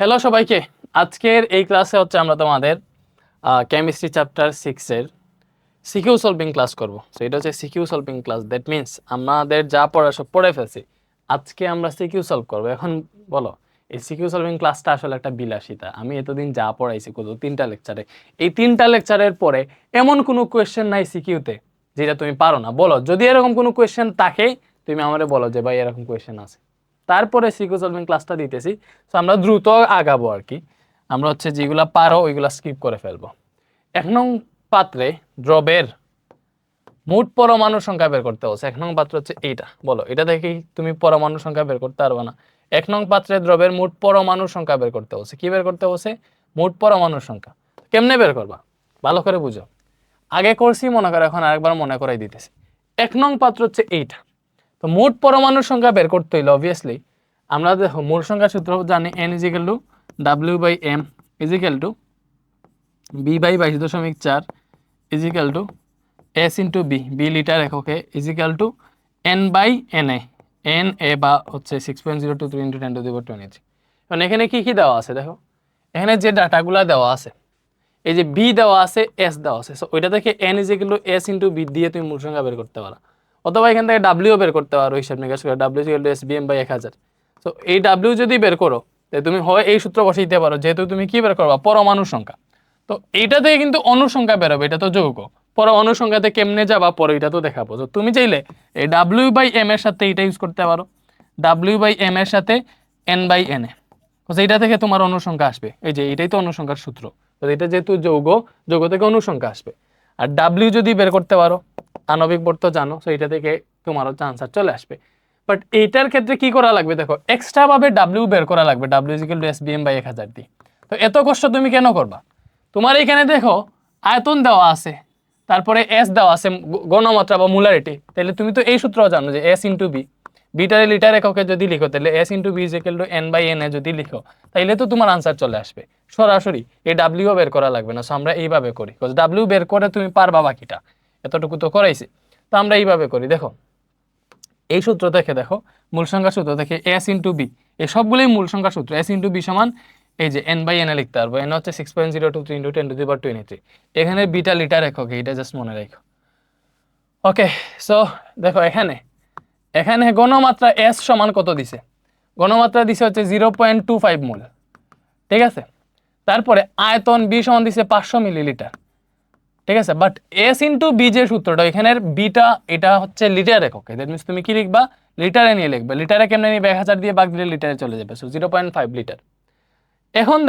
Hello সবাইকে, আজকের এই ক্লাসে হচ্ছে আমরা তোমাদের কেমিস্ট্রি চ্যাপ্টার 6 এর সিকিউ সলভিং ক্লাস করব। সো এটা হচ্ছে CQ solving class, that means আমাদের যা পড়া সব পড়ে ফেলছি, আজকে আমরা সিকিউ সলভ করব। এখন বলো, এই সিকিউ সলভিং ক্লাসটা আসলে একটা বিলাসিতা। আমি এতদিন যা পড়াইছি কত 3টা লেকচারে, এই 3টা লেকচারের পরে এমন কোনো কোয়েশ্চেন নাই সিকিউতে যেটা তুমি পারো না। বলো, যদি এরকম কোনো কোয়েশ্চেন থাকে তুমি আমারে বলো যে ভাই এরকম কোয়েশ্চেন আছে, তারপরে সিকিউ সলভিং ক্লাসটা দিতেছি। তো আমরা দ্রুত আগাবো আর কি। আমরা হচ্ছে যেগুলা পারো ওইগুলা স্কিপ করে ফেলবো। 1 নং পাত্রে দ্রবের মোট পরমাণু সংখ্যা বের করতে হচ্ছে। 1 নং পাত্র হচ্ছে এইটা। বলো, এটা দেখেই তুমি পরমাণু সংখ্যা বের করতে পারবে না। 1 নং পাত্রে দ্রবের মোট পরমাণু সংখ্যা বের করতে হচ্ছে। কি বের করতে হচ্ছে? মোট পরমাণু সংখ্যা। কেমনে বের করবা ভালো করে বুঝো। আগে করছি মনে করো, এখন আরেকবার মনে করাই দিতেছি। 1 নং পাত্র হচ্ছে এইটা। তো মোট পরমাণুর সংখ্যা বের করতে হইলে অবভিয়াসলি আমরা দেখো মূল সংখ্যা সূত্র জানি, n equal to W/m equal to B/22.4 equal to S into B litre এককে ইজিক্যাল টু n/na, na বা হচ্ছে 6.023 ইন্টু 10^23। এখন এখানে কি কি দেওয়া আছে দেখো, এখানে যে ডাটাগুলা দেওয়া আছে, এই যে বি দেওয়া আছে, এস দেওয়া আছে। সো ওইটা থেকে n equal to s into B দিয়ে তুমি মূল সংখ্যা বের করতে পারো, অথবা এখান থেকে ডাব্লিউ বের করতে পারো হিসাব নিকাশ করে, W equal to SBM/1000। So এই ডাব্লিউ যদি বের করো তুমি হয় এই সূত্র বসে দিতে পারো, যেহেতু তুমি কি বের করবা পরমাণুর সংখ্যা। তো এইটা থেকে কিন্তু অণুর সংখ্যা বেরোবে, এটা তো যৌগ। পরমাণুর সংখ্যাতে কেমনে যাবা পরে এটা তো দেখাবো। তো তুমি চাইলে এই W/m এর সাথে এটা ইউজ করতে পারো, W/m এর সাথে n/na। এইটা থেকে তোমার অণুর সংখ্যা আসবে, এই যে এটাই তো অণুর সংখ্যার সূত্র। তো এটা যেহেতু যৌগ, যৌগ থেকে অণুর সংখ্যা আসবে। আর ডাব্লিউ যদি বের করতে পারো, আণবিক ভর তো জানো, তো এটা থেকে তোমার হচ্ছে আনসার চলে আসবে। বাট এইটার ক্ষেত্রে কি করা লাগবে দেখো, এক্সট্রা ভাবে ডাব্লিউ বের করা লাগবে, ডাব্লিউ ইকুয়াল টু SBM/1000 দিয়ে। তো এত কষ্ট তুমি কেন করবা? তোমার এখানে দেখো আয়তন দেওয়া আছে, তারপরে এস দেওয়া আছে, ঘনমাত্রা বা মোলারিটি। তাহলে তুমি তো এই সূত্র জানো যে এস ইন্টু বি, বিটারে লিটার এককে যদি লিখো তাহলে S into B equal to n/na যদি লিখো, তাইলে তো তোমার আনসার চলে আসবে সরাসরি। এই ডাব্লিউ বের করা লাগবে না। সো আমরা এইভাবে করি, বিকজ ডাব্লিউ বের করে তুমি পারবা বাকিটা, এতটুকু তো করাইছি। তো আমরা এইভাবে করি। দেখো এই সূত্র দেখে, দেখো মূল সংখ্যা সূত্র দেখে এস ইন্টু বি, এই সবগুলোই মূল সংখ্যা সূত্র। এস ইন্টু বি সমান এই যে n/na লিখতে পারবো, n হচ্ছে 6.023 ইন্টু 10^23। এখানে বিটা লিটার এককে, এটা জাস্ট মনে রাখো। ওকে, সো দেখো এখানে এখানে ঘনমাত্রা এস সমান কত দিছে, ঘনমাত্রা দিছে হচ্ছে 0.25 মোল, ঠিক আছে। তারপরে আয়তন বি সমান দিছে 500 মিলিলিটার, ঠিক আছে। বাট এস ইন্টু বি যে সূত্রটা, এখানের বিটা এটা হচ্ছে লিটার এককে, দ্যাট মিনস তুমি কি লিখবা, লিটারে নিয়ে লিখবে। লিটারে কেমনে নিবে, 1000 দিয়ে ভাগ দিলে লিটারে চলে যাবে। So 0.5 litre. এখন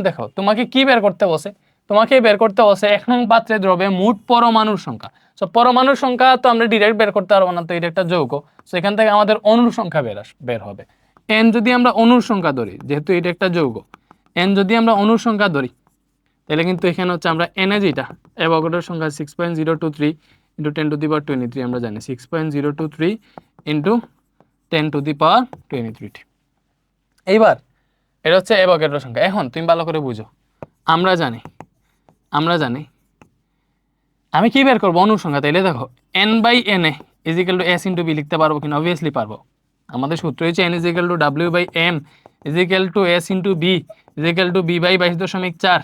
দেখো তোমাকে কি বের করতে বসে, তোমাকে বের করতে বসে 1 নং পাত্রে দ্রবে মোট পরমাণুর সংখ্যা। সো পরমাণুর সংখ্যা তো আমরা ডিরেক্ট বের করতে পারবো না, তো এটা একটা যৌগ। সো এখান থেকে আমাদের অণুর সংখ্যা বের হবে। এন যদি আমরা অণুর সংখ্যা ধরি, যেহেতু এটা একটা যৌগ, এন যদি আমরা অণুর সংখ্যা ধরি, তাহলে কিন্তু এখানে হচ্ছে আমরা এনে যেটা অ্যাভোগাড্রোর সংখ্যা 6.023 ইন্টু 10^23 আমরা জানি, 6.023 ইন্টু 10^23। এইবার এটা হচ্ছে অ্যাভোগাড্রোর সংখ্যা। এখন তুমি ভালো করে বুঝো, আমরা জানি আমি কি বের করবো, অণুর সংখ্যা। তাইলে দেখো n/na equal to s into B লিখতে পারবো কিনা, অবভিয়াসলি পারবো। আমাদের সূত্র হচ্ছে n equal to W/m equal to s into B equal to B/22.4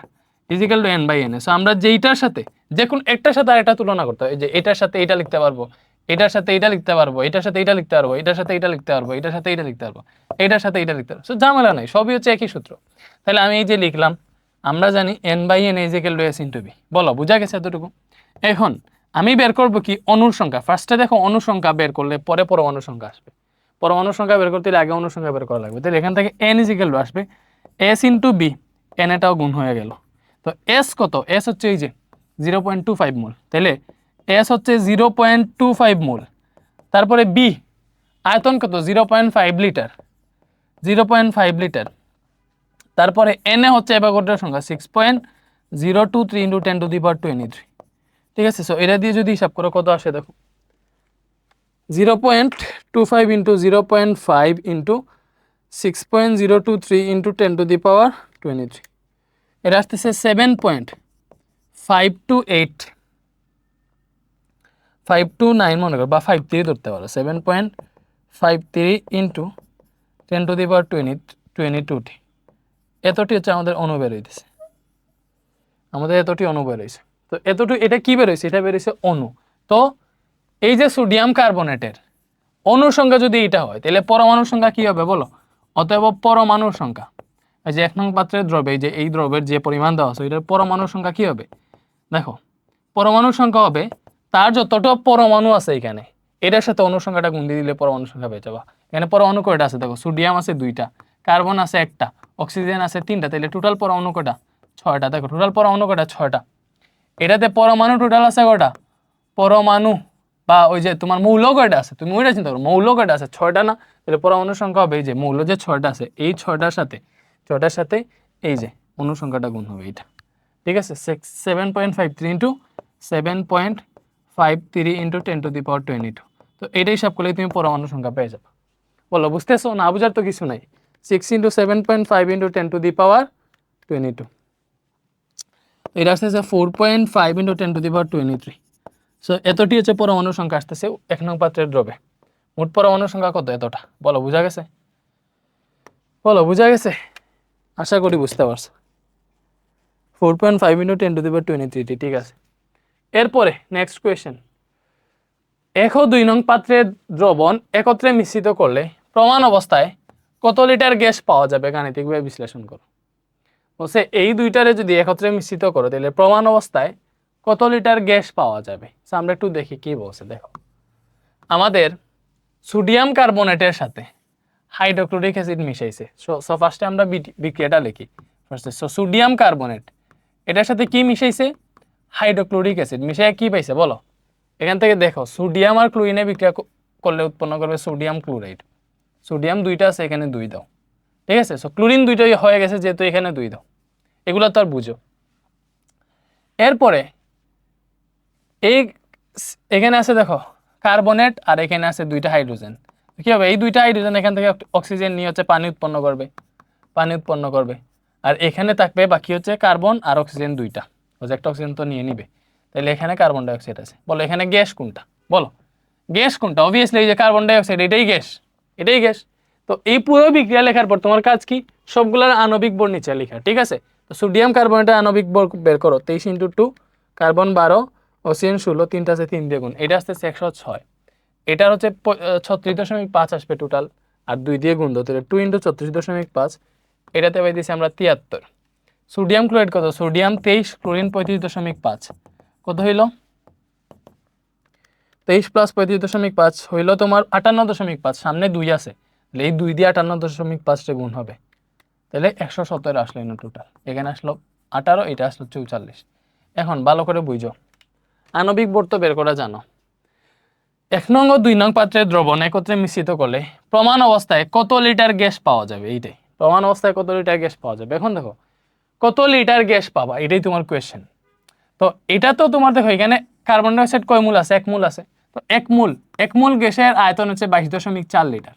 equal to n/na। So আমরা যেইটার সাথে যে কোন একটার সাথে আরেকটা তুলনা করতে হয়, যে এটার সাথে এটা লিখতে পারবো, এটার সাথে এটা লিখতে পারবো, এটার সাথে এটা লিখতে পারবো, এটার সাথে এটা লিখতে পারবো, এটার সাথে এটা লিখতে পারবো, এটার সাথে এটা লিখতে পারবো। সো ঝামেলা নাই, সবই হচ্ছে একই সূত্র। তাহলে আমি এই যে লিখলাম, আমরা জানি n/na equal to s into B. বলো বুঝা গেছে এতটুকু? এখন আমি বের করব কি, অণুর সংখ্যা। ফার্স্টে দেখো অণুর সংখ্যা বের করলে পরে পরমাণুর সংখ্যা আসবে। পরমাণুর সংখ্যা বের করতে আগে অণুর সংখ্যা বের করা লাগবে। তাহলে এখান থেকে n ইজিক্যাল টু আসবে s ইন্টু বি, n এটাও গুণ হয়ে গেল। তো s কত, s হচ্ছে এই যে 0.25 মোল। তাহলে s হচ্ছে 0.25 মোল। তারপরে বি আয়তন কত, 0.5 লিটার, 0.5 লিটার। তারপরে এন এ হচ্ছে অ্যাভোগাড্রোর সংখ্যা 6.023 ইন্টু 10^23। ঠিক আছে। সো এটা দিয়ে যদি হিসাব করো কত আসে দেখো, 0.25 ইন্টু 0.5 ইন্টু 6.023 ইন্টু 10^23, এটা আসতেছে 7.528 529 মনে করো, বা 53 ধরতে পারো। 7.53 ইন্টু 10^22 এতটি হচ্ছে আমাদের অণু বের হইতেছে, আমাদের এতটি অণু বের হয়েছে। তো এতটুকু এটা কি বের হয়েছে? এটা বের হয়েছে অণু। তো এই যে সোডিয়াম কার্বনেটের অণুর সংখ্যা যদি এটা হয় তাহলে পরমাণুর সংখ্যা কি হবে বলো? অতএব পরমাণুর সংখ্যা, এই যে 1 নং পাত্রের দ্রব্যে এই যে এই দ্রব্যের যে পরিমাণ দেওয়া আছে এটার পরমাণুর সংখ্যা কি হবে? দেখো পরমাণুর সংখ্যা হবে তার যতটা পরমাণু আছে এখানে এটার সাথে অণুর সংখ্যাটা গুণ দিয়ে দিলে পরমাণুর সংখ্যা পেয়ে যাবা। এখানে পরমাণু কয়টা আছে দেখো, সোডিয়াম আছে 2টা, কার্বন আছে 1টা, অক্সিজেন আছে 3টা, তাহলে টোটাল পরমাণু কয়টা? 6টা। দেখো টোটাল পরমাণু কয়টা? 6টা। এটাতে পরমাণু টোটাল আছে কয়টা? পরমাণু বা ওই যে তোমার মৌল কয়টা আছে, তুমি ওইটা চিন্তা করো, মৌল কয়টা আছে? 6টা না? তাহলে পরমাণুর সংখ্যা হবে এই যে মৌল যে 6টা আছে এই 6টার সাথে এই যে অণু সংখ্যাটা গুণ হবে এইটা। ঠিক আছে, 7.53 ইন্টু 7.53 ইন্টু 10⁻²2। তো এইটা হিসাব করলে তুমি পরমাণু সংখ্যা পেয়ে যাবে। বলো বুঝতেছো? না বুঝার তো কিছু নাই। 6 ইন্টু 7.5 ইন্টু 10⁻²2। এটা আসতেছে 4.5 ইন্টু 10⁻23। সো এতটি হচ্ছে পরমাণুর সংখ্যা আসতেছে 1 নং পাত্রের দ্রব্যে। মোট পরমাণুর সংখ্যা কত? এতটা। বলো বুঝা গেছে? বলো বুঝা গেছে? আশা করি বুঝতে পারছো। 4.5 ইন্টু 10⁻23, ঠিক আছে। এরপরে নেক্সট কোয়েশ্চেন, 1 ও 2 নং পাত্রের দ্রবণ একত্রে মিশ্রিত করলে প্রমাণ অবস্থায় কত লিটার গ্যাস পাওয়া যাবে? গাণিতিকভাবে বিশ্লেষণ করো। বলছে এই দুইটারে যদি একত্রে মিশ্রিত করো তাহলে প্রমাণ অবস্থায় কত লিটার গ্যাস পাওয়া যাবে। আমরা একটু দেখি কি বলছে। দেখো আমাদের সোডিয়াম কার্বনেটের সাথে হাইড্রোক্লোরিক অ্যাসিড মিশাইছে। সো ফার্স্টে আমরা বিক্রিয়াটা লিখি। ফার্স্টে সোডিয়াম কার্বনেট এটার সাথে কি মিশাইছে? হাইড্রোক্লোরিক অ্যাসিড মিশাইয়া কি পাইছে বলো? এখান থেকে দেখো সোডিয়াম আর ক্লোরিনে বিক্রিয়া করলে উৎপন্ন করবে সোডিয়াম ক্লোরাইড। সোডিয়াম 2টা আছে, এখানে 2 দাও। ঠিক আছে, সো ক্লোরিন 2টাই হয়ে গেছে যেহেতু এখানে 2 দাও। এগুলো তো আর বুঝো। এরপরে এই এখানে আছে দেখো কার্বনেট আর এখানে আছে 2টা হাইড্রোজেন। কি হবে? এই 2টা হাইড্রোজেন এখান থেকে অক্সিজেন নিয়ে হচ্ছে পানি উৎপন্ন করবে। আর এখানে থাকবে বাকি হচ্ছে কার্বন আর অক্সিজেন 2টা। ওই যে একটা অক্সিজেন তো নিয়ে নিবে, তাহলে এখানে কার্বন ডাই অক্সাইড আছে। বলো এখানে গ্যাস কোনটা? বলো গ্যাস কোনটা? অবভিয়াসলি এই যে কার্বন ডাই অক্সাইড, এটাই গ্যাস। তো এই পুরো বিক্রিয়া লেখার পর তোমার কাজ কি? সবগুলোর আণবিক ভর নিচে লেখা। ঠিক আছে, তো সোডিয়াম কার্বনেটের আণবিক ভর বের করো। 23 ইন্টু 2, কার্বন 12, অক্সিজেন 16, 3টা আছে 3 দিয়ে গুণ, এটা আসতেছে 106। এটার হচ্ছে 36.5 আসবে টোটাল, আর 2 দিয়ে গুণ দাও তাহলে 2 ইন্টু 36.5, এটাতে পাই দিছি আমরা 73। সোডিয়াম ক্লোরাইড কত? সোডিয়াম 23, ক্লোরিন 35.5, কত হইল? 23 প্লাস 35.5 হইল তোমার 58.5। সামনে 2 আছে, তাহলে এই 2 দিয়ে 58.5 গুণ হবে, তাহলে 117 আসলো না টোটাল। এখানে আসলো 18, এটা আসলো 44। এখন ভালো করে বুঝো, আণবিক ভর তো বের করা জানো। 1 নং ও 2 নং পাত্রের দ্রবণ একত্রে মিশ্রিত করলে প্রমাণ অবস্থায় কত লিটার গ্যাস পাওয়া যাবে? এইটাই প্রমাণ অবস্থায় কত লিটার গ্যাস পাওয়া যাবে। এখন দেখো কত লিটার গ্যাস পাবা, এটাই তোমার কোয়েশ্চেন। তো এটা তো তোমার দেখো এখানে কার্বন ডাই অক্সাইড কয় মোল আছে? 1 মোল আছে। তো 1 মোল গ্যাসের আয়তন হচ্ছে 22.4 লিটার।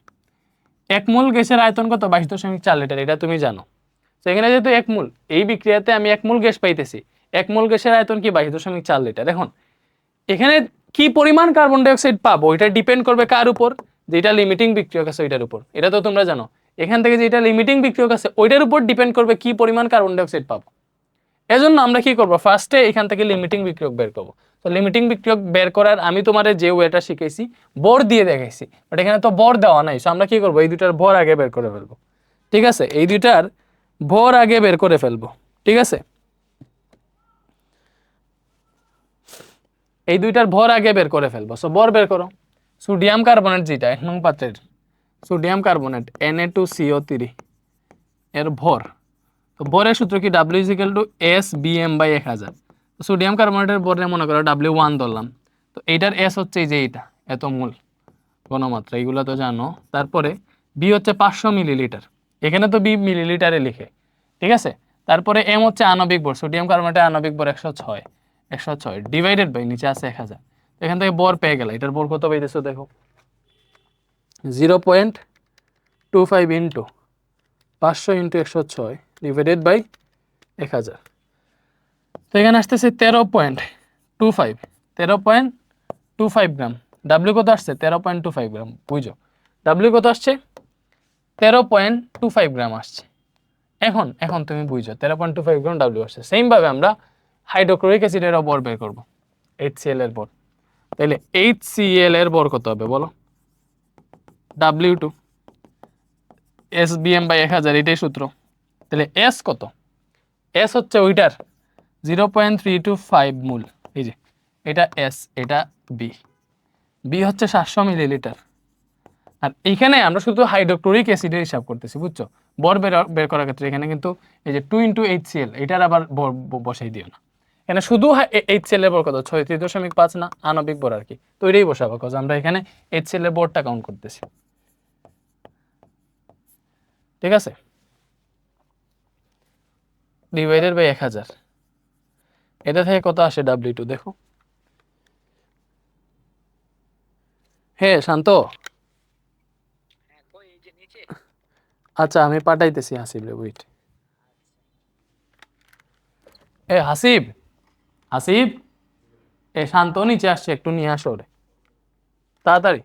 1 মোল গ্যাসের আয়তন কত? 22.4 লিটার, এটা তুমি জানো। তো এখানে যেহেতু 1 মোল, এই বিক্রিয়াতে আমি 1 মোল গ্যাস পাইতেছি। 1 মোল গ্যাসের আয়তন কি? 22.4 লিটার। এখন এখানে কি পরিমাণ কার্বন ডাই অক্সাইড পাবো এটা ডিপেন্ড করবে কার উপর? যেটা লিমিটিং বিক্রিয়ক আছে ওইটার উপর। এটা তো তোমরা জানো। এখান থেকে যেটা লিমিটিং বিক্রিয়ক আছে ওইটার উপর ডিপেন্ড করবে কি পরিমাণ কার্বন ডাই অক্সাইড পাবো। এজন্য আমরা কি করব? ফার্স্টে এখান থেকে লিমিটিং বিক্রিয়ক বের করব। তো লিমিটিং বিক্রিয়ক বের করার আমি তোমাদের যে ওয়েটা শিখাইছি ভর দিয়ে দেখাইছি, বাট এখানে তো ভর দেওয়া নাই। সো আমরা কি করব? এই দুটার ভর আগে বের করে ফেলবো। ঠিক আছে, এই দুটার ভর আগে বের করে ফেলবো। ঠিক আছে, এই দুইটার ভর আগে বের করে ফেলবো। সো ভর বের করো। সোডিয়াম কার্বনেট যেটা 1 নং পাত্রের সোডিয়াম কার্বনেট Na2CO3 এর ভর, তো ভরের সূত্র কি? W = SBm/1000। সোডিয়াম কার্বনেটের ভরে মনে করো W1 ধরলাম, তো এইটার S হচ্ছে এই যে এইটা এত মোল ঘনমাত্রা, এইগুলো তো জানো। তারপরে B হচ্ছে 500 মিলিলিটার, এখানে তো B মিলিলিটারে লিখে। ঠিক আছে, তারপরে M হচ্ছে আণবিক ভর, সোডিয়াম কার্বনেটের আণবিক ভর 106 ডিভাইডেড বাই নিচে আছে 1000। এখান থেকে ভর পেয়ে গেল। এটার ভর কত পাইতেছো দেখো, 0.25 ইন্টু 500 ইন্টু 106 ডিভাইডেড বাই 1000। তো এখানে আসতেছে 13.25 গ্রাম। ডাব্লিউ কত আসছে? 13.25 গ্রাম। বুঝো ডাব্লিউ কত আসছে? 13.25 গ্রাম আসছে। এখন এখন তুমি বুঝছো 13.25 গ্রাম ডাব্লিউ আসছে। সেম ভাবে আমরা হাইড্রোক্লোরিক অ্যাসিডের ভর বের করব, HCl এর ভর। তাহলে HCl এর ভর কত হবে বলো? W2 SBm/1000, এটাই সূত্র। তাহলে S কত? S হচ্ছে ওইটার 0.325 মোল। এই যে এটা S, এটা B হচ্ছে 700 মিলিলিটার। আর এখানে আমরা শুধু হাইড্রোক্লোরিক অ্যাসিডের হিসাব করতেছি, বুঝছো? ভর বের করার ক্ষেত্রে এখানে কিন্তু এই যে 2 × HCl, এটার আবার ভর বসাই দিও না। এখানে শুধু HCl এর ভর কত? 36.5 না, আণবিক ভর আর কি। তো এটাই বসাবো, কজ আমরা এখানে HCl এর ভরটা কাউন্ট করতেছি। ঠিক আছে, ডিভাইডেড বাই 1000। এটা থেকে কত আসে W2 দেখো। হ্যাঁ শান্ত, আচ্ছা আমি পাঠাইতেছি হাসিব, ওয়েট। এ হাসিব, হাসিব, এ শান্ত নিচে আসছে, একটু নিয়ে আসো রে তাড়াতাড়ি।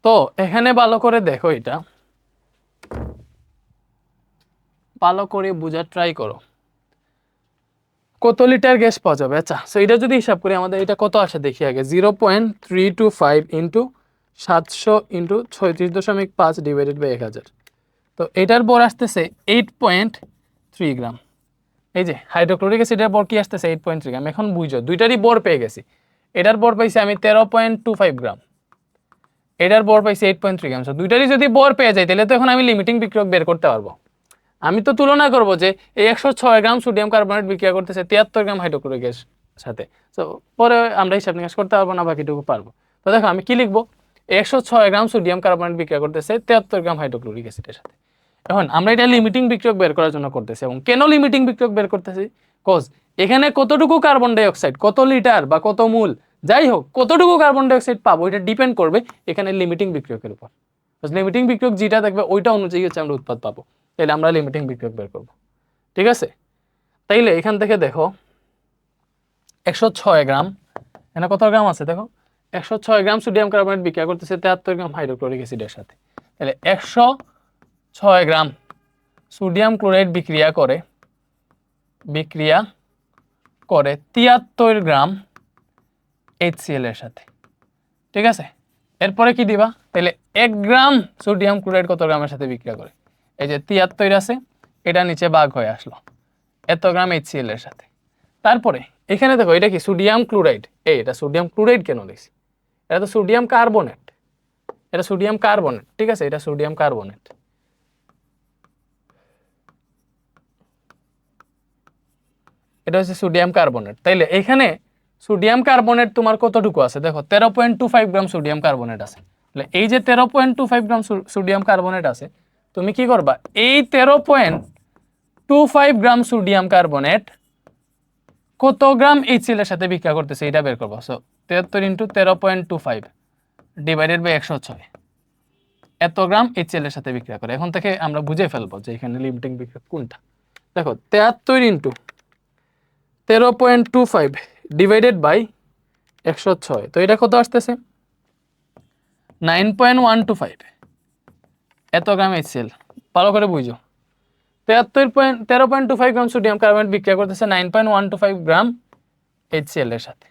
তো এখানে ভালো করে দেখো, এটা ভালো করে বোঝার ট্রাই করো, কত লিটার গ্যাস পাওয়া যাবে। আচ্ছা সো এটা যদি হিসাব করি আমাদের এটা কত আসে দেখি আগে। 0.325 ইন্টু 700 ইন্টু 36.5 ডিভাইডেড বাই 1000। তো এটার ভর আসতেছে 8.3 গ্রাম। এই যে হাইড্রোক্লোরিক অ্যাসিডের ভর কি আসতেছে 8.3 গ্রাম। এখন বুঝো দুইটারই ভর পেয়ে গেছি। এটার ভর পাইছি আমি 13.25 গ্রাম, এটার ভর পাইছি 8.3 গ্রাম। দুইটারই যদি ভর পেয়ে যায় তাহলে তো এখন আমি লিমিটিং বিক্রিয়ক বের করতে পারবো। আমি তো তুলনা করব যে এই 106 গ্রাম সোডিয়াম কার্বনেট বিক্রিয়া করতেছে 73 গ্রাম হাইড্রোক্লোরিক এর সাথে। সো পরে আমরা হিসাব নিকাশ করতে পারবো না, বাকিটুকু পারবো। তো দেখো আমি কি লিখবো, 106 গ্রাম সোডিয়াম কার্বনেট বিক্রিয়া করতেছে 73 গ্রাম হাইড্রোক্লোরিক অ্যাসিডের সাথে। এখন আমরা এটা লিমিটিং বিক্রিয়ক বের করার জন্য করতেছি। এবং কেন লিমিটিং বিক্রিয়ক বের করতেছি? কজ এখানে কতটুকু কার্বন ডাই অক্সাইড, কত লিটার বা কত মোল, যাই হোক কতটুকু কার্বন ডাই অক্সাইড পাবো, এটা ডিপেন্ড করবে এখানে লিমিটিং বিক্রিয়কের উপর। লিমিটিং বিক্রিয়ক যেটা থাকবে ওইটা অনুযায়ী হচ্ছে আমরা উৎপাদ পাবো। তাহলে আমরা লিমিটিং বিক্রিয়ক বের করব, ঠিক আছে? তাইলে এখান থেকে দেখো 106 গ্রাম, এখানে কত গ্রাম আছে দেখো, 106 গ্রাম সোডিয়াম কার্বনেট বিক্রিয়া করতেছে 73 গ্রাম হাইড্রোক্লোরিক অ্যাসিডের সাথে। তাহলে 106 গ্রাম সোডিয়াম ক্লোরাইড বিক্রিয়া করে 73 গ্রাম HCl এর সাথে, ঠিক আছে? এরপরে কি দিবা, তাহলে 1 গ্রাম সোডিয়াম ক্লোরাইড কত গ্রামের সাথে বিক্রিয়া করে? এই যে 73 আছে, এটা নিচে ভাগ হয়ে আসলো এত গ্রাম HCl এর সাথে। তারপরে এখানে দেখো এটা কি সোডিয়াম ক্লোরাইড, এটা সোডিয়াম ক্লোরাইড কেন লিখছি? এটা তো সোডিয়াম কার্বনেট, এটা সোডিয়াম কার্বনেট, ঠিক আছে? এটা সোডিয়াম কার্বনেট। এটা হচ্ছে সোডিয়াম কার্বনেট। তাইলে এখানে সোডিয়াম কার্বনেট তোমার কতটুকু আছে দেখো, 13.25 গ্রাম সোডিয়াম কার্বনেট আছে। তাহলে এই যে 13.25 গ্রাম সোডিয়াম কার্বনেট আছে, তুমি কি করবা, এই 13.25 গ্রাম সোডিয়াম কার্বনেট কত গ্রাম HCl এর সাথে বিক্রিয়া করতেছে এটা বের করবো। সো 73 ইন্টু 13.25 ডিভাইডেড বাই 106, এত গ্রাম HCl এর সাথে বিক্রিয়া করে। এখন থেকে আমরা বুঝে ফেলবো যে এখানে লিমিটিং বিক্রিয়া কোনটা। দেখো 73 ইন্টু 13.25 ডিভাইডেড বাই 106, তো এটা কত আসতেছে 9.125 এত গ্রাম HCl। ভালো করে বুঝো, 13.25 গ্রাম সোডিয়াম কার্বনেট বিক্রিয়া করতেছে 9.125 গ্রাম HCl এর সাথে,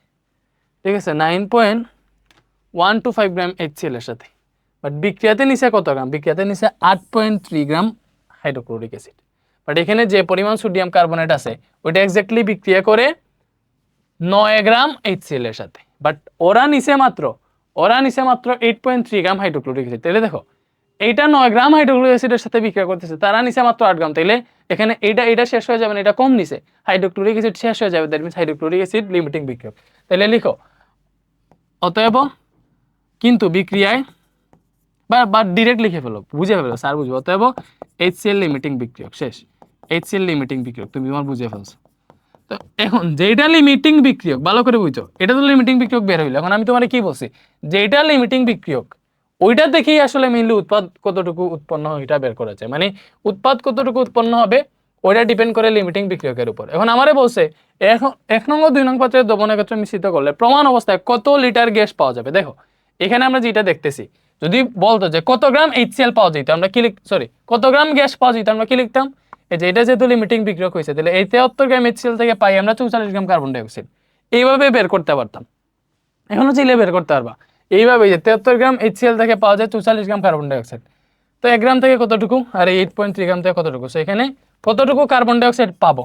ঠিক আছে? 9.125 গ্রাম HCl এর সাথে। বাট বিক্রিয়াতে নিচে কত গ্রাম? বিক্রিয়াতে নিচে 8.3 গ্রাম হাইড্রোক্লোরিক অ্যাসিড। বাট এখানে যে পরিমাণ সোডিয়াম কার্বনেট আছে ওইটা এক্স্যাক্টলি বিক্রিয়া করে 9 গ্রাম HCl এর সাথে। বাট ওরা নিচে মাত্র 8.3 গ্রাম হাইড্রোক্লোরিক অ্যাসিড। তাহলে দেখো এইটা 9 গ্রাম হাইড্রোক্লোরিক অ্যাসিডের সাথে বিক্রিয়া করতেছে, তারা নিচে মাত্র 8 গ্রাম। তাইলে এখানে এটা শেষ হয়ে যাবে না, এটা কম নিচে, হাইড্রোক্লোরিক অ্যাসিড শেষ হয়ে যাবে। That means hydrochloric acid limiting বিক্রিয়ক। তাহলে লিখো অতএব কিন্তু বিক্রিয়ায় বা ডিরেক্ট লিখে ফেলো, বুঝে ফেলো, স্যার বুঝবো। অতএব HCl লিমিটিং বিক্রিয়ক, শেষ। HCl লিমিটিং বিক্রিয়ক, তুমি তোমার বুঝে ফেলছো। তো এখন যেটা লিমিটিং বিক্রিয়ক, ভালো করে বুঝো, এটা তো লিমিটিং বিক্রিয়ক বের হইলো। এখন আমি তোমার কি বলছি, যেটা লিমিটিং বিক্রিয়ক ওইটা দেখেই আসলে মেইনলি উৎপাদ কতটুকু উৎপন্ন হয় এটা বের করা যায়। মানে উৎপাদ কতটুকু উৎপন্ন হবে ওইটা ডিপেন্ড করে লিমিটিং বিক্রিয়কের উপর। এখন আমারে বলছে এখন 1 নং ও 2 নং পাত্রের দ্রবণ একত্রে মিশ্রিত করলে প্রমাণ অবস্থায় কত লিটার গ্যাস পাওয়া যাবে। দেখো এখানে আমরা যেটা দেখতেছি যদি বলতো যে কত গ্রাম HCl পাওয়া যেত আমরা কি কত গ্রাম গ্যাস পাওয়া যেত আমরা কি লিখতাম, এই যে এটা যেহেতু লিমিটিং বিক্রিয়ক হয়েছে তাহলে এই 73 গ্রাম HCl থেকে পাই আমরা 44 গ্রাম কার্বন ডাই অক্সাইড, এইভাবে বের করতে পারতাম। এখনো চাইলে বের করতে পারবা এইভাবে, যে 73 গ্রাম HCl থেকে পাওয়া যায় 44 গ্রাম কার্বন ডাই অক্সাইড, তো 1 গ্রাম থেকে কতটুকু, আর 8.3 গ্রাম থেকে কতটুকু, সো এখানে কতটুকু কার্বন ডাই অক্সাইড পাবো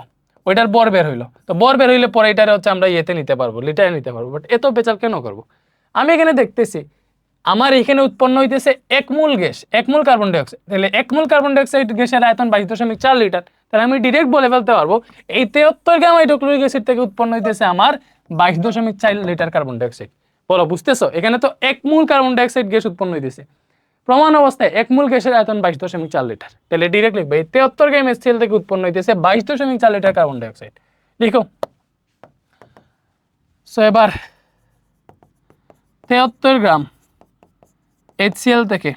ওইটার বর বের হইলো, তো বর বের হইলে পরে এটারে হচ্ছে আমরা ইয়েতে নিতে পারবো, লিটারে নিতে পারবো। বাট এত বেচাল কেন করবো, আমি এখানে দেখতেছি আমার এখানে উৎপন্ন হইতেছে 1 মোল গ্যাস, 1 মোল কার্বন ডাই অক্সাইড, তাহলে 1 মোল কার্বন ডাই অক্সাইড গ্যাসের আয়তন 22.4 লিটার, তাহলে আমি ডিরেক্ট বলে ফেলতে পারবো এই 73 গ্রাম হাইড্রোক্লোরিক অ্যাসিড থেকে উৎপন্ন হইতেছে আমার 22.4 লিটার কার্বন ডাই অক্সাইড। বলো বুঝতেছো, এখানে তো 1 মোল কার্বন ডাই অক্সাইড গ্যাস উৎপন্ন হইতেছে, প্রমাণ অবস্থায় 1 মোল গ্যাসের আয়তন 22.4 লিটার, তাহলে ডিরেক্ট লিখবে 73 গ্রাম HCl থেকে উৎপন্ন হইতেছে 22.4 লিটার কার্বন ডাই অক্সাইড, লিখো। সো এবার 73 গ্রাম HCl থেকে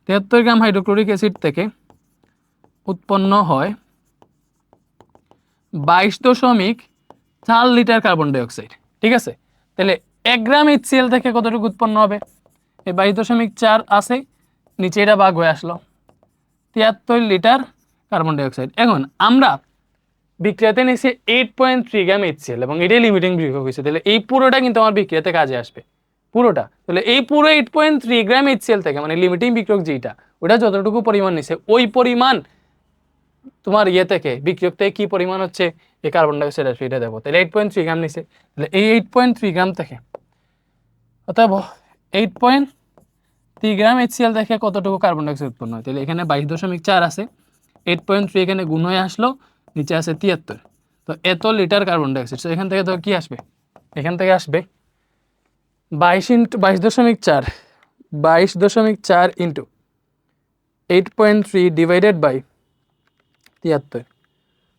73 গ্রাম হাইড্রোক্লোরিক অ্যাসিড থেকে উৎপন্ন হয় 22.4 লিটার কার্বন ডাই অক্সাইড, ঠিক আছে। তাহলে 1 গ্রাম HCl থেকে কতটুকু উৎপন্ন হবে, এই 22.4 আছে, নিচে এটা ভাগ হয়ে আসলো 73 লিটার কার্বন ডাই অক্সাইড। এখন আমরা বিক্রিয়াতে নিয়েছি 8.3 গ্রাম HCl এবং এটাই লিমিটিং বিক্রিয়া হয়েছে, তাহলে এই পুরোটা কিন্তু আমার বিক্রিয়াতে কাজে আসবে, পুরোটা। তাহলে এই পুরো 8.3 গ্রাম HCl থেকে মানে লিমিটিং বিক্রিয়ক যেটা ওটা যতটুকু পরিমাণ নিছে ওই পরিমাণ তোমার ইয়ে থেকে বিক্রিয়ক থেকে কি পরিমাণ হচ্ছে এই কার্বন ডাই অক্সাইড আসবে এটা দেবো, তাহলে 8.3 গ্রাম নিছে, তাহলে এই 8.3 গ্রাম থেকে অতএব 8.3 গ্রাম HCl থেকে কতটুকু কার্বন ডাই অক্সাইড উৎপন্ন হয়, তাহলে এখানে 22.4 আছে, 8.3 এখানে গুণ হয়ে আসলো, নিচে আছে 73, তো এত লিটার কার্বন ডাই অক্সাইড। এখান থেকে তো কি আসবে, এখান থেকে আসবে 22.4 ইন্টু 8.3 ডিভাইডেড বাই 73,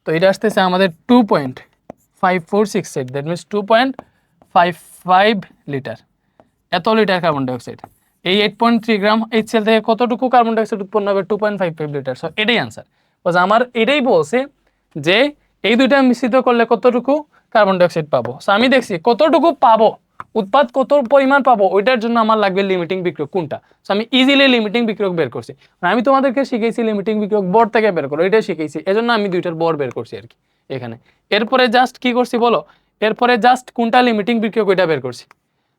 তো এটা আসতেছে আমাদের 2.5468, দ্যাট মিনস 2.55 লিটার, এত লিটার কার্বন ডাই অক্সাইড। এই 8.3 গ্রাম HCl থেকে কতটুকু কার্বন ডাই অক্সাইড উৎপন্ন হবে, 2.55 লিটার। সো এটাই আনসার, আমার এটাই বলছে যে এই দুইটা মিশ্রিত করলে কতটুকু কার্বন ডাই অক্সাইড পাবো। সো আমি দেখছি কতটুকু পাবো, উৎপাদ কত পরিমাণ পাবো, ওইটার জন্য আমার লাগবে লিমিটিং বিক্রিয়ক কোনটা। সো আমি ইজিলি লিমিটিং বিক্রিয়ক বের করছি, আমি তোমাদেরকে শিখেছি লিমিটিং বিক্রিয়ক বর থেকে বের করো, এটাই শিখেছি, এজন্য আমি দুইটার বর বের করছি আর কি এখানে। এরপরে জাস্ট কি করছি বলো, এরপরে জাস্ট কোনটা লিমিটিং বিক্রিয়ক ওইটা বের করছি,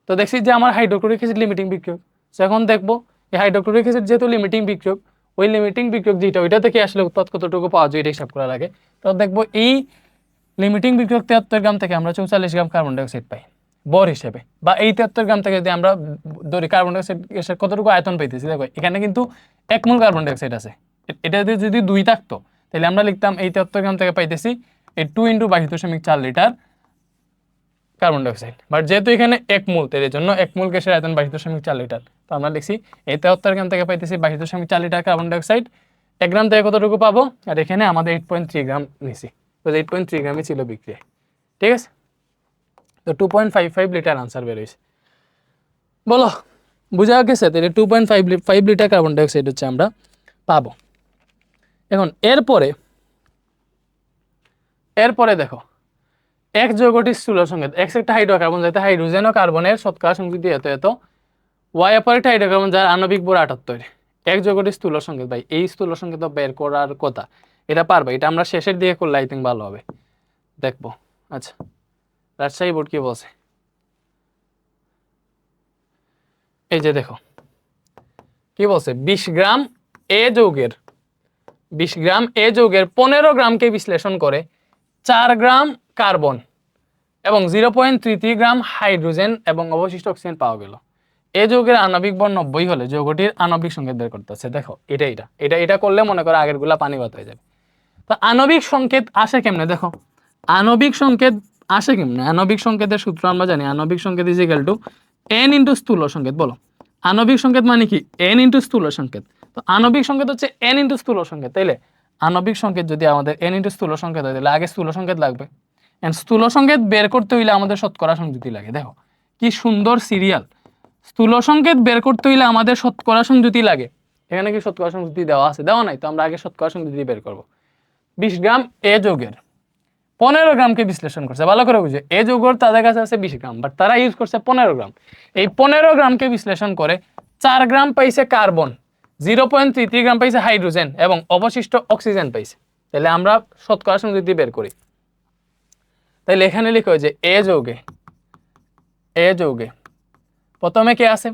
তো দেখছি যে আমার হাইড্রোক্লোরিক অ্যাসিড লিমিটিং বিক্রিয়ক। সো এখন দেখবো এই হাইড্রোক্লোরিক অ্যাসিড যেহেতু লিমিটিং বিক্রিয়ক, ওই লিমিটিং বিক্রিয়ক যেটা ওইটা থেকে আসলে উৎপাদ কতটুকু পাওয়া যায় এটা হিসাব করা লাগে। তো দেখবো এই লিমিটিং বিক্রিয়ক 73 গ্রাম থেকে আমরা 44 গ্রাম কার্বন ডাই অক্সাইড পাই বর হিসেবে, বা এই 73 গ্রাম থেকে যদি আমরা ধরি কার্বন ডাই অক্সাইড গ্যাসের কতটুকু আয়তন পাইতেছি, দেখো এখানে কিন্তু 1 মোল কার্বন ডাই অক্সাইড আছে, এটা যদি 2 থাকতো তাহলে আমরা লিখতাম এই 73 গ্রাম থেকে পাইতেছি এই 2 into 22.4 litre carbon dioxide, but যেহেতু এখানে 1 মোল, তাই এর জন্য 1 মোল গ্যাসের আয়তন 22.4 লিটার, তো আমরা লিখছি এই 73 গ্রাম থেকে পাইতেছি 22.4 লিটার কার্বন ডাই অক্সাইড, 1 গ্রাম থেকে কতটুকু পাবো, আর এখানে আমাদের 8.3 গ্রাম নিছি, তো 8.3 গ্রামই ছিল বিক্রিয়া, ঠিক আছে। তো 2.55 লিটার আনসার বের হয়েছে, বলো বুঝা গেছে, তাহলে 2.5 লিটার কার্বন ডাই অক্সাইড হচ্ছে আমরা পাবো। এখন এরপরে দেখো এক যৌগটির স্থূল সংকেত, X একটা হাইড্রোকার্বন যাতে হাইড্রোজেন ও কার্বনের শতকরা সংযুক্তি এত এত, Y অপর একটা হাইড্রোকার্বন যার আণবিক ভর 78, এক যৌগটির স্থূল সংকেত। ভাই এই স্থূল সংকেত বের করার কথা, এটা পারবে, এটা আমরা শেষের দিকে করলে আই থিঙ্ক ভালো হবে, দেখবো। আচ্ছা রাজশাহী বোর্ড কি বলছে, এই যে দেখো কি বলছে, 20 গ্রাম এ যৌগের 15 গ্রামকে বিশ্লেষণ করে 4 গ্রাম কার্বন এবং 0.33 গ্রাম হাইড্রোজেন এবং অবশিষ্ট অক্সিজেন পাওয়া গেল। এই যৌগের আণবিক ভর 90 হলে যৌগটির আণবিক সংকেত বের করতে হচ্ছে। দেখো এটা করলে মনে করো আগের গুলা পানি ভাত হয়ে যাবে। তো আণবিক সংকেত আসে কেমনে, দেখো আণবিক সংকেত আসে কেমনে, আণবিক সংকেতের সূত্র আমরা জানি, আণবিক সংকেত is equal two n into স্থূল সংকেত। বলো আণবিক সংকেত মানে কি, n ইন্টু স্থূল সংকেত। তো আণবিক সংকেত হচ্ছে n ইন্টু স্থূল সংকেত, তাইলে আণবিক সংকেত যদি আমাদের n ইন্টু স্থূল সংকেত হয় তাহলে আগে স্থূল সংকেত লাগবে, এন্ড স্থূল সংকেত বের করতে হইলে আমাদের শতকরা সংযুতি লাগে। দেখো কি সুন্দর সিরিয়াল, স্থূল সংকেত বের করতে হইলে আমাদের শতকরা সংযুতি লাগে। এখানে কি শতকরা সংযুতি দেওয়া আছে, দেওয়া নাই, তো আমরা আগে শতকরা সংযুতি বের করব। 20 গ্রাম এ যৌগের 15 গ্রামকে বিশ্লেষণ করছে। ভালো করে বুঝে, এ যৌগর তাদের কাছে আছে 20 গ্রাম, বাট তারা ইউজ করছে 15 গ্রাম। এই 15 গ্রামকে বিশ্লেষণ করে 4 গ্রাম পাইছে কার্বন, 0.33 গ্রাম পাইছে হাইড্রোজেন এবং অবশিষ্ট অক্সিজেন পাইছে। তাহলে আমরা শতকরা সংযুক্তি বের করি। তাহলে এখানে লিখো যে এ যৌগে প্রথমে কে আছে?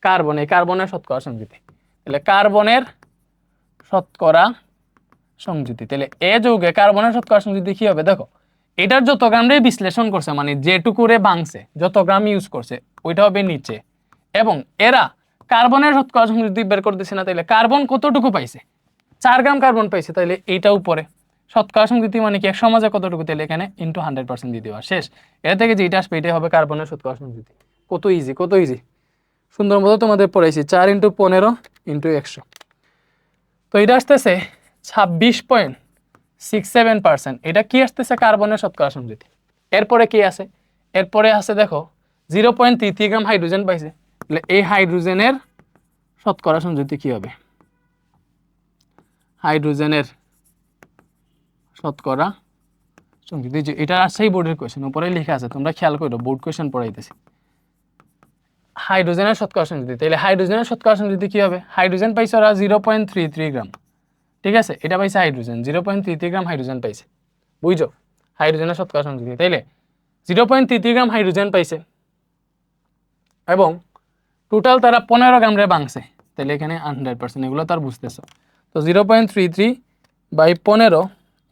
কার্বন। এই কার্বনের শতকরা সংযুতি, তাহলে কার্বনের শতকরা সংযুতি, তাহলে এ যৌগে কার্বনের শতকরা সংযুতি কি হবে? দেখো, এটার যত গ্রাম রে বিশ্লেষণ করছে, মানে যেটুকু রে ভাঙছে, যত গ্রাম ইউজ করছে, ওইটা হবে নিচে। এবং এরা কার্বনের শতকরা সংযুতি বের করতেছে না, তাইলে কার্বন কতটুকু পাইছে? 4 গ্রাম কার্বন পাইছে, তাইলে এইটা উপরে। শতকরা সংযুতি মানে কি? এক সমাজে কতটুকু, তাহলে এখানে ইনটু 100% দিয়ে দেওয়া, শেষ। এটা থেকে যেটা আসবে এটাই হবে কার্বনের শতকরা সংযুতি। কত ইজি, কত ইজি, সুন্দর মতো তোমাদের পড়াইছি। 4 × 15 × 100, তো এটা আসতেছে 26.67%। এটা কি আসতেছে? কার্বনের শতকরা সংযুতি। এরপরে কি আছে? এরপরে আছে দেখো 0.33 গ্রাম হাইড্রোজেন পাইছে, তাহলে এই হাইড্রোজেনের শতকরা সংযুতি কি হবে? হাইড্রোজেনের শতকরা সংযুতি, যে এটা আসছেই বোর্ডের কোয়েশ্চেন, উপরে লেখা আছে, তোমরা খেয়াল করো, বোর্ড কোয়েশ্চেন পড়াইতেছি। হাইড্রোজেনের শতকরা সংযুতি, তাহলে হাইড্রোজেনের শতকরা সংযুতি কি হবে? হাইড্রোজেন পাইছে ওরা 0.33 গ্রাম, ঠিক আছে? এটা পাইছে হাইড্রোজেন, 0.33 গ্রাম হাইড্রোজেন পাইছে, বুঝছো? হাইড্রোজেনের শতকরা সংযুতি, তাইলে 0.33 গ্রাম হাইড্রোজেন পাইছে এবং টোটাল তারা 15 গ্রাম রে ভাঙছে, তাহলে এখানে 100%, এগুলো তার বুঝতেছো। তো 0.33 বাই 15 ×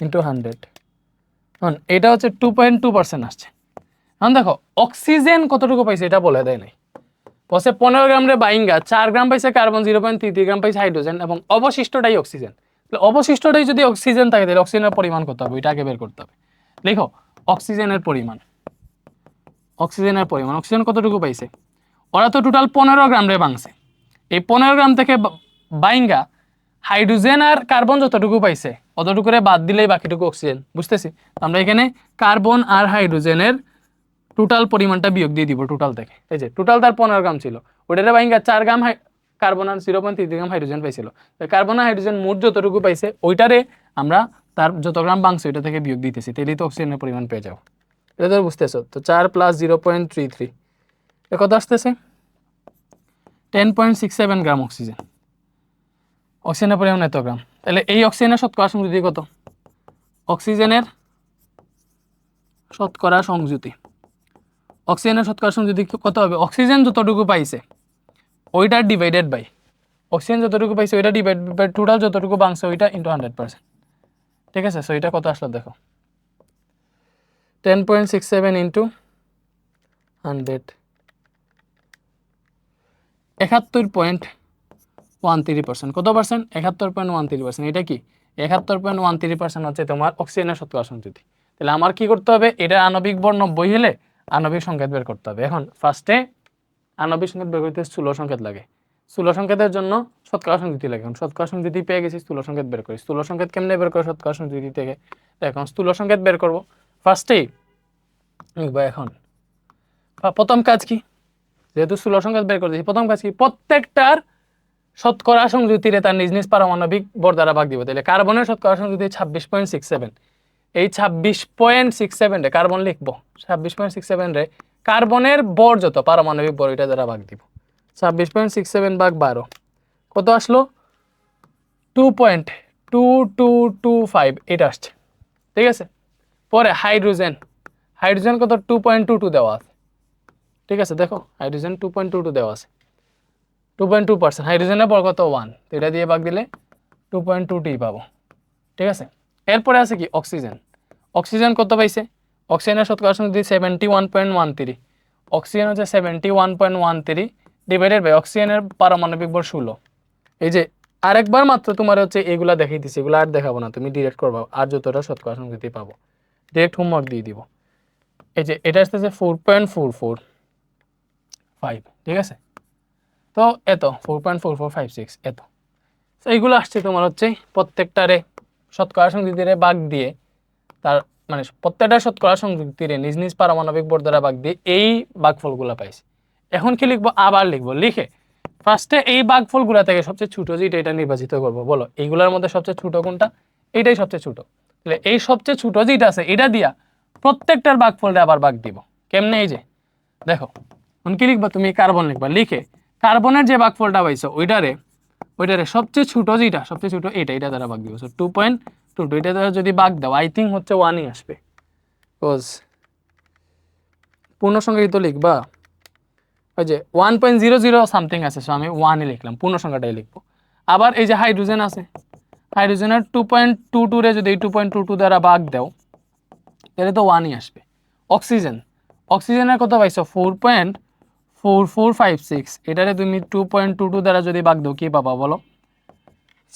100, এটা হচ্ছে 2.2% আসছে। এখন দেখো অক্সিজেন কতটুকু পাইছে এটা বলে দেয় নাই, বসে 15 গ্রাম রে বাইঙ্গা 4 গ্রাম পাইছে কার্বন, 0.33 গ্রাম পাইছে হাইড্রোজেন এবং অবশিষ্টটাই অক্সিজেন। তাহলে অবশিষ্টটাই যদি অক্সিজেন থাকে, তাহলে অক্সিজেনের পরিমাণ কত হবে? এটা আগে বের করতে হবে। লিখো অক্সিজেনের পরিমাণ, অক্সিজেন কতটুকু পাইছে? ওরা তো টোটাল 15 গ্রাম রে ভাঙছে, এই 15 গ্রাম থেকে বাইঙ্গা হাইড্রোজেন আর কার্বন যতটুকু পাইছে অতটুকু রে বাদ দিলেই বাকিটুকু অক্সিজেন, বুঝতেছি? আমরা এখানে কার্বন আর হাইড্রোজেনের টোটাল পরিমাণটা বিয়োগ দিয়ে দিব টোটাল থেকে। এই যে টোটাল তার 15 গ্রাম ছিল, ওটারে বাইঙ্গা 4 গ্রাম কার্বন আর 0.33 গ্রাম হাইড্রোজেন পাইছিল। কার্বন আর হাইড্রোজেন মোট যতটুকু পাইছে ওইটারে আমরা তার যত গ্রাম ভাঙছে ওইটা থেকে বিয়োগ দিতেছি, তাহলেই তো অক্সিজেনের পরিমাণ পেয়ে যাবো। এটা তো বুঝতেছো? তো 4 + 0.33 এ কত আসতেছে? 10.67 গ্রাম অক্সিজেন। অক্সিজেনের পরিমাণ এত গ্রাম, তাহলে এই অক্সিজেনের শতকরা সংযুতি কত? অক্সিজেনের শতকরা সংযুতি, অক্সিজেনের শতকরা সংযুতি কত হবে? অক্সিজেন যতটুকু পাইছে ওইটা ডিভাইডেড বাই অক্সিজেন যতটুকু পাইছে ওইটা ডিভাইড বাই টোটাল যতটুকু ভাঙছে ওইটা ইনটু 100%, ঠিক আছে? সো এটা কত আসলো দেখো, 10.67 × 100, 71.13%। কত পার্সেন্ট? 71.13%। এটা কি 71.13% হচ্ছে তোমার অক্সিজেনের শতকরা সংযুতি। তাহলে আমার কি করতে হবে? এটা আণবিক ভর 90 হলে আণবিক সংকেত বের করতে হবে। এখন ফার্স্টে আণবিক সংকেত বের করতে স্থূল সংকেত লাগে, স্থূল সংকেতের জন্য শতকরা সংযুতি লাগে। এখন শতকরা সংযুতি পেয়ে গেছি, স্থূল সংকেত বের করি। স্থূল সংকেত কেমনে বের করে শতকরা সংযুতি থেকে? এখন স্থূল সংকেত বের করব, ফার্স্টেই এখন প্রথম কাজ কি? যেহেতু স্থূল সংকেত বের করতেছি, প্রথম কাজ কি? প্রত্যেকটার শতকরা সংযুতিরে তার নিজ নিজ পারমাণবিক ভর দ্বারা ভাগ দিব। তাহলে কার্বনের শতকরা সংযুতি 26.67, এই 26.67 রে কার্বন লিখবো, 26.67 রে কার্বনের ভর যত পারমাণবিক ভর এটা দ্বারা ভাগ দিব। 26.67 ভাগ 12 কত আসলো? 2.2225 এটা আসছে, ঠিক আছে? পরে হাইড্রোজেন কত? 2.22 দেওয়া আছে, ঠিক আছে? দেখো হাইড্রোজেন 2.22 দেওয়া আছে, 2.2%। হাইড্রোজেনের ভর কত? 1, তো এটা দিয়ে ভাগ দিলে 2.2টি পাবো, ঠিক আছে? এরপরে আছে কি? অক্সিজেন কত পাইছে? অক্সিজেনের শতকরা সংযুতি 71.13, অক্সিজেন হচ্ছে 71.13 ডিভাইডেড বাই অক্সিজেনের পারমাণবিক ভর 16। এই যে আরেকবার মাত্র তোমার হচ্ছে এগুলা দেখাই দিছি, এগুলো আর দেখাবো না, তুমি ডিরেক্ট করবা, আর যতটা শতকরা সংযুতি পাবো ডিরেক্ট হোমওয়ার্ক দিয়ে দিব। এই যে এটা আসতেছে 4.4455, ঠিক আছে? তো এত 4.4456 এত, তো এইগুলো আসছে তোমার হচ্ছে প্রত্যেকটারে শতকরা সংযুতিরে ভাগ দিয়ে, তার মানে প্রত্যেকটা শতকরা সংযুক্তিরে নিজ নিজ পারমাণবিক ভর দ্বারা ভাগ দিয়ে এই ভাগফলগুলো পাইছি। এখন কি লিখবো? আবার লিখবো, লিখে ফার্স্টে এই ভাগফলগুলো থেকে সবচেয়ে ছোট যেটা এটা নির্বাচিত করবো। বলো এইগুলোর মধ্যে সবচেয়ে ছোট কোনটা? এইটাই সবচেয়ে ছোট, তাহলে এই সবচেয়ে ছোট যেটা আছে এটা দিয়া প্রত্যেকটার ভাগফলটা আবার ভাগ দিব। কেমনে? এই যে দেখো, কি লিখবা তুমি? কার্বন লিখবা, লিখে কার্বনের যে ভাগফলটা পাইছো ওইটারে সবচেয়ে ছোট যেটা, সবচেয়ে ছোট এটা দ্বারা ভাগ দিব। 2.22 এটা দ্বারা যদি ভাগ দাও, আই থিঙ্ক হচ্ছে 1ই আসবে, বিকজ পূর্ণ সংখ্যা তো লিখবা, ওই যে 1.00 সামথিং আছে, সো আমি 1ই লিখলাম, পূর্ণ সংখ্যাটাই লিখবো। আবার এই যে হাইড্রোজেন আছে, হাইড্রোজেনের 2.22 রে যদি 2.22 দ্বারা ভাগ দাও তাহলে তো 1ই আসবে। অক্সিজেনের কত পাইছো? 4.4456, এটারে তুমি 2.22 দ্বারা যদি ভাগ দাও কি পাবা বলো?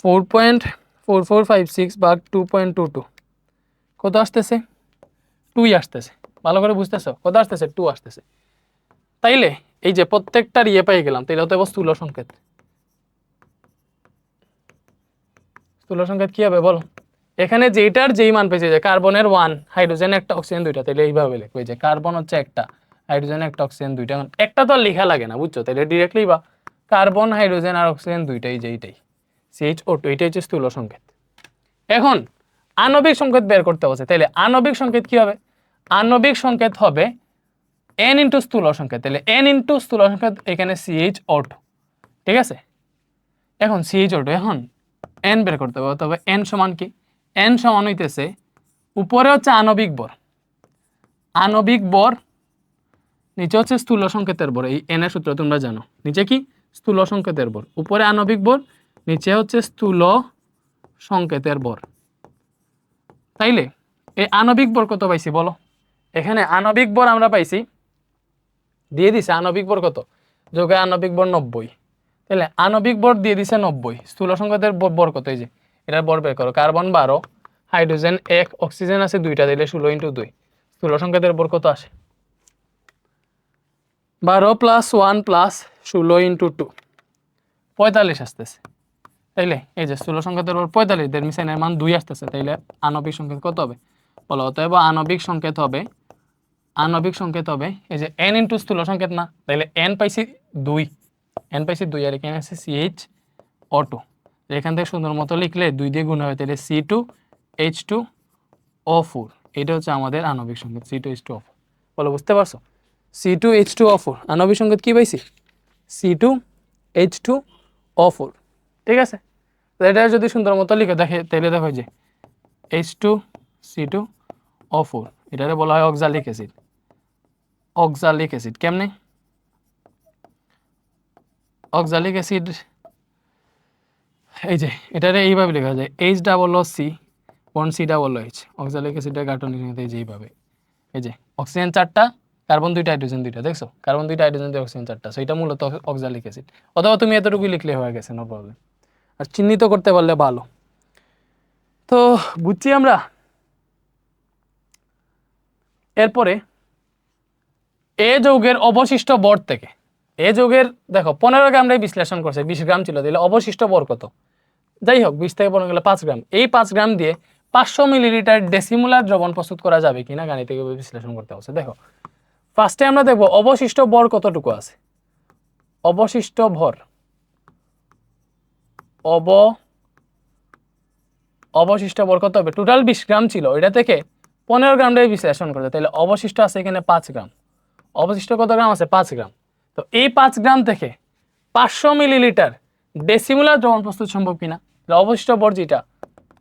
4.4456 ভাগ 2.22 কত আসতেছে? 2ই আসতেছে। ভালো করে বুঝতেছো? কত আসতেছে? 2 আসতেছে। তাইলে এই যে প্রত্যেকটার পেয়ে গেলাম, তাইলে হতে হবে স্থূল সংকেত। স্থূল সংকেত কি হবে বলো? এখানে যেটার যেই মান পেয়েছে, যে কার্বনের 1, হাইড্রোজেন একটা, অক্সিজেন দুইটা, তাহলে এইভাবে লিখবে যে কার্বন হচ্ছে একটা, হাইড্রোজেন একটা, অক্সিজেন দুইটা। একটা তো আর লেখা লাগে না, বুঝছো? তাহলে ডিরেক্টলি বা কার্বন, হাইড্রোজেন আর অক্সিজেন দুইটাই, যে এইটাই CH_O2, এটাই হচ্ছে স্থূল সংকেত। এখন আণবিক সংকেত বের করতে হবে, তাহলে আণবিক সংকেত কি হবে? আণবিক সংকেত হবে n ইন্টু স্থূল সংকেত। তাহলে n ইন্টু স্থূল সংকেত, এখানে CH_O2, ঠিক আছে? এখন CH_O2, এখন n বের করতে হবে, তবে n সমান কি? n সমান হইতেছে, উপরে হচ্ছে আণবিক ভর, আণবিক ভর, নিচে হচ্ছে স্থূল সংকেতের ভর। এই n এর সূত্র তোমরা জানো, নিচে কি? স্থূল সংকেতের ভর, উপরে আণবিক ভর, নিচে হচ্ছে স্থূল সংকেতের ভর। তাইলে এই আণবিক ভর কত পাইছি বলো? এখানে আণবিক ভর আমরা পাইছি, দিয়ে দিছে আণবিক ভর কত? যোগে আণবিক ভর 90। তাহলে আণবিক ভর দিয়ে দিছে 90, স্থূল সংকেতের ভর কত? এই যে এটার ভর বের করো। কার্বন 12, হাইড্রোজেন 1, অক্সিজেন আছে 2টা, দিলে 16 ইন্টু 2, স্থূল সংকেতের ভর কত আসে? 12 + 1 + 16 ইন্টু 2, 45 আসতেছে। তাইলে এই যে স্থূল সংকেতের ভর 45, দের মিশনের মান 2 আসতেছে। তাইলে আণবিক সংকেত কত হবে বলো? অতএব আণবিক সংকেত হবে, আণবিক সংকেত হবে এই যে n ইন্টু স্থূল সংকেত না, তাইলে n পাইছি 2, n পাইছি 2, আর এখানে আছে CH_O2। এখান থেকে সুন্দর মতো লিখলে 2 দিয়ে গুণ হবে, তাহলে C2H2O4, এটা হচ্ছে আমাদের আণবিক সংকেত C2H2O4। বলো, বুঝতে পারছো? C2H2O4 আণবিক সংকেত কি পাইছি? C2H2O4, ঠিক আছে? এটা যদি সুন্দর মতো লিখে দেখে, তাহলে দেখো যে H2C2O4, এটারে বলা হয় অক্সালিক অ্যাসিড। অক্সালিক অ্যাসিড কেমনে? অক্সালিক অ্যাসিড এই যে এটারে এইভাবে লেখা যায়, H+C বন্ড C+H, অক্সালিক অ্যাসিডের গাঠনিক সংকেত এই যে এইভাবে। এই যে অক্সিজেন 4টা, কার্বন 2টা, হাইড্রোজেন 2টা, দেখছো? কার্বন 2টা, হাইড্রোজেন 2টা, অক্সিজেন 4টা, সো এটা মূলত অক্সালিক অ্যাসিড। অথবা তুমি এতটুকুই লিখলে হয়ে গেছে, নো প্রবলেম। আর চিহ্নিত করতে পারলে ভালো। তো বুঝছি আমরা। এরপরে এ যৌগের অবশিষ্ট ভর থেকে, এ যৌগের দেখো 15 গ্রামটাই বিশ্লেষণ করছে, 20 গ্রাম ছিল, তাহলে অবশিষ্ট ভর কত? যাই হোক, 20 থেকে 15 গেলে 5 গ্রাম। এই 5 গ্রাম দিয়ে 500 মিলিলিটার ডেসিমোলার দ্রবণ প্রস্তুত করা যাবে কিনা গাণিতিক বিশ্লেষণ করতে হবে। দেখো, ফার্স্টে আমরা দেখব অবশিষ্ট ভর কতটুকু আছে। অবশিষ্ট ভর, অবশিষ্ট ভর কত হবে? টোটাল 20 গ্রাম ছিল, এটা থেকে 15 গ্রামটাই বিশ্লেষণ করতে, তাহলে অবশিষ্ট আছে এখানে 5 গ্রাম। অবশিষ্ট কত গ্রাম আছে? 5 গ্রাম। তো এই 5 গ্রাম থেকে 500 মিলিলিটার ডেসিমোলার দ্রবণ প্রস্তুত সম্ভব কিনা? অবশিষ্ট ভর যেটা,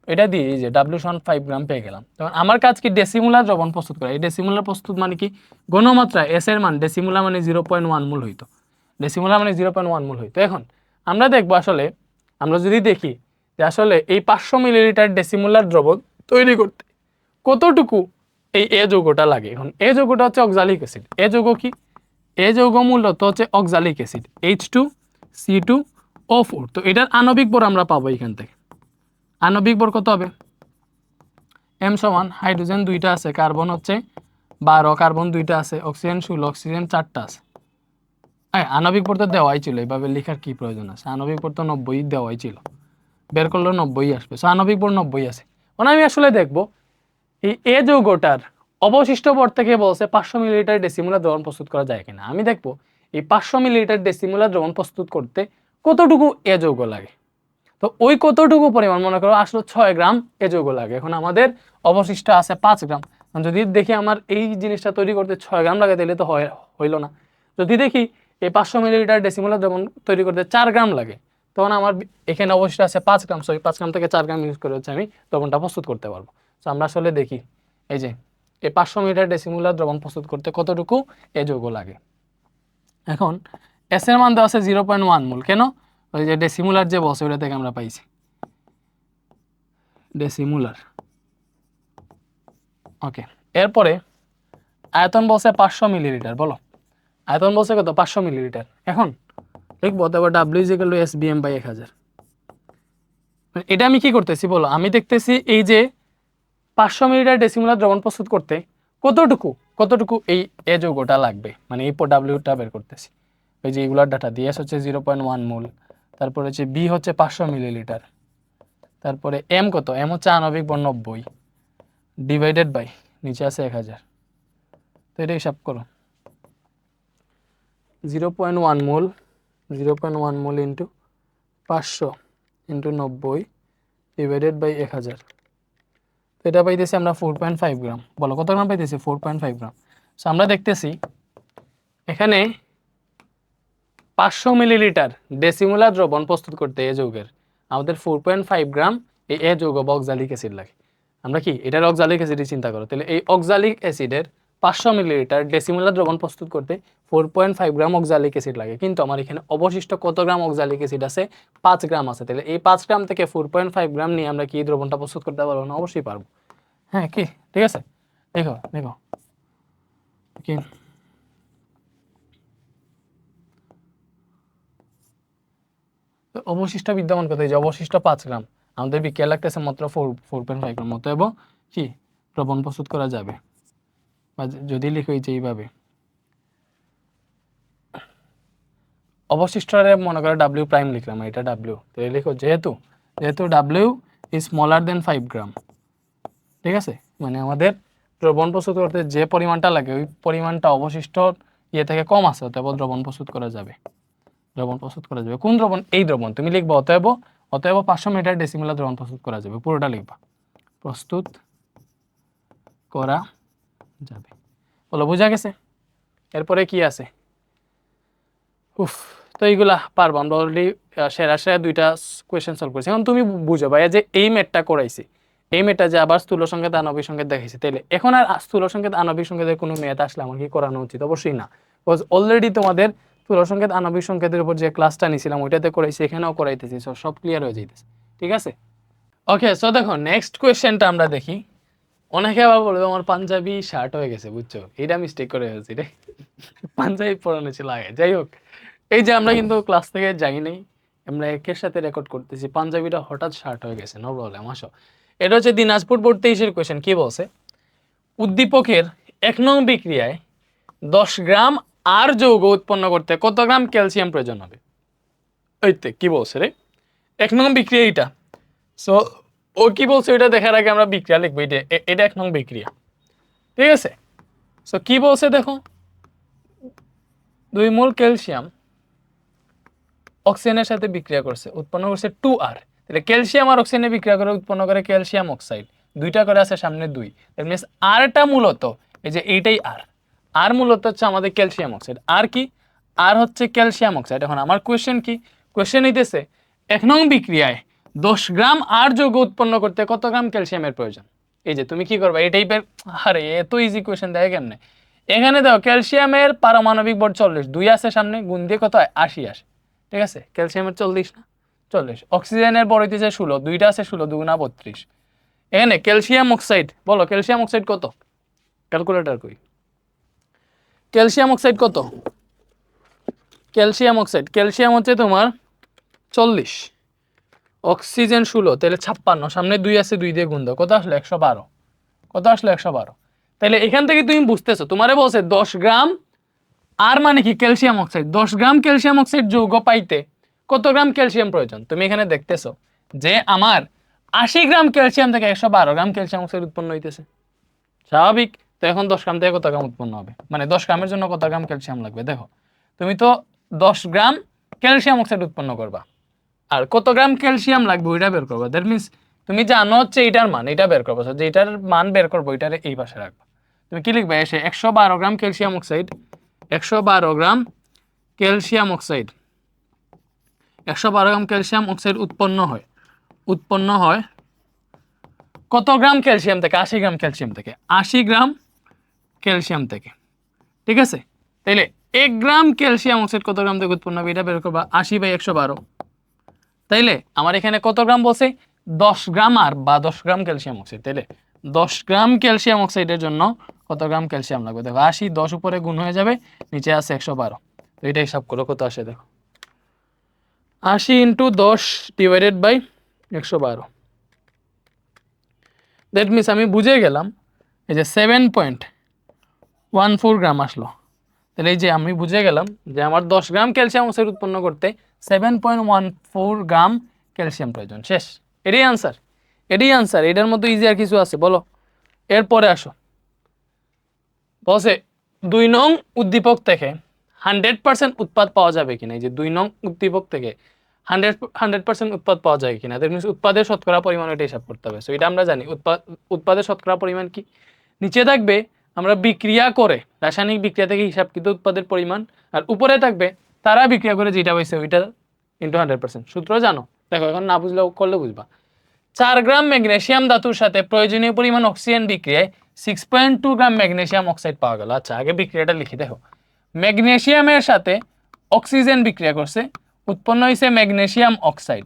এটা দিয়ে এই যে W সমান 5 গ্রাম পেয়ে গেলাম। তখন আমার কাজ কি? ডেসিমোলার দ্রবণ প্রস্তুত করা। এই ডেসিমোলার প্রস্তুত মানে কি? ঘনমাত্রা S এর মান, ডেসিমোলার মানে 0.1 মোল হইতো, ডেসিমোলার মানে 0.1 মোল হইতো। এখন আমরা দেখবো আসলে, আমরা যদি দেখি যে আসলে এই 500 মিলিলিটার ডেসিমোলার দ্রবণ তৈরি করতে কতটুকু এই এ যৌগটা লাগে। এখন এ যৌগটা হচ্ছে অক্সালিক অ্যাসিড। এ যৌগ কি? এ যৌগ মূলত হচ্ছে অক্সালিক অ্যাসিড, H2C2O4। তো এটার আণবিক ভর আমরা পাবো এখান থেকে। আণবিক ভর কত হবে? M সমান, হাইড্রোজেন 2টা আছে, কার্বন হচ্ছে 12, কার্বন 2টা আছে, অক্সিজেন 16, অক্সিজেন 4টা আছে। আণবিক ভর তো দেওয়াই ছিল, এইভাবে লেখার কি প্রয়োজন আছে? আণবিক ভর তো 90 দেওয়াই ছিল, বের করলেও 90 আসবে। সো আণবিক ভর 90 আছে। মানে আমি আসলে দেখবো এই এ যৌগটার অবশিষ্ট ভর থেকে বলছে 500 মিলিলিটার ডেসিমোলার দ্রবণ প্রস্তুত করা যায় কিনা। আমি দেখবো এই 500 মিলিলিটার ডেসিমোলার দ্রবণ প্রস্তুত করতে কতটুকু এ যৌগ লাগে। তো ওই কতটুকু পরিমাণ মনে করো আসলে 6 গ্রাম এ যৌগ লাগে। এখন আমাদের অবশিষ্ট আছে 5 গ্রাম। যদি দেখি আমার এই জিনিসটা তৈরি করতে 6 গ্রাম লাগে তাহলে তো হইলো না। যদি দেখি এই 500 মিলিলিটার ডেসিমোলার দ্রবণ তৈরি করতে 4 গ্রাম লাগে, তখন আমার এখানে অবশিষ্ট আছে 5 গ্রাম। সরি 5 গ্রাম থেকে 4 গ্রাম ইউজ করে হচ্ছে আমি দ্রবণটা প্রস্তুত করতে পারবো। তো আমরা আসলে দেখি এই যে এই 500 মিলিলিটার ডেসিমোলার দ্রবণ প্রস্তুত করতে কতটুকু এ যৌগ লাগে। এখন এস এর মান দেওয়া আছে 0.1 মোল। কেন? ওই যে ডেসিমোলার যে বলছে ওটা থেকে আমরা পাইছি ডেসিমোলার। ওকে, এরপরে আয়তন বলছে 500 মিলিলিটার। বলো আয়তন বলছে কত? 500 মিলিলিটার। এখন লিখবো তারপর W = SBM/1000। এটা আমি কি করতেছি বলো, আমি দেখতেছি এই যে 500 মিলিলিটার ডেসিমোলার দ্রবণ প্রস্তুত করতে কতটুকু এই এ যৌগটা লাগবে, মানে এই ডাব্লিউটা বের করতেছি। ওই যে এগুলার ডাটা দিয়ে হচ্ছে 0.1 মোল, তারপরে হচ্ছে বি হচ্ছে 500 মিলিলিটার, তারপরে এম কত? এম হচ্ছে আণবিক ভর 90 ডিভাইডেড বাই নিচে আছে 1000। তো এটা হিসাব করো 0.1 মোল 0.1 মোল ইন্টু 500 ইন্টু 90 ডিভাইডেড বাই 1000। তো এটা পাইতেছি আমরা 4.5 গ্রাম। বলো কত গ্রাম পাইতেছি? 4.5 গ্রাম। সো আমরা দেখতেছি এখানে 500 মিলিলিটার ডেসিমোলার দ্রবণ প্রস্তুত করতে এ যৌগের আমাদের 4.5 গ্রাম এই এ যৌগ বা অক্সালিক অ্যাসিড লাগে। আমরা কি এটার অক্সালিক অ্যাসিডই চিন্তা করো, তাহলে এই অক্সালিক অ্যাসিডের 500 মিলিলিটার ডেসিমোলার দ্রবণ প্রস্তুত করতে 4.5 গ্রাম অক্সালিক অ্যাসিড লাগে। কিন্তু আমার এখানে অবশিষ্ট কত গ্রাম অক্সালিক অ্যাসিড আছে? 5 গ্রাম আছে। তাহলে এই 5 গ্রাম থেকে 4.5 গ্রাম নিয়ে আমরা কি দ্রবণটা প্রস্তুত করতে পারবো না? অবশ্যই পারবো। হ্যাঁ, কি ঠিক আছে? দেখো দেখো কি অবশিষ্ট বিদ্যমান কত? এই যে অবশিষ্ট 5 গ্রাম, আমাদের বিক্রিয়া লাগতেছে মাত্র 4.5 গ্রাম মতো, এবং কি দ্রবণ প্রস্তুত করা যাবে। বা যদি লিখো এই যে এইভাবে অবশিষ্টরে মনে করো ডাব্লিউ প্রাইম লিখলাম, এটা ডাব্লিউ, তো লিখো যেহেতু ডাব্লিউ ইজ স্মলার দেন 5 গ্রাম। ঠিক আছে, মানে আমাদের দ্রবণ প্রস্তুত করতে যে পরিমাণটা লাগে ওই পরিমাণটা অবশিষ্ট ইয়ে থেকে কম আছে, অতএব দ্রবণ প্রস্তুত করা যাবে। কোন দ্রবণ? এই দ্রবণ। তুমি লিখবা অতএব 500 মিটার ডেসিমোলার দ্রবণ প্রস্তুত করা যাবে। পুরোটা লিখবা, প্রস্তুত করা যাবে। বলো বুঝা গেছে? এরপরে কি আছে? তো এইগুলা পারবো আমরা অলরেডি সেরা 2টা কোয়েশ্চেন সলভ করেছি। এখন তুমি বুঝো ভাইয়া যে এই ম্যাথটা করাইছি, এই ম্যাথটা যে আবার স্থূল সংকেত আণবিক সংকেত দেখাইছি, তাইলে এখন আর স্থূল সংকেত আণবিক সংকেতের কোনো ম্যাথ আসলে আমার কি করানো উচিত? অবশ্যই না। বিকজ অলরেডি তোমাদের স্থূল সংকেত আণবিক সংকেতের উপর যে ক্লাসটা নিয়েছিলাম ওইটাতে করাইছি, এখানেও করাইতেছি, সব ক্লিয়ার হয়ে যাইতেছে। ঠিক আছে, ওকে। সো দেখো নেক্সট কোয়েশ্চেনটা আমরা দেখি। অনেকে আবার বলবে আমার পাঞ্জাবি শার্ট হয়ে গেছে, বুঝছো? এটা মিস্টেক করে হয়েছে রে, পাঞ্জাবি পরানো ছিল আগে। যাই হোক, এই যে আমরা কিন্তু ক্লাস থেকে যাই নাই, আমরা একের সাথে রেকর্ড করতেছি, পাঞ্জাবিটা হঠাৎ শার্ট হয়ে গেছে। নো প্রবলেম, আসো। এটা হচ্ছে দিনাজপুর বোর্ড 23-এর কোয়েশ্চেন। কি বলছে? উদ্দীপকের 1 নং বিক্রিয়ায় 10 গ্রাম আর যৌগ উৎপন্ন করতে কত গ্রাম ক্যালসিয়াম প্রয়োজন হবে? ওইতে কি বলছে রে? 1 নং বিক্রিয়া এটা। সো ও কি বলছে এটা দেখার আগে আমরা বিক্রিয়া লিখবো। এটা 1 নং বিক্রিয়া। ঠিক আছে, সো কি বলছে দেখো, 2 মোল ক্যালসিয়াম অক্সিজেনের সাথে বিক্রিয়া করছে, উৎপন্ন করছে 2R। তাহলে ক্যালসিয়াম আর অক্সিজেনে বিক্রিয়া করে উৎপন্ন করে ক্যালসিয়াম অক্সাইড, দুইটা করে আছে সামনে 2। দ্যাট মিন্স আরটা মূলত এই যে এইটাই আর মূলত হচ্ছে আমাদের ক্যালসিয়াম অক্সাইড। আর কি? আর হচ্ছে ক্যালসিয়াম অক্সাইড। এখন আমার কোয়েশ্চেন কি? কোয়েশ্চেন হইতেছে 1 নং বিক্রিয়ায় 10 গ্রাম আর যৌগ উৎপন্ন করতে কত গ্রাম ক্যালসিয়ামের প্রয়োজন? এই যে তুমি কি করবা এই টাইপের, আরে এত ইজি কোয়েশ্চেন দেয় কেমনে? এখানে দাও ক্যালসিয়ামের পারমাণবিক ভর 40, 2 আছে সামনে, গুণ দিয়ে কত হয়? 80 আসে। ঠিক আছে, ক্যালসিয়ামের 40 না 40। অক্সিজেনের বড় হইতেছে 16, 2টা আছে 16, 2 গুণা 32। এখানে ক্যালসিয়াম অক্সাইড, বলো ক্যালসিয়াম অক্সাইড কত? ক্যালকুলেটর কই? ক্যালসিয়াম অক্সাইড কত? ক্যালসিয়াম হচ্ছে তোমার 40, অক্সিজেন 16, তাহলে 56, সামনে 2 আছে, 2 দিয়ে গুণ দাও, কত আসলো? 112। কত আসলো? 112। তাহলে এখান থেকে তুমি বুঝতেছো, তোমারে বলছে 10 গ্রাম আর মানে কি ক্যালসিয়াম অক্সাইড, 10 গ্রাম ক্যালসিয়াম অক্সাইড যৌগ পাইতে কত গ্রাম ক্যালসিয়াম প্রয়োজন? তুমি এখানে দেখতেছো যে আমার 80 গ্রাম ক্যালসিয়াম থেকে 112 গ্রাম ক্যালসিয়াম অক্সাইড উৎপন্ন হইতেছে, স্বাভাবিক। তো এখন 10 গ্রাম থেকে কত গ্রাম উৎপন্ন হবে, মানে 10 গ্রামের জন্য কত গ্রাম ক্যালসিয়াম লাগবে? দেখো তুমি তো 10 গ্রাম ক্যালসিয়াম অক্সাইড উৎপন্ন করবা, আর কত গ্রাম ক্যালসিয়াম লাগবে ওইটা বের করবো। দ্যাট মিনস তুমি জানো হচ্ছে এটার মান, এটা বের করবো, যে এটার মান বের করবো এটার এই পাশে রাখবো। তুমি কি লিখবে, এসে 112 গ্রাম ক্যালসিয়াম অক্সাইড, 112 গ্রাম ক্যালসিয়াম অক্সাইড, 112 গ্রাম ক্যালসিয়াম অক্সাইড উৎপন্ন হয় কত গ্রাম ক্যালসিয়াম থেকে? 80 গ্রাম ক্যালসিয়াম থেকে, 80 গ্রাম ক্যালসিয়াম থেকে। ঠিক আছে, তাইলে 1 গ্রাম ক্যালসিয়াম অক্সাইড কত গ্রাম থেকে উৎপন্ন হবে এটা বের করবা, 80/112। তাইলে আমার এখানে কত গ্রাম বলছে? 10 গ্রাম আর বা 10 গ্রাম ক্যালসিয়াম অক্সাইড। তাইলে 10 গ্রাম ক্যালসিয়াম অক্সাইডের জন্য কত গ্রাম ক্যালসিয়াম লাগবে? দেখো 80 10 উপরে গুণ হয়ে যাবে, নিচে আছে 112। তো এটা হিসাব করো কত আসে দেখো, 80 × 10 / 112। দ্যাট মিনস আমি বুঝে গেলাম এই যে 7.14 গ্রাম আসলো। তাহলে এই যে আমি বুঝে গেলাম যে আমার 10 গ্রাম ক্যালসিয়াম অক্সাইড উৎপন্ন করতে 7.14 গ্রাম ক্যালসিয়াম প্রয়োজন। শেষ, এটাই আনসার, এটাই আনসার। এটার মধ্যে ইজি আর কিছু আছে বলো? এরপরে আসো, বলছে 2 নং উদ্দীপক থেকে 100% উৎপাদ পাওয়া যাবে কিনা। এই যে 2 নং উদ্দীপক থেকে 100% উৎপাদ পাওয়া যায় কিনা, দ্যাট মিনস উৎপাদের শতকরা পরিমাণ এটা হিসাব করতে হবে। সো এটা আমরা জানি উৎপাদের শতকরা পরিমাণ কি, নিচে থাকবে আমরা বিক্রিয়া করে রাসায়নিক বিক্রিয়া থেকে হিসাবকৃত উৎপাদের পরিমাণ, আর উপরে থাকবে তারা বিক্রিয়া করে যেটা হয়েছে ওইটা ইন্টু 100%। সূত্র জানো? দেখো এখন না বুঝলেও করলে বুঝবা। 4 গ্রাম ম্যাগনেসিয়াম ধাতুর সাথে প্রয়োজনীয় পরিমাণ অক্সিজেন বিক্রিয়ায় 6.2 গ্রাম ম্যাগনেসিয়াম অক্সাইড পাওয়া গেল। আচ্ছা, আগে বিক্রিয়াটা লিখি। দেখো, ম্যাগনেসিয়ামের সাথে অক্সিজেন বিক্রিয়া করছে, উৎপন্ন হয়েছে ম্যাগনেসিয়াম অক্সাইড।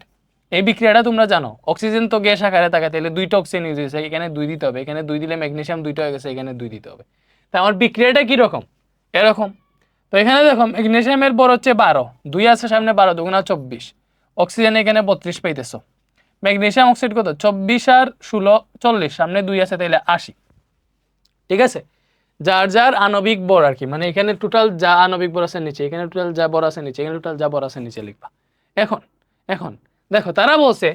এই বিক্রিয়াটা তোমরা জানো, অক্সিজেন তো গ্যাস আকারে থাকে, তাহলে 2টা অক্সিজেন ইউজ হয়েছে, এখানে 2 দিতে হবে, এখানে 2 দিলে ম্যাগনেসিয়াম 2টা হয়ে গেছে, এখানে 2 দিতে হবে। তা আমার বিক্রিয়াটা কি রকম? এরকম। তো এখানে দেখো ম্যাগনেসিয়ামের বর হচ্ছে 12, 2 আছে সামনে, 12 2 24, অক্সিজেন এখানে 32 পাইতেছো। ম্যাগনেসিয়াম অক্সাইড কত? 24 আর 16 40, সামনে 2 আছে, তাইলে 80। ঠিক আছে, যার যার আণবিক ভর আর কি, মানে এখানে টোটাল যা আণবিক ভর আছে নিচে, এখানে টোটাল যা ভর আছে নিচে, এখানে টোটাল যা ভর আছে নিচে লিখবা। এখন এখন দেখো তারা বলছে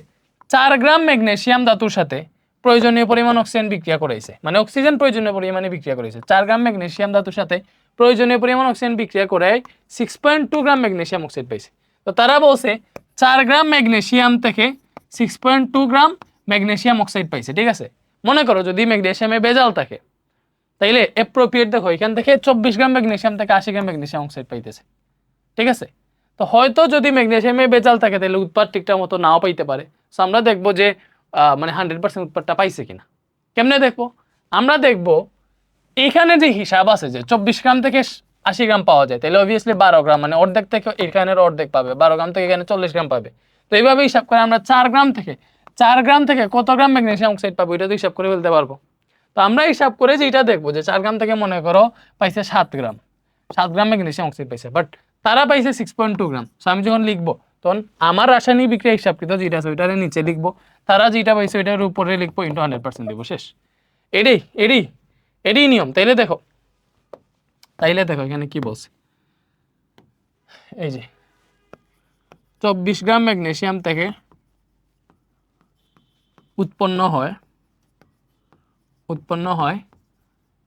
4 গ্রাম ম্যাগনেসিয়াম ধাতুর সাথে প্রয়োজনীয় পরিমাণ অক্সিজেন বিক্রিয়া করেছে, মানে অক্সিজেন প্রয়োজনীয় পরিমাণে বিক্রিয়া করেছে। 4 গ্রাম ম্যাগনেসিয়াম ধাতুর সাথে প্রয়োজনীয় পরিমাণ অক্সিজেন বিক্রিয়া করে 6.2 গ্রাম ম্যাগনেসিয়াম অক্সাইড পাইছে। তো তারা বলছে 4 গ্রাম ম্যাগনেসিয়াম থেকে 6.2 গ্রাম ম্যাগনেসিয়াম অক্সাইড পাইছে। ঠিক আছে, মনে করো যদি ম্যাগনেসিয়ামে ভেজাল থাকে তাইলে অ্যাপ্রোপ্রিয়েট দেখো এখান থেকে 24 গ্রাম ম্যাগনেসিয়াম থেকে 80 গ্রাম ম্যাগনেসিয়াম অক্সাইড পাইতেছে। ঠিক আছে, তো হয়তো যদি ম্যাগনেসিয়ামে ভেজাল থাকে তাহলে উৎপাদ ঠিকঠাক মতো নাও পাইতে পারে। সো আমরা দেখবো যে মানে 100% উৎপাদটা পাইছে কিনা। কেমনে দেখবো? আমরা দেখবো এখানে যে হিসাব আছে যে 24 গ্রাম থেকে 80 গ্রাম পাওয়া যায়, তাহলে অবভিয়াসলি 12 গ্রাম, মানে অর্ধেক থেকে এখানের অর্ধেক পাবে, 12 গ্রাম থেকে এখানে 40 গ্রাম পাবে। তো এইভাবে হিসাব করে আমরা 4 গ্রাম থেকে কত গ্রাম ম্যাগনেসিয়াম অক্সাইড পাবো এটা তো হিসাব করে ফেলতে পারবো। তো আমরা হিসাব করে যে এটা দেখবো যে 4 গ্রাম থেকে মনে করো পাইছে 7 গ্রাম, 7 গ্রাম ম্যাগনেসিয়াম অক্সাইড পাইছে, বাট তারা পাইছে 6.2 গ্রাম। সো আমি যখন লিখবো তখন আমার রাসায়নিক বিক্রিয়া হিসাবকৃত যেটা আছে ওইটার নিচে লিখবো, তারা যেটা পাইছে ওইটার উপরে লিখবো, ইন্টু 100% দিব। শেষ, এটাই নিয়ম। তাইলে দেখো এখানে কি বলছে, এই যে 24 গ্রাম ম্যাগনেসিয়াম থেকে উৎপন্ন হয়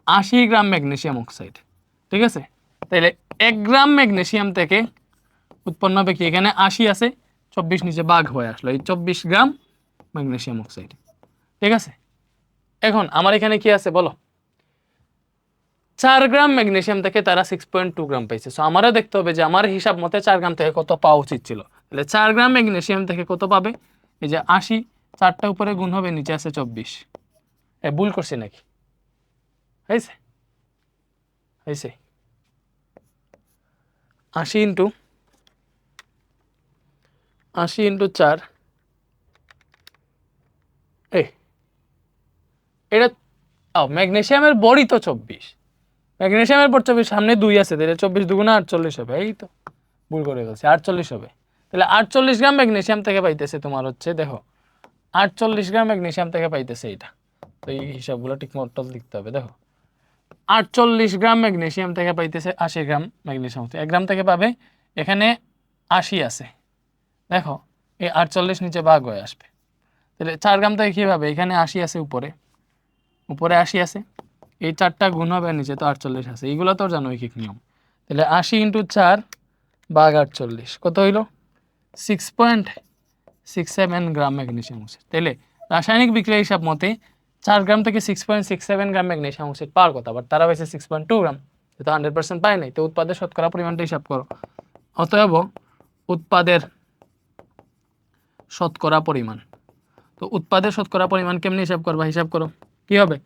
80 গ্রাম ম্যাগনেসিয়াম অক্সাইড। ঠিক আছে, তাহলে 1 গ্রাম ম্যাগনেসিয়াম থেকে উৎপন্ন হবে কি, এখানে 80 আছে, 24 নিচে ভাগ হয়ে আসলো, এই 24 গ্রাম ম্যাগনেসিয়াম অক্সাইড। ঠিক আছে, এখন আমার এখানে কি আছে বলো? 4 গ্রাম ম্যাগনেসিয়াম থেকে তারা 6.2 গ্রাম পাইছে। সো আমারও দেখতে হবে যে আমার হিসাব মতে 4 গ্রাম থেকে কত পাওয়া উচিত ছিল। তাহলে 4 গ্রাম ম্যাগনেসিয়াম থেকে কত পাবে? এই যে 80, 4টা উপরে গুণ হবে, নিচে আছে 24। ভুল করছি নাকি? হয়েছে 80 ইন্টু 4, এটা ম্যাগনেসিয়ামের বড়ই তো 24, ম্যাগনেসিয়ামের পর 24, সামনে 2 আছে, তাহলে 24 দুগুণা 48 হবে। এই তো ভুল করে গেছে, 48 হবে। তাহলে 48 গ্রাম ম্যাগনেসিয়াম থেকে পাইতেছে তোমার হচ্ছে, দেখো 48 গ্রাম ম্যাগনেসিয়াম থেকে পাইতেছে এটা। তো এই হিসাবগুলো ঠিক মতো লিখতে হবে। দেখো 48 গ্রাম ম্যাগনেসিয়াম থেকে পাইতেছে 80 গ্রাম ম্যাগনেসিয়াম, 1 গ্রাম থেকে পাবে, এখানে 80 আছে, দেখো এই 48 নিচে ভাগ হয়ে আসবে। তাহলে 4 গ্রাম থেকে কী পাবে? এখানে 80 আছে, উপরে 80 আছে, এই 4টা গুণ হবে, নিচে তো 48 আছে, এইগুলো তো জানো ঐকিক নিয়ম। তাহলে 80 × 4 ভাগ 48 কত হইল? 6.67 গ্রাম ম্যাগনেসিয়াম অক্সাইড। তাহলে রাসায়নিক বিক্রিয়া হিসাব মতে 4 গ্রাম থেকে 6.67 গ্রাম ম্যাগনেসিয়াম অক্সাইড পাওয়ার কথা, বাট তারা পাইছে 6.2 গ্রাম, তো 100% পায় নাই। তো উৎপাদের শতকরা পরিমাণটা হিসাব করো। অতএব উৎপাদের শতকরা পরিমাণ, তো উৎপাদের শতকরা পরিমাণ কেমনে হিসাব করবা? হিসাব করো, কি হবে?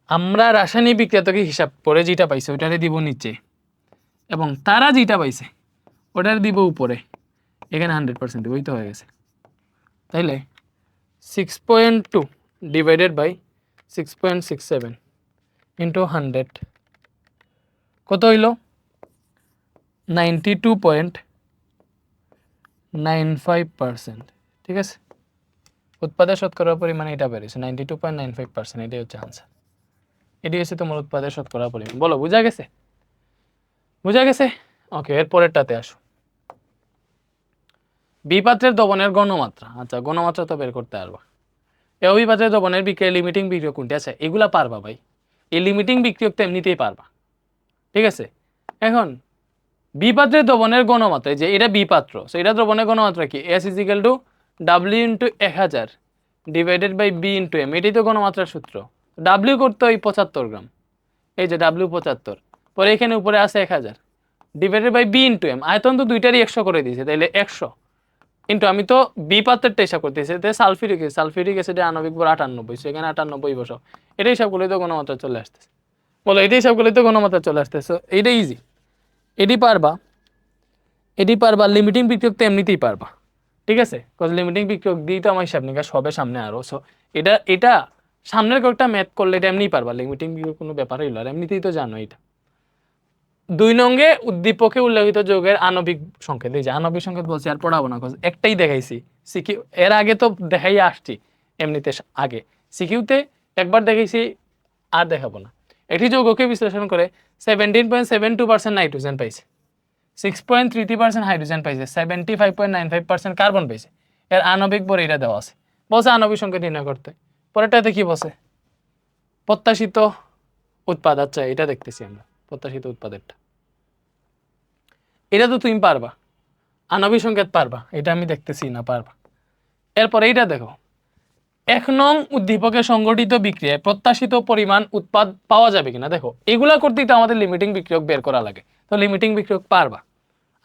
আমরা রাসায়নিক বিক্রিয়া থেকে হিসাব করে যেটা পাইছে ওইটারে দিব নিচে, এবং তারা যেটা পাইছে ওটার দিব উপরে, এখানে 100% দিব, ওই তো হয়ে গেছে। তাইলে 6.2 ডিভাইডেড বাই 6.67 ইন্টু 100 কত হইল? 92.95%। ঠিক আছে, উৎপাদের শতকরা পরিমাণ এটা বেড়েছে 92.95%, এটাই হচ্ছে আনসার। এটি হচ্ছে তোমার উৎপাদের শতকরা পরিমাণ। বলো, বুঝা গেছে? বুঝা গেছে? ওকে, এর পরেরটাতে আসো। বিপাত্রের দ্রবণের ঘনমাত্রা। আচ্ছা, ঘনমাত্রা তো বের করতে পারবা। এই অবিপাত্রের দ্রবণের বিক্রিয়া লিমিটিং বিক্রিয়ক কোনটি আছে? এগুলা পারবা ভাই, এই লিমিটিং বিক্রিয়ক তো এমনিতেই পারবা। ঠিক আছে, এখন বিপাত্রের দ্রবণের ঘনমাত্রা, যে এটা বিপাত্র, সো এটা দ্রবণের ঘনমাত্রা কি? S equal to W into 1000 divided by B into M, এটাই তো ঘনমাত্রার সূত্র। W করতে ওই 75 গ্রাম, এই যে W 75, পরে এখানে উপরে আছে 1000 divided by B into M, আয়তন তো দুইটারই 100 করে দিয়েছে, তাইলে 100 কিন্তু আমি তো বি পাত্রেরটা হিসাব করতেছি, সালফিউরিক অ্যাসিডের আণবিক ভর 98, সেখানে 98 বসাও, এটা হিসাব করলে তো ঘনমাত্রা চলে আসতেছে। বলো, এটা হিসাব করলে তো ঘনমাত্রা চলে আসতেছে, এইটা ইজি, এটি পারবা, এটি পারবা। লিমিটিং বিক্রিয়ক তো এমনিতেই পারবা। ঠিক আছে, কজ লিমিটিং বিক্রিয়ক দিয়ে তো আমার হিসাব নিকাশ হবে সামনে আরো, সো এটা সামনের কয়েকটা ম্যাথ করলে এটা এমনিই পারবা। লিমিটিং বিক্রিয়ক কোনো ব্যাপারই হলো, আর এমনিতেই তো জানো এটা। 2 নঙ্গে উদ্দীপকে উল্লেখিত যৌগের আণবিক সংকেত, এই যে আণবিক সংকেত বলছি, আর পড়াবো না, একটাই দেখাইছি সিকিউ, এর আগে তো দেখাই আসছি এমনিতে আগে, সিকিউতে একবার দেখাইছি, আর দেখাবো না। একটি যৌগকে বিশ্লেষণ করে 17.72% নাইট্রোজেন পাইছে, 6.33% হাইড্রোজেন পাইছে, 75.95% কার্বন পাইছে, এর আণবিক ভর এটা দেওয়া আছে, বলছে আণবিক সংকেত নির্ণয় করতে। পরেরটাতে কি বলছে? প্রত্যাশিত উৎপাদ। আচ্ছা, এটা দেখতেছি আমরা, প্রত্যাশিত উৎপাদেরটা, এটা তো তুমি পারবা, আণবিক সংকেত পারবা, এটা আমি দেখতেছি না, পারবা। এরপর এইটা দেখো, 1 নং উদ্দীপকে সংগঠিত বিক্রিয়ায় প্রত্যাশিত পরিমাণ উৎপাদ পাওয়া যাবে কিনা। দেখো, এগুলা করতেই তো আমাদের লিমিটিং বিক্রিয়ক বের করা লাগে, তো লিমিটিং বিক্রিয়ক পারবা,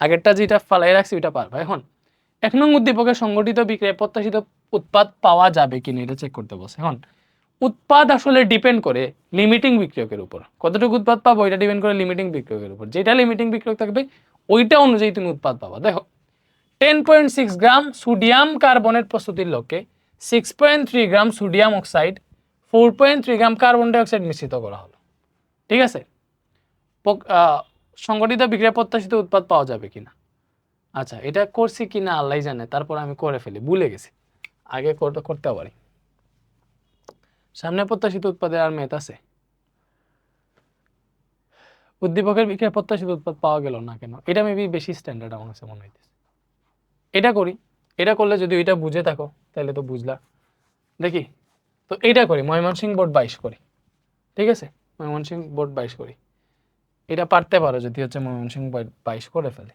আগেরটা যেটা ফালাই রাখছি ওইটা পারবা। এখন 1 নং উদ্দীপকে সংগঠিত বিক্রিয়ায় প্রত্যাশিত উৎপাদ পাওয়া যাবে কিনা এটা চেক করতে বসে। এখন উৎপাদ আসলে ডিপেন্ড করে লিমিটিং বিক্রিয়কের উপর, কতটুকু উৎপাদ পাবো এটা ডিপেন্ড করে লিমিটিং বিক্রিয়কের উপর, যেটা লিমিটিং বিক্রিয়ক থাকবে ওইটা অনুযায়ী তুমি উৎপাদ পাবা। দেখো, 10.6 গ্রাম সোডিয়াম কার্বনেট প্রস্তুতির লক্ষ্যে 6.3 গ্রাম সোডিয়াম অক্সাইড 4.3 গ্রাম কার্বন ডাইঅক্সাইড মিশ্রিত করা হলো। ঠিক আছে, সংগঠিত বিক্রিয়া প্রত্যাশিত উৎপাদ পাওয়া যাবে কিনা। আচ্ছা, এটা করছি কিনা আল্লাহ জানে, তারপর আমি করে ফেলি, ভুলে গেছি, আগে করতে পারি। সামনে প্রত্যাশিত উৎপাদের আর মেথ আছে, উদ্দীপকের বিক্রিয়া প্রত্যাশিত উৎপাদ পাওয়া গেল না কেন, এটা মেবি বেশি স্ট্যান্ডার্ড আমার কাছে মনে হইতেছে। এটা করি, এটা করলে যদি এটা বুঝে থাকো তাহলে তো বুঝলা। দেখি তো, এইটা করি, ময়মনসিংহ বোর্ড 22 করি। ঠিক আছে, ময়মনসিংহ বোর্ড 22 করি, এটা পারতে পারো যদি হচ্ছে ময়মনসিংহ 22 করে ফেলে।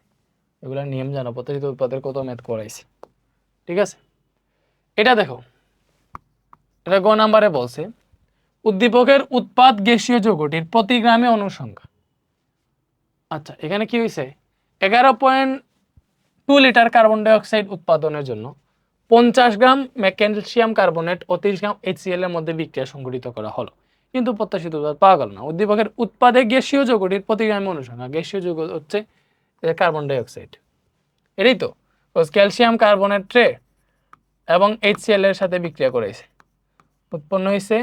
এগুলো নিয়ম জানো, প্রত্যাশিত উৎপাদের কত ম্যাথ করাইছি। ঠিক আছে, এটা দেখো, এটা গ নাম্বারে বলছে উদ্দীপকের উৎপাদ গ্যাসীয় যৌগটির প্রতি গ্রামে অণুর সংখ্যা। আচ্ছা, এখানে কি হয়েছে, 11.2 লিটার কার্বন ডাইঅক্সাইড উৎপাদনের জন্য 50 গ্রাম ক্যালসিয়াম কার্বনেট ও 30 গ্রাম HCl এর মধ্যে বিক্রিয়া সংঘটিত করা হলো, কিন্তু প্রত্যাশিত উৎপাদ পাওয়া গেল না। উদ্দীপকের উৎপাদে গ্যাসীয় যৌগটির প্রতি গ্রামে অণুর সংখ্যা, গ্যাসীয় যৌগ হচ্ছে কার্বন ডাইঅক্সাইড, এটাই তো, ক্যালসিয়াম কার্বনেটে এবং HCl এর সাথে বিক্রিয়া করেছে, উৎপন্ন হয়েছে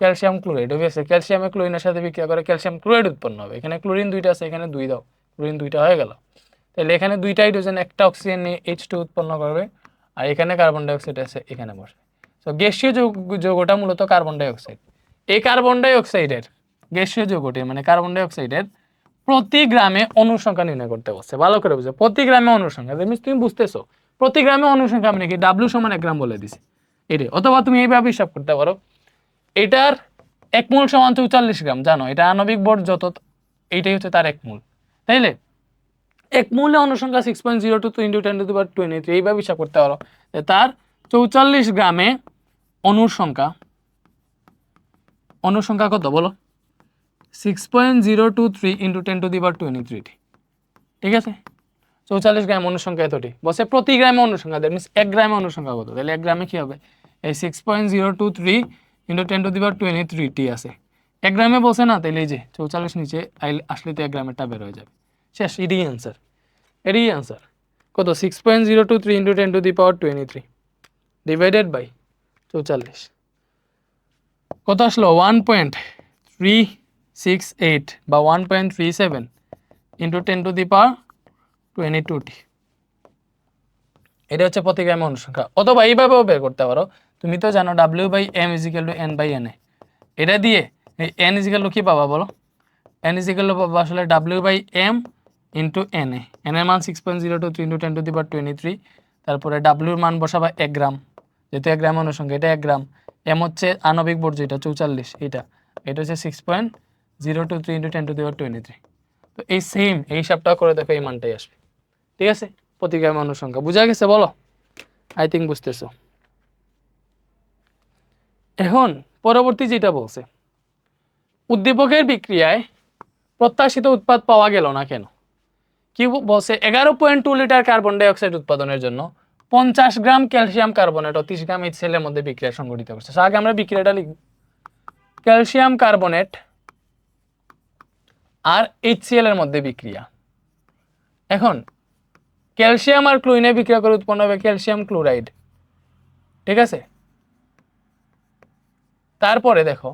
ক্যালসিয়াম ক্লোরাইড। অবভিয়াসলি ক্যালসিয়ামে ক্লোরিনের সাথে বিক্রিয়া করে ক্যালসিয়াম ক্লোরাইড উৎপন্ন হবে। এখানে ক্লোরিন দুইটা আছে, এখানে 2 দাও, ক্লোরিন 2টা হয়ে গেল। তাহলে এখানে 2টা হাইড্রোজেন একটা অক্সিজেন নিয়ে H2 উৎপন্ন করবে, আর এখানে কার্বন ডাইঅক্সাইড আছে, এখানে বসবে। সো গ্যাসীয় যৌগটা মূলত কার্বন ডাইঅক্সাইড। এই কার্বন ডাইঅক্সাইডের গ্যাসীয় যৌগটির মানে কার্বন ডাইঅক্সাইডের প্রতি গ্রামে অণুর সংখ্যা নির্ণয় করতে বলছে। ভালো করে বুঝো, প্রতি গ্রামে অণুর সংখ্যা, তুমি বুঝতেছো প্রতি গ্রামে অণুর সংখ্যা মানে কি, W সমান 1 গ্রাম বলে দিছি এটাই। অথবা তুমি এইভাবে হিসাব করতে পারো, এটার 1 মোল সমান 44 গ্রাম, জানো এটা আণবিক ভর যত, এইটাই হচ্ছে তার 1 মোল। তাইলে এক মূল্যে অনুসংখ্যা 6.022 ইন্টু 10 টু দি পাওয়ার 23 এইভাবে হিসাব করতে পারো যে তার 44 গ্রামে অনুসংখ্যা কত বলো 6.023 ইন্টু 10 টু দি পাওয়ার 23, ঠিক আছে 44 গ্রাম অনুসংখ্যা এতটি বলছে প্রতি গ্রামে অনুসংখ্যা দ্যাট মিন্স 1 গ্রামে অনুসংখ্যা কত, তাহলে 1 গ্রামে কি হবে এই 6.023 ইন্টু 10 টু দি পাওয়ার 23 টি আছে 1 গ্রামে বলছে না, তাহলে এই যে 44 নিচে আসলে তো 1 গ্রামেরটা বের হয়ে যাবে, শেষ, এটাই অ্যান্সার কত 6.023 into 10 to the power 23 divided by 44 কত আসলো 1.368 বা 1.37 ইন্টু 10 টু দি পাওয়ার 22টি, এটা হচ্ছে প্রতি গ্রামে অনুসংখ্যা। অথবা এইভাবেও বের করতে পারো, তুমি তো জানো W/M = N/Na, এটা দিয়ে এই N = কি পাবা বলো, N = পাবা আসলে W/M ইন্টু Na, N এর মান 6.023 ইন্টু 10 টু দি পাওয়ার 23, তারপরে W এর মান বসাবা 1 গ্রাম, যেহেতু 1 গ্রাম অনুসংখ্যা এটা 1 গ্রাম, M হচ্ছে আণবিক বর্জ্য এটা 44, এটা হচ্ছে 6.023 ইন্টু 10 টু দি পাওয়ার 23। তো এই সেম এই হিসাবটা করে দেখো এই মানটাই আসবে, ঠিক আছে প্রতি গ্রামে অনুসংখ্যা। বুঝা গেছে বলো? আই থিঙ্ক বুঝতেছো। এখন পরবর্তী যেটা বলছে উদ্দীপকের বিক্রিয়ায় প্রত্যাশিত উৎপাদ পাওয়া গেল না কেন, কি বলছে 11.2 লিটার কার্বন ডাই অক্সাইড উৎপাদনের জন্য 50 গ্রাম ক্যালসিয়াম কার্বনেট ও 30 গ্রাম HCl এর মধ্যে বিক্রিয়া সংঘটিত করছে। আগে আমরা বিক্রিয়াটা লিখব, ক্যালসিয়াম কার্বনেট আর HCl এর মধ্যে বিক্রিয়া। এখন ক্যালসিয়াম আর ক্লোরিনে বিক্রিয়া করে উৎপন্ন হবে ক্যালসিয়াম ক্লোরাইড, ঠিক আছে। তারপরে দেখো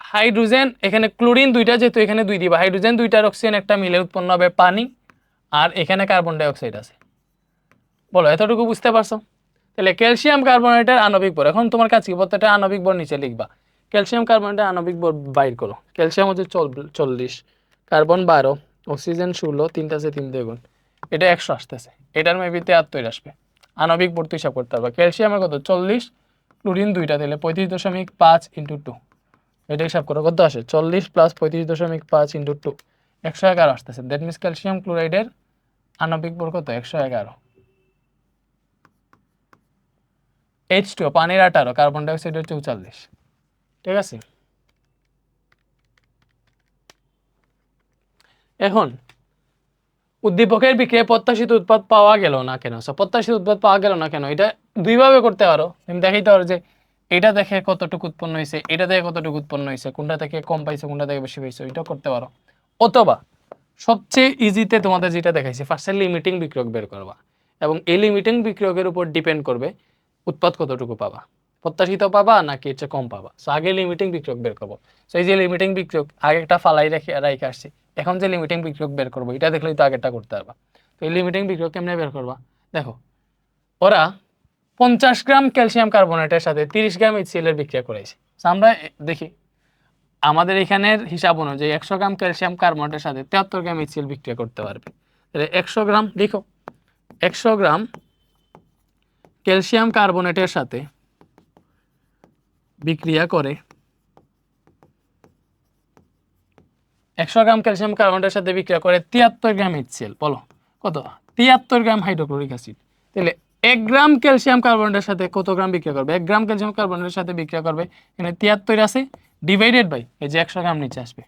হাইড্রোজেন, এখানে ক্লোরিন দুইটা যেহেতু এখানে 2 দিবা, হাইড্রোজেন 2টার অক্সিজেন একটা মিলে উৎপন্ন হবে পানি, আর এখানে কার্বন ডাই অক্সাইড আছে। বলো এতটুকু বুঝতে পারছো? তাহলে ক্যালসিয়াম কার্বনেটের আণবিক ভর, এখন তোমার কাছে কি প্রত্যেকটা আণবিক ভর নিচে লিখবা, ক্যালসিয়াম কার্বনেটের আণবিক ভর বাইর করো। ক্যালসিয়াম হচ্ছে 40, কার্বন 12, অক্সিজেন 16, 3 আছে 3 দিয়ে গুণ, এটা 100 আসতেছে, এটার মেবি 73 আসবে। আণবিক ভর তো হিসাব করতে পারবা, ক্যালসিয়ামের কত 40, ক্লোরিন 2টা, তাহলে 35.5 ইন্টু 2, এটা হিসাব করো কত আসে 40 প্লাস 35.5 ইন্টু 2, 111 আসতেছে। দ্যাট মিনস ক্যালসিয়াম ক্লোরাইডের আণবিক ভর কত 111। H2O পানির 18, কার্বন ডাই অক্সাইডের 44, ঠিক আছে। এখন উদ্দীপকের বিক্রিয়ায় প্রত্যাশিত উৎপাদ পাওয়া গেল না কেন, প্রত্যাশিত উৎপাদ পাওয়া গেল না কেন, এটা দুইভাবে করতে পারো। তুমি দেখাইতে পারো যে এটা দেখে কতটুকু উৎপন্ন হয়েছে, এটা থেকে কতটুকু উৎপন্ন হয়েছে, কোনটা থেকে কম পাইছে কোনটা থেকে বেশি পাইছে, এটা করতে পারো। অথবা সবচেয়ে ইজিতে তোমাদের যেটা দেখাইছি, ফার্স্টে লিমিটিং বিক্রিয়ক বের করবা, এবং এই লিমিটিং বিক্রিয়কের উপর ডিপেন্ড করবে উৎপাদ কতটুকু পাবা, প্রত্যাশিত পাবা নাকি এর চেয়ে কম পাবা। সো আগে লিমিটিং বিক্রিয়ক বের করবো। সো এই যে লিমিটিং বিক্রিয়ক আগে একটা ফালাই রেখে আসছি, এখন যে লিমিটিং বিক্রিয়ক বের করবো এটা দেখলেই তো আগেরটা করতে পারবা। তো এই লিমিটিং বিক্রিয়ক কেমনে বের করবা, দেখো ওরা 50 গ্রাম ক্যালসিয়াম কার্বনেটের সাথে 30 গ্রাম HCl এর বিক্রিয়া করেছে। আমরা দেখি আমাদের এখানের হিসাব অনুযায়ী 100 গ্রাম ক্যালসিয়াম কার্বনেটের সাথে 73 গ্রাম HCl বিক্রিয়া করতে পারবে। তাহলে 100 গ্রাম লিখো, 100 গ্রাম ক্যালসিয়াম কার্বনেটের সাথে বিক্রিয়া করে 100 গ্রাম ক্যালসিয়াম কার্বনেটের সাথে বিক্রিয়া করে 73 গ্রাম HCl, বলো কত 73 গ্রাম হাইড্রোক্লোরিক অ্যাসিড। তাহলে 1 গ্রাম ক্যালসিয়াম কার্বনেটের সাথে কত গ্রাম বিক্রিয়া করবে, 1 গ্রাম ক্যালসিয়াম কার্বনেটের সাথে বিক্রিয়া করবে এখানে 73 আছে ডিভাইডেড বাই এই যে 100 গ্রাম নিচে আসবে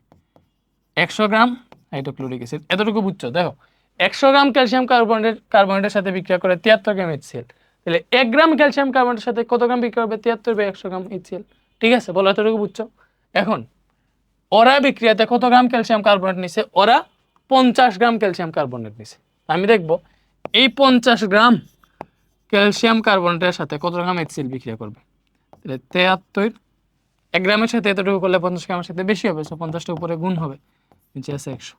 100 গ্রাম হাইড্রোক্লোরিক অ্যাসিড। এতটুকু বুঝছো? দেখো 100 গ্রাম ক্যালসিয়াম কার্বনেটের সাথে বিক্রিয়া করে 73 গ্রাম HCl, তাহলে 1 গ্রাম ক্যালসিয়াম কার্বনেটের সাথে কত গ্রাম বিক্রিয়া করবে 73 বাই 100 গ্রাম HCl, ঠিক আছে। বলো এতটুকু বুঝছো? এখন ওরা বিক্রিয়াতে কত গ্রাম ক্যালসিয়াম কার্বনেট নিছে, ওরা 50 গ্রাম ক্যালসিয়াম কার্বনেট নিছে। আমি দেখব এই 50 গ্রাম ক্যালসিয়াম কার্বনেটের সাথে কত গ্রাম HCl বিক্রিয়া করবে, তাহলে 73 1 গ্রামের সাথে এতটুকু করলে 50 গ্রামের সাথে বেশি হবে, সো 50টা উপরে গুণ হবে, নিচে আছে 100।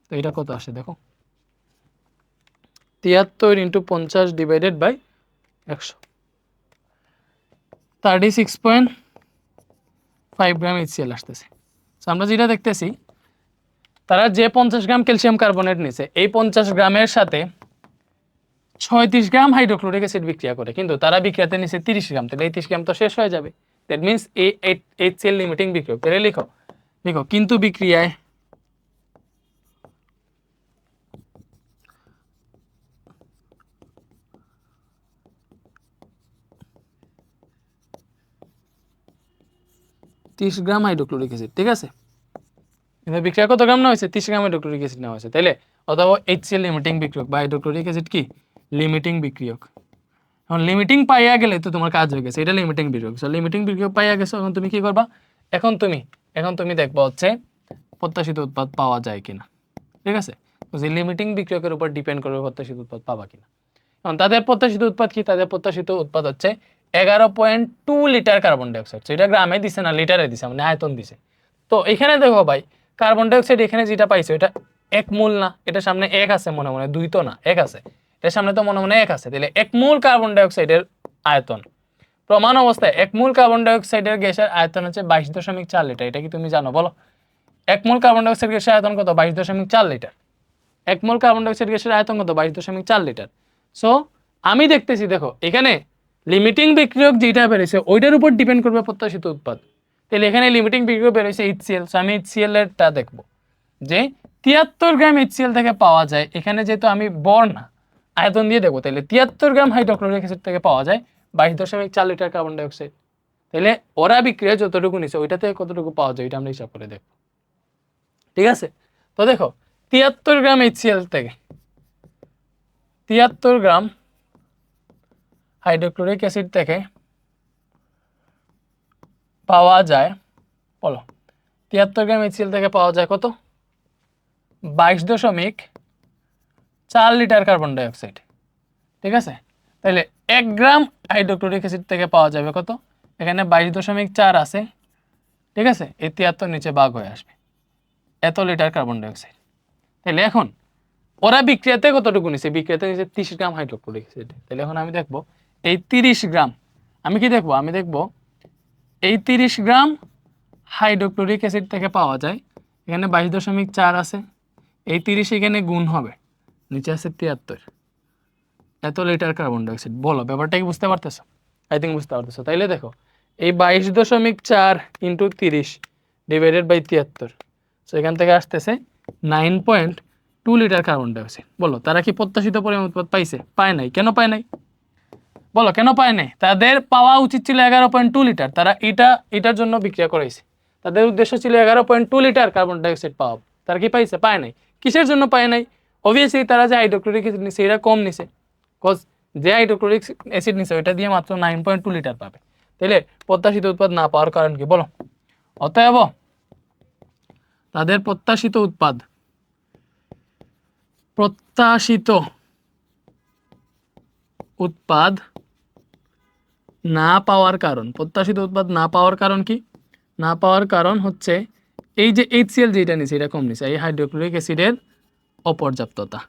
তো এটা কত আসে দেখো 73 into 50 divided by 100, 36.5 gram HCl আসতেছে। সো আমরা যেটা দেখতেছি তারা যে 50 গ্রাম ক্যালসিয়াম কার্বনেট নিছে এই 50 গ্রামের সাথে 36 গ্রাম হাইড্রোক্লোরিক অ্যাসিড বিক্রিয়া করে, কিন্তু তারা বিক্রিয়াতে নিছে 30 গ্রাম, তাহলে এই 30 গ্রাম তো শেষ হয়ে যাবে। দ্যাট মিনস এই HCl লিমিটিং বিক্রিয়ক। তাহলে লিখো কিন্তু বিক্রিয়ায় 30 গ্রাম হাইড্রোক্লোরিক অ্যাসিড, ঠিক আছে? এখানে বিক্রিয়া কত গ্রাম নেওয়া হয়েছে? 30 গ্রাম হাইড্রোক্লোরিক অ্যাসিড নেওয়া হয়েছে, তাইলে অথবা HCl লিমিটিং বিক্রিয়ক বা হাইড্রোক্লোরিক অ্যাসিড কি লিমিটিং বিক্রিয়ক। এখন লিমিটিং পাইয়া গেলে তো তোমার কাজ হয়ে গেছে, এটা লিমিটিং বিক্রিয়ক। সো লিমিটিং বিক্রিয়ক পাইয়া গেছো, এখন তুমি কি করবা? এখন তুমি দেখবা হচ্ছে প্রত্যাশিত উৎপাদ পাওয়া যায় কিনা, ঠিক আছে? তো যে লিমিটিং বিক্রিয়কের উপর ডিপেন্ড করবে প্রত্যাশিত উৎপাদ পাবা কিনা। এখন তাদের প্রত্যাশিত উৎপাদ কি? তাদের প্রত্যাশিত উৎপাদ হচ্ছে 11.2 লিটার কার্বন ডাইঅক্সাইড। সেটা গ্রামে দিছে না লিটারে দিছে, মানে আয়তন দিছে। তো এখানে দেখো ভাই, কার্বন ডাইঅক্সাইড এখানে যেটা পাইছো এটা 1 মোল না, এটার সামনে 1 আছে মনে মনে, 2 তো না, 1 আছে, এটার সামনে তো মনে মনে 1 আছে, তাহলে 1 মোল কার্বন ডাইঅক্সাইডের আয়তন প্রমাণ অবস্থায় 1 মোল কার্বন ডাইঅক্সাইডের গ্যাসের আয়তন হচ্ছে 22.4 লিটার। এটা কি তুমি জানো? বলো, 1 মোল কার্বন ডাইঅক্সাইড গ্যাসের আয়তন কত? 22.4 লিটার। 1 মোল কার্বন ডাইঅক্সাইড গ্যাসের আয়তন কত? 22.4 লিটার। সো আমি দেখতেছি, দেখো এখানে লিমিটিং বিক্রিয়ক যেটা বেরোছে ওইটার উপর ডিপেন্ড করবে প্রত্যাশিত উৎপাদ। তাহলে এখানে লিমিটিং বিক্রিয়ক বেরোছে HCl। সো আমি HCl এরটা দেখবো যে 73 গ্রাম HCl থেকে পাওয়া যায়। এখানে যেহেতু আমি বর না আয়তন দিয়ে দেখবো, তাহলে 73 গ্রাম হাইড্রোক্লোরিক অ্যাসিড থেকে পাওয়া যায় 22.4 লিটার কার্বন ডাইঅক্সাইড। তাহলে ওরা বিক্রিয়া যতটুকু নিছে ওইটা থেকে কতটুকু পাওয়া যায় এটা আমরা হিসাব করে দেখবো, ঠিক আছে? তো দেখো 73 গ্রাম HCl থেকে 73 গ্রাম হাইড্রোক্লোরিক অ্যাসিড থেকে পাওয়া যায়, বলো 73 গ্রাম HCl থেকে পাওয়া যায় কত? 22.4 লিটার কার্বন ডাইঅক্সাইড, ঠিক আছে? তাহলে 1 গ্রাম হাইড্রোক্লোরিক অ্যাসিড থেকে পাওয়া যাবে কত? এখানে 22.4 আছে, ঠিক আছে? এই 73 নিচে ভাগ হয়ে আসবে, এত লিটার কার্বন ডাইঅক্সাইড। তাহলে এখন ওরা বিক্রিয়াতে কতটুকু নিছে? বিক্রিয়াতে নিচে 30 গ্রাম হাইড্রোক্লোরিক অ্যাসিড। তাহলে এখন আমি দেখবো এই 30 গ্রাম, আমি কি দেখবো? আমি দেখবো এই 30 গ্রাম হাইড্রোক্লোরিক অ্যাসিড থেকে পাওয়া যায়, এখানে 22.4 আছে, এই 30 এখানে গুণ হবে, নিচে আছে 73, এত লিটার কার্বন ডাইঅক্সাইড। বলো ব্যাপারটা কি বুঝতে পারতেছো? আই থিঙ্ক বুঝতে পারতেছো। তাইলে দেখো এই 22.4 ইন্টু 30 ডিভাইডেড বাই 73, সো এখান থেকে আসতেছে 9.2 লিটার কার্বন ডাইঅক্সাইড। বলো তারা কি প্রত্যাশিত পরিমাণ উৎপাদ পাইছে? পায় নাই। কেন পায় নাই? বলো কেন পায় নাই? তাদের পাওয়া উচিত ছিল 11.2 লিটার, তারা এটার জন্য বিক্রিয়া করাইছে। তাদের উদ্দেশ্য ছিল 11.2 লিটার কার্বন ডাইঅক্সাইড পাওয়া, তারা কি পাইছে? পায় নাই। কিসের জন্য পায় নাই? অবভিয়াসলি তারা যে হাইড্রোক্লোরিক অ্যাসিড নিছে এটা কম নিছে, কজ যে হাইড্রোক্লোরিক অ্যাসিড নিছে ওইটা দিয়ে মাত্র 9.2 লিটার পাবে। তাহলে প্রত্যাশিত উৎপাদ না পাওয়ার কারণ কি? বলো। অতএব তাদের প্রত্যাশিত উৎপাদ না পাওয়ার কারণ, প্রত্যাশিত উৎপাদ না পাওয়ার কারণ কি? না পাওয়ার কারণ হচ্ছে এই যে HCl যেটা নিছে এটা কম নিছে, এই হাইড্রোক্লোরিক অ্যাসিডের অপর্যাপ্ততা।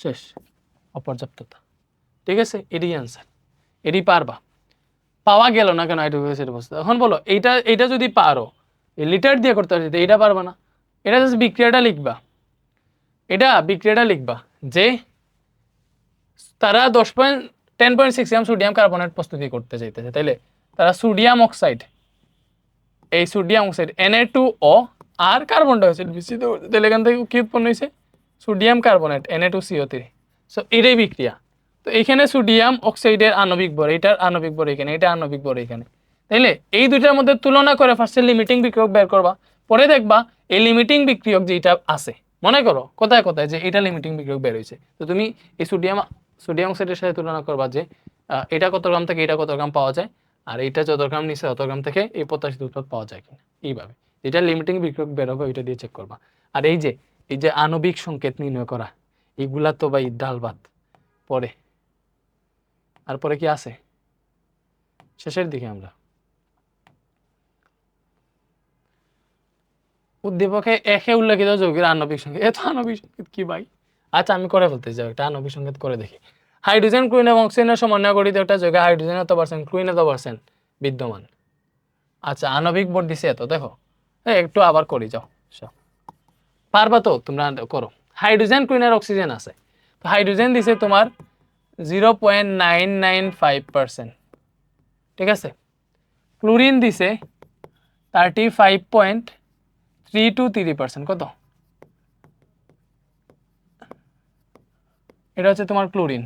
শেষ, অপর্যাপ্ততা, ঠিক আছে? এটাই অ্যান্সার, এটাই পারবা। পাওয়া গেল না কেন হাইড্রোক্লোরিক অ্যাসিড বস্তু? এখন বলো এইটা যদি পারো এই লিটার দিয়ে করতে পারছি, এইটা পারবা না? এটা জাস্ট বিক্রিয়াটা লিখবা, যে তারা 10.6 গ্রাম সোডিয়াম কার্বনেট প্রস্তুতি করতে চাইতেছে। তাইলে তারা সোডিয়াম অক্সাইড Na2O আর কার্বন ডাইঅক্সাইড মিশ্রিত করছে। তাহলে এখান থেকে কি উৎপন্ন হয়েছে? Sodium carbonate Na2CO3। সো এটাই বিক্রিয়া। তো এখানে সোডিয়াম অক্সাইডের আণবিক ভর, এটার আণবিক ভর এখানে, এটা আণবিক ভর এখানে। তাইলে এই দুইটার মধ্যে তুলনা করে ফার্স্টে লিমিটিং বিক্রিয়ক বের করবা, পরে দেখবা এই লিমিটিং বিক্রিয়ক যেটা আছে, মনে করো কোথায় কোথায় যে এটা লিমিটিং বিক্রিয়ক বের হয়েছে, তো তুমি এই সোডিয়াম অক্সাইডের সাথে তুলনা করবা যে এটা কত গ্রাম থেকে এটা কত গ্রাম পাওয়া যায়, আর এটা যত গ্রাম নিচে তত গ্রাম থেকে এই প্রত্যাশিত উৎপাদ পাওয়া যায় কিনা। এইভাবে যেটা লিমিটিং বিক্রিয়ক বের হবে ওইটা দিয়ে চেক করবা। আর এই যে আণবিক সংকেত নির্ণয় করা, এইগুলা তো ভাই ডাল ভাত পরে। আর পরে কি আছে শেষের দিকে আমরা উদ্দীপকে একে উল্লেখিত যৌগের আণবিক সংকেত। এত আণবিক সংকেত কি ভাই? আচ্ছা আমি করে ফেলতে যাই, একটা আণবিক সংকেত করে দেখি। হাইড্রোজেন, ক্লোরিন এবং অক্সিজেনের সমন্বয়ে গঠিত একটা যৌগে হাইড্রোজেন এত পার্সেন্ট, ক্লোরিন এত পার্সেন্ট বিদ্যমান। আচ্ছা আণবিক ভর দিছে এত, দেখো একটু আবার করি, যাও পারবা তো তোমরা করো। হাইড্রোজেন, ক্লোরিন আর অক্সিজেন আছে, তো হাইড্রোজেন দিছে তোমার 0.995%, ঠিক আছে? ক্লোরিন দিছে 35.323%, কত? এটা হচ্ছে তোমার ক্লোরিন।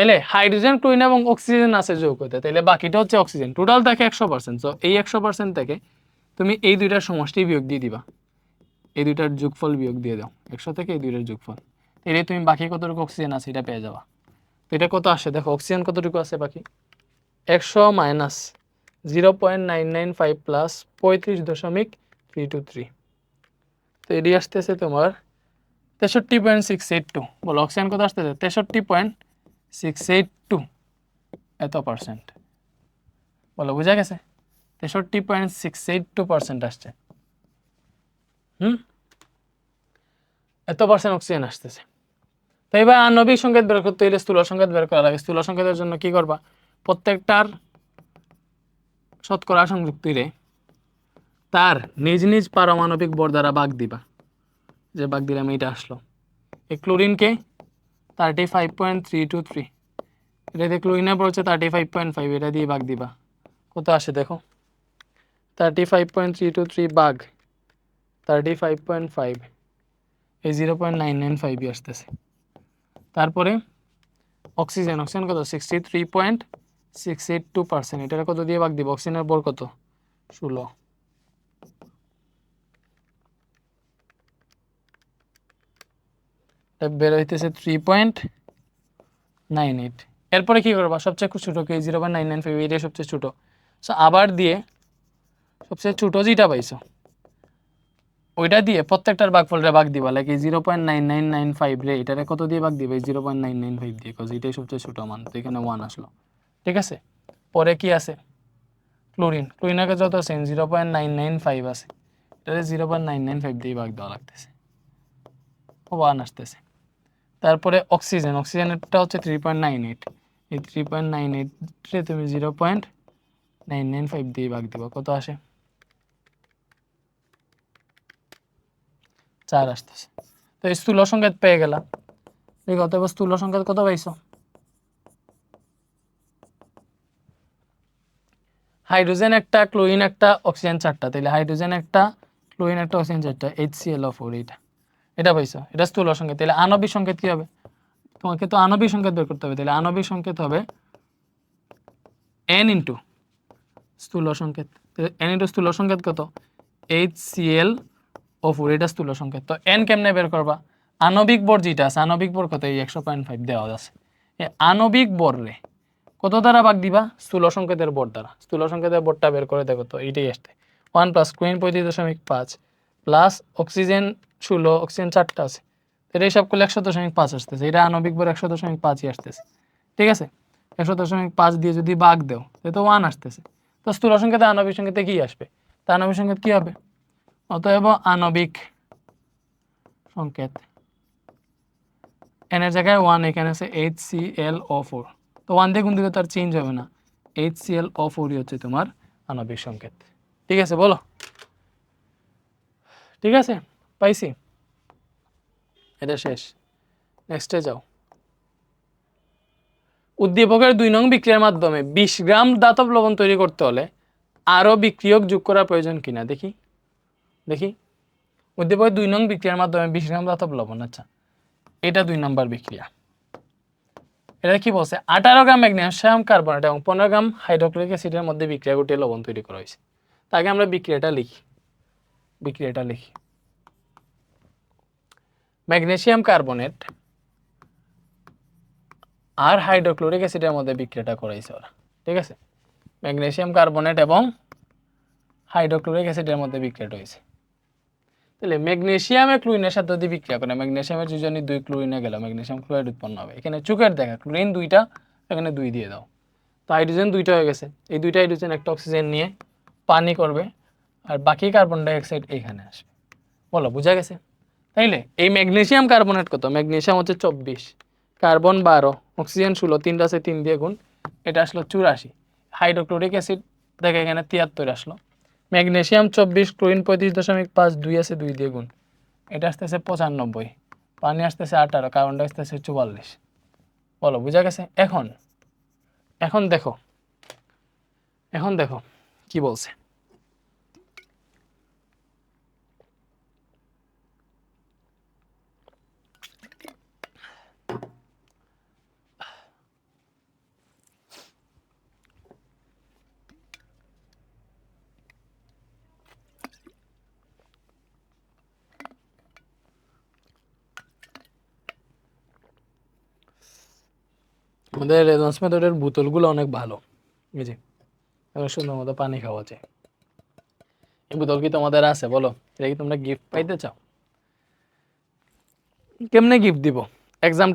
তাইলে হাইড্রোজেন ক্লোরিন এবং অক্সিজেন আছে যৌগতে, তাইলে বাকিটা হচ্ছে অক্সিজেন। টোটাল থাকে 100%। সো এই 100% থেকে তুমি এই দুইটার সমষ্টি বিয়োগ দিয়ে দিবা, এই দুইটার যোগফল বিয়োগ দিয়ে দাও 100 থেকে এই দুইটার যোগফল, তাইলে তুমি বাকি কতটুকু অক্সিজেন আছে এটা পেয়ে যাবা। তো এটা কত আসে দেখো, অক্সিজেন কতটুকু আছে বাকি, 100 মাইনাস 0.995 প্লাস 35.323, তো এটি আসতেছে তোমার 63.682। বলো অক্সিজেন কত আসতেছে, 63.682 এত পার্সেন্ট। বলো বুঝা গেছে, 63.682% আসছে। এত পার্সেন্ট অক্সিজেন আসতেছে। তো এবার আণবিক সংকেত বের করতে হলে স্থূল সংকেত বের করা লাগে। স্থূল সংকেতের জন্য কি করবা, প্রত্যেকটার শতকরা সংযুক্তিরে তার নিজ নিজ পারমাণবিক ভর দ্বারা ভাগ দিবা, যে ভাগ দিলাম এটা আসলো। এই ক্লোরিনকে 35.323, এটাতে ক্লোরিনে পড়ছে 35.5, এটা দিয়ে ভাগ দিবা, কত আসে দেখো, 35.323 ভাগ 35.5, এই 0.995 আসতেছে। তারপরে অক্সিজেন, অক্সিজেন কত 63.682%, এটার কত দিয়ে ভাগ দিব, অক্সিজেনের ভর কত 16, বের হইতেছে 3.98। এরপরে কি করবা, সবচেয়ে ছোট কি 0.995, এটাই সবচেয়ে ছোট। সো আবার দিয়ে সবচেয়ে ছোট যেটা পাইছো ওইটা দিয়ে প্রত্যেকটার ভাগফলটা ভাগ দিবা, লাইক এই 0.9995 রে এটারে কত দিয়ে ভাগ দিবে, 0.995 দিয়ে, কজ এটাই সবচেয়ে ছোট মান, তো এখানে 1 আসলো। ঠিক আছে, পরে কি আছে ক্লোরিন, ক্লোরিনের কাছে যত আছে 0.995 আছে, এটারে 0.995 দিয়ে ভাগ দেওয়া লাগতেছে, 1 আসতেছে। তারপরে অক্সিজেন, অক্সিজেনেরটা হচ্ছে 3.98, এই 3.98 রে তুমি 0.995 দিয়ে ভাগ দিবা, কত আসে 4 আসতেছে। তো এই স্থূল সংকেত পেয়ে গেলাম। ঠিক আছে, এবার স্থূল সংকেত কত পাইছো, হাইড্রোজেন একটা, ক্লোরিন একটা, অক্সিজেন 4টা, তাহলে হাইড্রোজেন একটা, ক্লোরিন একটা, অক্সিজেন 4টা, HClO4, এটা পাইছো, এটা স্থূল সংকেত। তাহলে আণবিক সংকেত কি হবে, তোমাকে তো আণবিক সংকেত বের করতে হবে, তাহলে আণবিক সংকেত হবে n ইন্টু স্থূল সংকেত, n ইন্টু স্থূল সংকেত কত, HClO4, এটা স্থূল সংকেত। তো n কেমনে বের করবা, আণবিক ভর যেটা আছে, আণবিক ভর কত, এই 100.5 দেওয়া আছে, এই আণবিক ভর রে কত দ্বারা ভাগ দিবা, স্থূল সংকেতের ভর দ্বারা। স্থূল সংকেতের ভরটা বের করে দেখো তো, এইটাই আসছে 1 plus chlorine 35.5 plus oxygen 16, oxygen 4টা আছে, এটা হিসাব করলে 100.5 আসতেছে, এটা আণবিক ভর 100.5ই আসতেছে। ঠিক আছে, 100.5 দিয়ে যদি ভাগ দেও তাহলে তো 1 আসতেছে। তো স্থূল সংকেতে আণবিক সংকেতে কি আসবে, তা আণবিক সংকেত কি হবে, অতএব আণবিক সংকেত n এর জায়গায় 1, এখানে আছে HClO4, তো 1 দিয়ে গুণ দিলে তার চেঞ্জ হবে না, HClO4ই হচ্ছে তোমার আণবিক সংকেত। ঠিক আছে বলো, ঠিক আছে পাইছি, এটা শেষ, নেক্সটে যাও। উদ্দীপকের 2 নং বিক্রিয়ার মাধ্যমে 20 গ্রাম ধাতব লবণ তৈরি করতে হলে আরও বিক্রিয়ক যোগ করার প্রয়োজন কিনা দেখি, দেখি উদ্দীপকের 2 নং বিক্রিয়ার মাধ্যমে 20 গ্রাম ধাতব লবণ, আচ্ছা এটা 2 নম্বর বিক্রিয়া। এটা কি বলছে, 18 গ্রাম ম্যাগনেসিয়াম কার্বনেট এবং 15 গ্রাম হাইড্রোক্লোরিক অ্যাসিডের মধ্যে বিক্রিয়া ঘটিয়ে লবণ তৈরি করা হয়েছে। তাকে আমরা বিক্রিয়াটা লিখি, বিক্রিয়াটা লিখি, ম্যাগনেসিয়াম কার্বনেট আর হাইড্রোক্লোরিক অ্যাসিডের মধ্যে বিক্রিয়াটা করাইছে ওরা। ঠিক আছে, ম্যাগনেসিয়াম কার্বনেট এবং হাইড্রোক্লোরিক অ্যাসিডের মধ্যে বিক্রিয়াটা হয়েছে। তাহলে ম্যাগনেসিয়ামে ক্লোরিনের সাথে যদি বিক্রিয়া করে, ম্যাগনেসিয়ামের দুজনই 2 ক্লোরিনে গেল, ম্যাগনেসিয়াম ক্লোরাইড উৎপন্ন হবে। এখানে চোখের দেখা ক্লোরিন 2টা, এখানে 2 দিয়ে দাও, তো হাইড্রোজেন 2টা হয়ে গেছে। এই 2টা হাইড্রোজেন একটা অক্সিজেন নিয়ে পানি করবে, আর বাকি কার্বন ডাইঅক্সাইড এইখানে আসবে। বলো বুঝা গেছে। তাইলে এই ম্যাগনেসিয়াম কার্বনেট কত, ম্যাগনেসিয়াম হচ্ছে 24, কার্বন 12, অক্সিজেন 16, 3টা আছে 3 দিয়ে গুণ, এটা আসলো 84। হাইড্রোক্লোরিক অ্যাসিড দেখে এখানে 73 আসলো। ম্যাগনেসিয়াম 24, ক্লোরিন 35.5, 2 আছে 2 দিয়ে গুণ, এটা আসতেছে 95, পানি আসতেছে 18, কার্বন ডাই আসতেছে 44। বলো বুঝা গেছে। এখন এখন দেখো, এখন দেখো কি বলছে, আমাদের রেজোন্যান্স মেথডের বোতলগুলো অনেক ভালো, এই যে অনেক সুন্দর মতো পানি খাওয়া যায়। এই বোতল কি তোমাদের আছে বলো? এটা কি তোমরা গিফট পাইতে চাও? কেমনে গিফট দিব? এক্সাম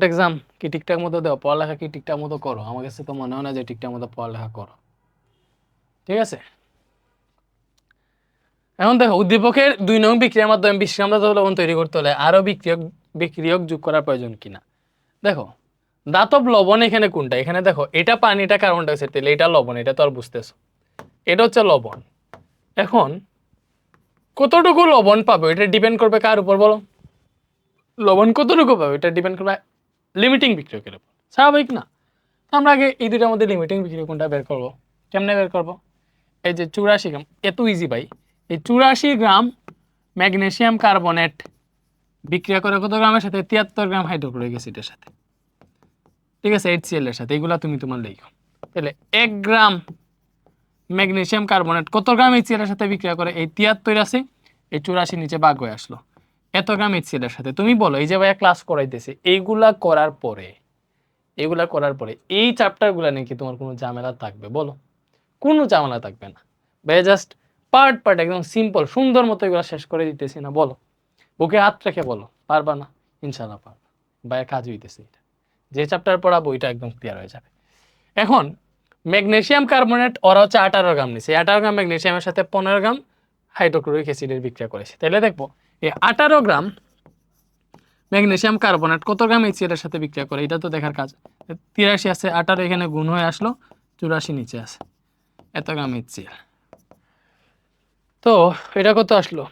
কি ঠিকঠাক মতো দাও? পড়ালেখা কি ঠিকঠাক মতো করো? আমার কাছে তো মনে হয় না যে ঠিকঠাক মতো পড়ালেখা করো। ঠিক আছে, এখন দেখো উদ্দীপকের 2 নং বিক্রিয়ার মাধ্যমে বিশ্রাম ধাতব লবণ তৈরি করতে হলে আরো বিক্রিয়ক যোগ করার প্রয়োজন কিনা। দেখো ধাতব লবণ এখানে কোনটা? এখানে দেখো এটা পানি, এটা কার্বন ডাইঅক্সাইড, তাহলে এটা লবণ, এটা তো আর বুঝতেছো। এটা হচ্ছে লবণ। এখন কতটুকু লবণ পাবে এটা ডিপেন্ড করবে কার উপর বলো? লবণ কতটুকু পাবে এটা ডিপেন্ড করবে লিমিটিং বিক্রিয়কের উপর, স্বাভাবিক না? আমরা আগে এই দুটার মধ্যে লিমিটিং বিক্রিয়ক কোনটা বের করবো। কেমনে বের করবো? এই যে 84 গ্রাম, এত ইজি ভাই। এই 84 গ্রাম ম্যাগনেসিয়াম কার্বনেট বিক্রিয়া করে কত গ্রামের সাথে? 73 গ্রাম হাইড্রোক্লোরিক অ্যাসিডের সাথে। ঠিক আছে, HCl এর সাথে। এগুলা তুমি তোমার লিখো। তাহলে 1 গ্রাম ম্যাগনেসিয়াম কার্বনেট কত গ্রাম HCl এর সাথে বিক্রিয়া করে? এই 73 আছে, এই 84 নিচে ভাগ হয়ে আসলো। এত গ্রাম HCl এর সাথে। তুমি বলো, এই যে ভাইয়া ক্লাস করাইতেছে, এইগুলা করার পরে এই চ্যাপ্টারগুলো নিয়ে কি তোমার কোনো ঝামেলা থাকবে বলো? কোনো ঝামেলা থাকবে না ভাইয়া। জাস্ট পার্ট একদম সিম্পল সুন্দর মতো এগুলো শেষ করে দিতেছি না বলো? বুকে হাত রেখে বলো, পারবা না? ইনশাল্লাহ পারবা ভাইয়া, কাজ হইতেছে এটা। যে চ্যাপ্টার পড়াবো ওইটা একদম ক্লিয়ার হয়ে যাবে। এখন ম্যাগনেসিয়াম কার্বনেট ওরা হচ্ছে 18 গ্রাম নিছে, 18 গ্রাম ম্যাগনেসিয়ামের সাথে 15 গ্রাম হাইড্রোক্লোরিক অ্যাসিডের বিক্রিয়া করেছে। তাহলে দেখবো এই 18 গ্রাম ম্যাগনেসিয়াম কার্বনেট কত গ্রাম HCl এর সাথে বিক্রিয়া করে, এটা তো দেখার কাজ। 83 আছে, 18 এখানে গুণ হয়ে আসলো, 84 নিচে আছে, এত গ্রাম HCl। তো এটা কত আসলো?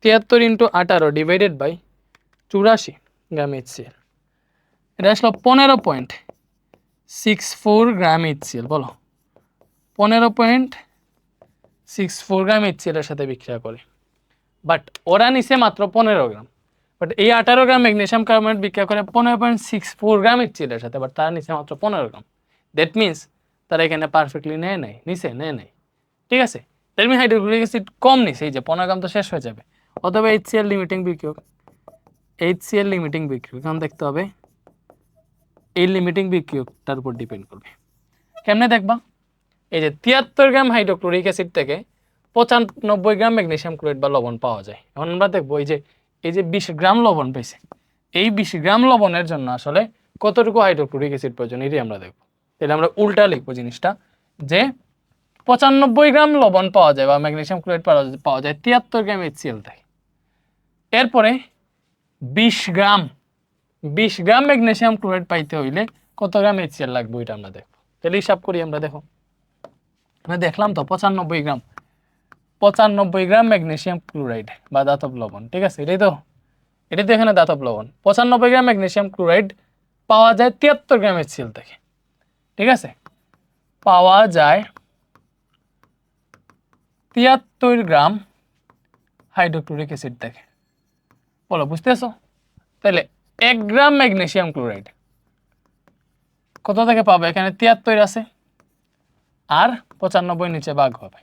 73 × 18 ডিভাইডেড বাই 84 গ্রাম HCl। এটা আসলো 15.64 গ্রাম HCl। বলো 15.64 গ্রাম HCl এর সাথে বিক্রিয়া করে। বাট ওরা নিচে মাত্র 15 গ্রাম। বাট এই 18 গ্রাম ম্যাগনেসিয়াম কার্বনেট বিক্রিয়া করে 15.64 গ্রাম HCl এর সাথে, বাট তার নিচে মাত্র 15 গ্রাম। দ্যাট মিনস তারা এখানে পারফেক্টলি নেয় নাই, নিচে নেয় নাই। ঠিক আছে, দ্যাট মিন হাইড্রোক্লোরিক অ্যাসিড কম নিছে, এই যে 15 গ্রাম তো শেষ হয়ে যাবে। অথবা HCl লিমিটিং বিক্রিয়ক, HCl লিমিটিং বিক্রিয়ক এখন দেখতে হবে। এই লিমিটিং বিক্রিয়কটার উপর ডিপেন্ড করবে। কেমনে দেখবা? এই যে 73 গ্রাম হাইড্রোক্লোরিক অ্যাসিড থেকে 95 গ্রাম ম্যাগনেসিয়াম ক্লোরাইড বা লবণ পাওয়া যায়। এখন আমরা দেখবো এই যে 20 গ্রাম লবণ পেয়েছে, এই 20 গ্রাম লবণের জন্য আসলে কতটুকু হাইড্রোক্লোরিক অ্যাসিড প্রয়োজন, এটাই আমরা দেখবো। তাহলে আমরা উল্টা লিখবো জিনিসটা, যে 95 গ্রাম লবণ পাওয়া যায় বা ম্যাগনেসিয়াম ক্লোরাইড পাওয়া যায় 73 গ্রাম HCl থেকে। এরপরে 20 গ্রাম ম্যাগনেসিয়াম ক্লোরাইড পাইতে হইলে কত গ্রাম HCl লাগবে, ওইটা আমরা দেখবো। তাহলে হিসাব করি আমরা। দেখো আমরা দেখলাম তো 95 গ্রাম ম্যাগনেসিয়াম ক্লোরাইড বা ধাতব লবণ। ঠিক আছে, এটাই তো এখানে ধাতব লবণ। 95 গ্রাম ম্যাগনেসিয়াম ক্লোরাইড পাওয়া যায় 73 গ্রাম HCl থেকে। ঠিক আছে, পাওয়া যায় 73 গ্রাম হাইড্রোক্লোরিক অ্যাসিড থেকে। বলো বুঝতেছো? তাহলে 1 গ্রাম ম্যাগনেসিয়াম ক্লোরাইড কত থেকে পাবে? এখানে 73 আছে আর 95 নিচে ভাগ হবে,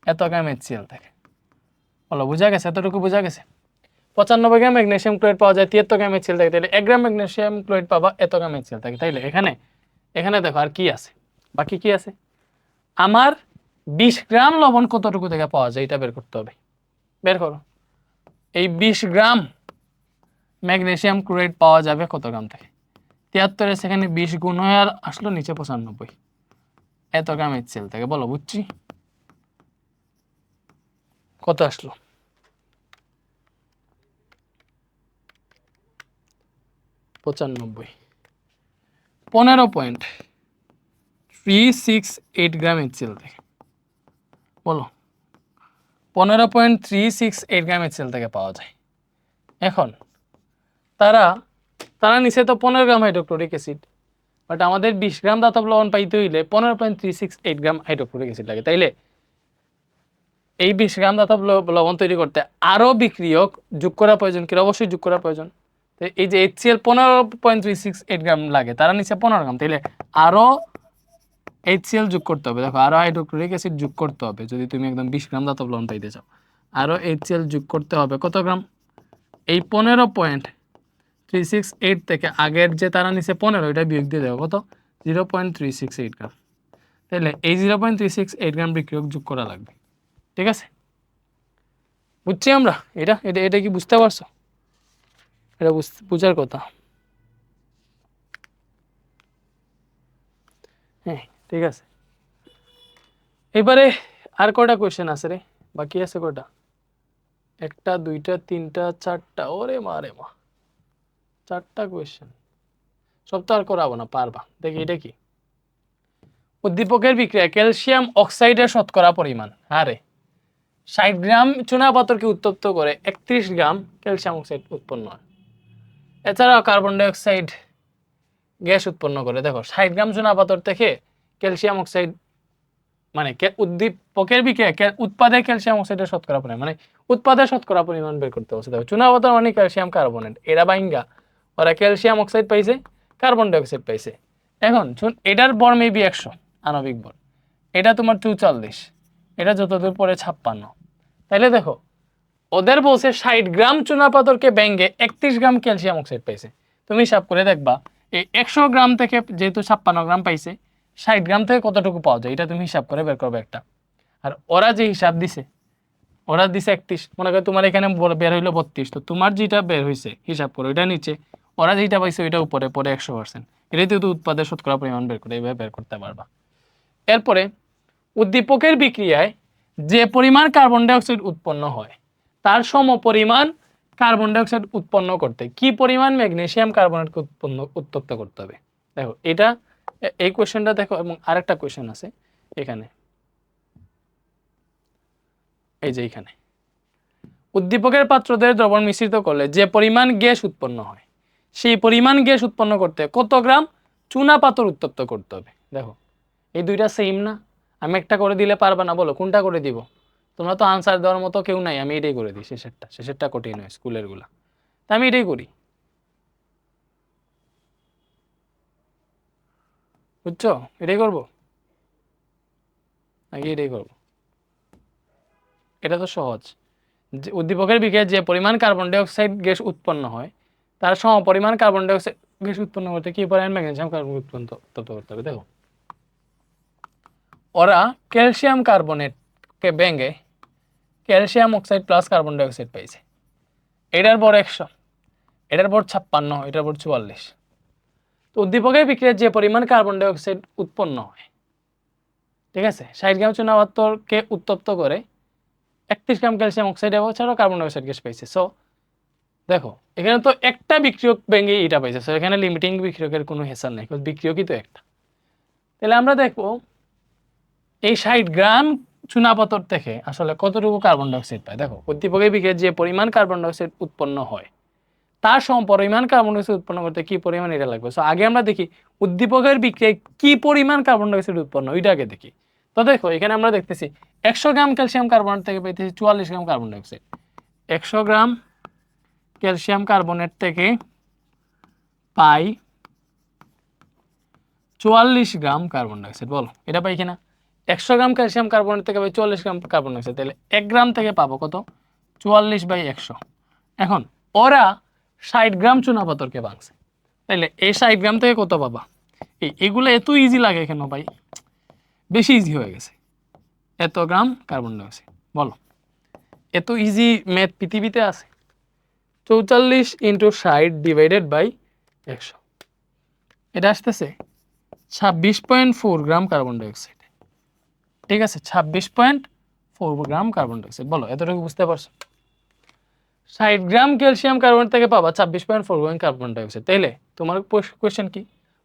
এত গ্রাম HCl থেকে। বলো বুঝা গেছে? এতটুকু বুঝা গেছে? 95 গ্রাম ম্যাগনেসিয়াম ক্লোরাইড পাওয়া যায় 73 গ্রাম HCl থেকে, তাহলে 1 গ্রাম ম্যাগনেসিয়াম ক্লোরাইড পাবা এত গ্রাম HCl থেকে। তাইলে এখানে দেখো আর কি আছে, বাকি কি আছে? আমার 20 গ্রাম লবণ কতটুকু থেকে পাওয়া যায় এটা বের করতে হবে। বের করো। এই 20 গ্রাম ম্যাগনেসিয়াম ক্লোরাইড পাওয়া যাবে কত গ্রাম থেকে? 73 এর সেখানে 20 গুণ হয়ে আর আসলো নিচে 95, এত গ্রাম HCl থেকে। বলো বুঝছি? কত আসলো? 95, 15.368 গ্রাম HCl থেকে। বলো 15.368 গ্রাম HCl থেকে পাওয়া যায়। এখন তারা নিচে তো 15 গ্রাম হাইড্রোক্লোরিক অ্যাসিড, বাট আমাদের 20 গ্রাম ধাতব লবণ পাইতে হইলে 15.368 গ্রাম হাইড্রোক্লোরিক অ্যাসিড লাগে। তাইলে এই 20 গ্রাম ধাতব লবণ তৈরি করতে আরো বিক্রিয়ক যোগ করা প্রয়োজন, কি অবশ্যই যোগ করা প্রয়োজন। তো এই যে HCl 15.368 গ্রাম লাগে, তারা নিচে 15 গ্রাম, তাইলে আরো HCl যোগ করতে হবে। দেখো আরো হাইড্রোক্লোরিক অ্যাসিড যোগ করতে হবে যদি তুমি একদম 20 গ্রাম ধাতব লবণ পাইতে চাও। আরো HCl যোগ করতে হবে কত গ্রাম? এই 15.368 থেকে আগের যে তারা নিচে 15, এটা বিয়োগ দিয়ে দেবো কত? 0.368 গ্রাম। তাহলে এই 0.368 গ্রাম বিক্রিয়ক যোগ করা লাগবে। ঠিক আছে, বুঝছি আমরা? এটা এটা এটা কি বুঝতে পারছো? এটা বুঝার কথা। হ্যাঁ, ঠিক আছে। এবারে আর কয়টা কোয়েশ্চেন আছে রে? বাকি আছে কয়টা? একটা, দুইটা, তিনটা, চারটা। ওরে মা রে মা, 4টা কোয়েশ্চেন। সব তো আর করাবো না, পারবা। দেখি এটা কি? উদ্দীপকের বিক্রিয়া ক্যালসিয়াম অক্সাইডের শতকরা পরিমাণ হারে 60 গ্রাম চুনাপাথরকে উত্তপ্ত করে 31 গ্রাম ক্যালসিয়াম অক্সাইড উৎপন্ন হয়। এছাড়াও কার্বন ডাই অক্সাইড গ্যাস উৎপন্ন করে। দেখো 60 গ্রাম চুনাপাথর থেকে ক্যালসিয়াম অক্সাইড মানে উদ্দীপকের বিক্রিয়া উৎপাদে ক্যালসিয়াম অক্সাইডের শতকরা পরিমাণ মানে উৎপাদের শতকরা পরিমাণ বের করতে হচ্ছে। দেখো চুনাপাথর মানে ক্যালসিয়াম কার্বনেট, এরা বাইঙ্গা ওরা ক্যালসিয়াম অক্সাইড পাইছে, কার্বন ডাই অক্সাইড পাইছে। এখন এটার ভর মেবি 100 আণবিক ভর, এটা তোমার 44, এটা যতদূর পরে 56। তাইলে দেখো ওদের বলছে 60 গ্রাম চুনাপাথরকে ব্যাঙ্গে 31 গ্রাম ক্যালসিয়াম অক্সাইড পাইছে। তুমি হিসাব করে দেখবা এই 100 গ্রাম থেকে যেহেতু 56 গ্রাম পাইছে, 60 গ্রাম থেকে কতটুকু পাওয়া যায় এটা তুমি হিসাব করে বের করবে একটা। আর ওরা যে হিসাব দিছে, ওরা দিছে 31, মনে করো তোমার এখানে বের হইলো 32, তো তোমার যেটা বের হয়েছে হিসাব করো ওইটা নিচে, ওরা যেটা পাইছে ওইটা উপরে, পরে 100%। এটাই তো উৎপাদের শতকরা পরিমাণ বের করে এইভাবে বের করতে পারবা। এরপরে উদ্দীপকের বিক্রিয়ায় যে পরিমাণ কার্বন ডাই অক্সাইড উৎপন্ন হয় তার সমপরিমাণ কার্বন ডাই অক্সাইড উৎপন্ন করতে কি পরিমাণ ম্যাগনেসিয়াম কার্বনেটকে উত্তপ্ত করতে হবে। দেখো এটা এই কোশ্চেনটা দেখো, এবং আরেকটা কোশ্চেন আছে এখানে, এই যে এখানে উদ্দীপকের পাত্রদের দ্রবণ মিশ্রিত করলে যে পরিমাণ গ্যাস উৎপন্ন হয় সেই পরিমাণ গ্যাস উৎপন্ন করতে কত গ্রাম চুনা পাথর উত্তপ্ত করতে হবে। দেখো এই দুইটা সেম না? আমি একটা করে দিলে পারবা না, বলো কোনটা করে দিব? তোমরা তো আনসার দেওয়ার মতো কেউ নাই, আমি এটাই করে দিই। শেষেরটা কঠিন হয় স্কুলের গুলা, তা আমি এটাই করি। বুঝছো? এটাই করবো নাকি এটাই করবো? এটা তো সহজ। উদ্দীপকের বিক্রিয়ায় যে পরিমাণ কার্বন ডাই অক্সাইড গ্যাস উৎপন্ন হয় তার সমপরিমাণ কার্বন ডাই অক্সাইড গ্যাস উৎপন্ন করতে কি পরিমাণ ম্যাগনেসিয়াম কার্বন উৎপন্ন করতে হবে। দেখো ওরা ক্যালসিয়াম কার্বনেটকে ভেঙে calcium oxide plus carbon die oxide পাইছে। এটার পর 100, এটার পর 56, এটার পর 44। তো উদ্দীপকের বিক্রিয়ায় যে পরিমাণ কার্বন ডাই অক্সাইড উৎপন্ন হয়, ঠিক আছে, 60 গ্রাম চুনাপাথরকে উত্তপ্ত করে 31 গ্রাম ক্যালসিয়াম অক্সাইড এবং ছাড়াও কার্বন ডাই অক্সাইড গ্যাস পাইছে। সো দেখো এখানে তো একটা বিক্রিয়ক ভেঙে এটা পাইছে, সো এখানে লিমিটিং বিক্রিয়কের কোনো হেসাল নেই, বিক্রিয়কই তো একটা। তাহলে আমরা দেখবো এই 60 গ্রাম চুনাপাথর থেকে আসলে কতটুকু কার্বন ডাই অক্সাইড পায়। দেখো উদ্দীপকের বিক্রিয়ায় যে পরিমাণ কার্বন ডাই অক্সাইড উৎপন্ন হয় তার সমপরিমাণ কার্বন ডাই অক্সাইড উৎপন্ন করতে কি পরিমাণ এটা লাগবে। সো আগে আমরা দেখি উদ্দীপকের বিক্রিয়ায় কি পরিমাণ কার্বন ডাই অক্সাইড উৎপন্ন, ওইটা আগে দেখি। তো দেখো এখানে আমরা দেখতেছি 100 গ্রাম ক্যালসিয়াম কার্বনেট থেকে পাইতেছি 44 গ্রাম কার্বন ডাই অক্সাইড। 100 গ্রাম ক্যালসিয়াম কার্বনেট থেকে পাই 44 গ্রাম কার্বন ডাই অক্সাইড। বলো এটা পাই কিনা? 100 গ্রাম ক্যালসিয়াম কার্বনেট থেকে পাই 44 গ্রাম কার্বন ডাই অক্সাইড, তাহলে 1 গ্রাম থেকে পাবো কত? 44/100। এখন ওরা 60 গ্রাম চুনাপাথরকে ভাঙছে, তাইলে এই 60 গ্রাম থেকে কত পাবা? এগুলো এত ইজি লাগে কেন ভাই? বেশি ইজি হয়ে গেছে। এত গ্রাম কার্বন ডাই অক্সাইড, বলো এত ইজি ম্যাথ পৃথিবীতে আছে? 44 × 60 ডিভাইডেড বাই 100, এটা আসতেছে 26.4 গ্রাম কার্বন ডাই অক্সাইড। ঠিক আছে, 26.4 গ্রাম কার্বন ডাই অক্সাইড। বলো এতটুকু বুঝতে পারছো? 60 গ্রাম ক্যালসিয়াম কার্বন থেকে পাবা 26.4 গ্রাম কার্বন ডাই অক্সাইড। তাইলে তোমার কোয়েশ্চেন কি?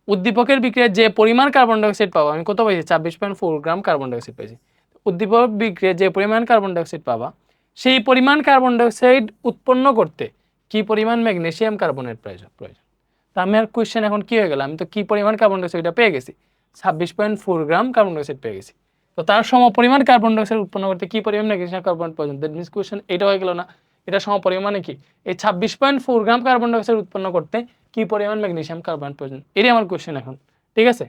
উদ্দীপকের বিক্রিয়ায় যে পরিমাণ কার্বন ডাই অক্সাইড পাবা, আমি কত পাইছি? 26.4 গ্রাম কার্বন ডাই অক্সাইড পাইছি। উদ্দীপক বিক্রিয়ায় যে পরিমাণ কার্বন ডাই অক্সাইড পাবা সেই পরিমাণ কার্বন ডাই অক্সাইড উৎপন্ন করতে কি পরিমাণ ম্যাগনেসিয়াম কার্বনেট প্রয়োজন। তা আমার কোয়েশ্চেন এখন কি হয়ে গেল? আমি তো কি পরিমাণ কার্বন ডাই অক্সাইড পেয়ে গেছি, 26.4 গ্রাম কার্বন ডাই অক্সাইড পেয়ে গেছি। তো তার সমপরিমাণ কার্বন ডাই অক্সাইড উৎপন্ন করতে কি পরিমাণ ম্যাগনেসিয়াম কার্বনেট প্রয়োজন। দ্যাট মিন্স কোয়েশ্চেন এটা হয়ে গেল না? এটা সমপরিমাণে কি এই 26.4 গ্রাম কার্বন ডাই অক্সাইড উৎপন্ন করতে কি পরিমাণ ম্যাগনেসিয়াম কার্বনেট প্রয়োজন, এটাই আমার কোয়েশ্চেন এখন। ঠিক আছে,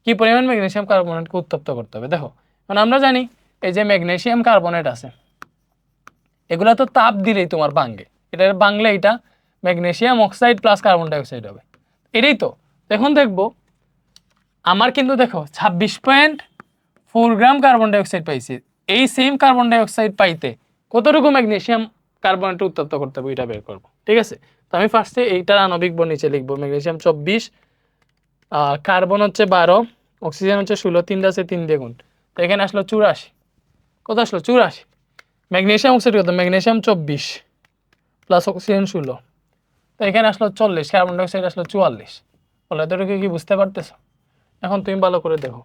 কি পরিমাণ ম্যাগনেসিয়াম কার্বনেটকে উত্তপ্ত করতে হবে। দেখো কারণ আমরা জানি এই যে ম্যাগনেসিয়াম কার্বনেট আছে এগুলা তো তাপ দিলেই তোমার ভাঙে, এটা ভাঙলে এটা magnesium oxide plus carbon die oxide হবে, এটাই তো। এখন দেখবো আমার কিন্তু দেখো 26.4 গ্রাম কার্বন ডাইঅক্সাইড পাইছি। এই সেম কার্বন ডাইঅক্সাইড পাইতে কতটুকু ম্যাগনেসিয়াম কার্বনেট উত্তপ্ত করতে হবে এটা বের করবো, ঠিক আছে। তো আমি ফার্স্টে এইটার আণবিক ভর নিচে লিখবো, ম্যাগনেসিয়াম 24, কার্বন হচ্ছে 12, অক্সিজেন হচ্ছে 16, 3 আছে 3 দিয়ে গুণ, তো এখানে আসলো 84। কত আসলো? 84। ম্যাগনেসিয়াম অক্সাইড কত? ম্যাগনেসিয়াম 24 প্লাস অক্সিজেন 16, তো এখানে আসলো 40, কার্বন ডাইঅক্সাইড আসলো 44। বলে এতটুকু কি বুঝতে পারতেছো? এখন তুমি ভালো করে দেখো,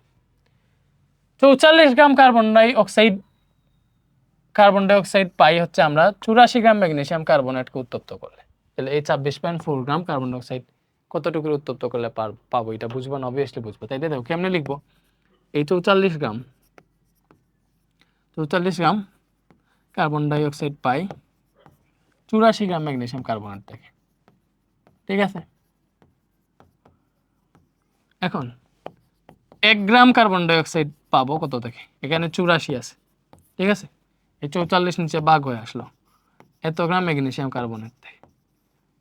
44 গ্রাম কার্বন ডাইঅক্সাইড পাই হচ্ছে আমরা 84 গ্রাম ম্যাগনেসিয়াম কার্বনেটকে উত্তপ্ত করলে। তাহলে এই 26.4 গ্রাম কার্বন ডাইঅক্সাইড কতটুকু উত্তপ্ত করলে পাবো এটা বুঝবো না? অবভিয়াসলি বুঝবো, তাই দেখো কেমনে লিখবো। এই 44 গ্রাম কার্বন ডাইঅক্সাইড পাই 84 গ্রাম ম্যাগনেসিয়াম কার্বনেট থেকে, ঠিক আছে। এখন 1 গ্রাম কার্বন ডাইঅক্সাইড পাবো কত থেকে? এখানে 84 আছে, ঠিক আছে। এই 44 নিচে ভাগ হয়ে আসলো এত গ্রাম ম্যাগনেসিয়াম কার্বনেট থেকে,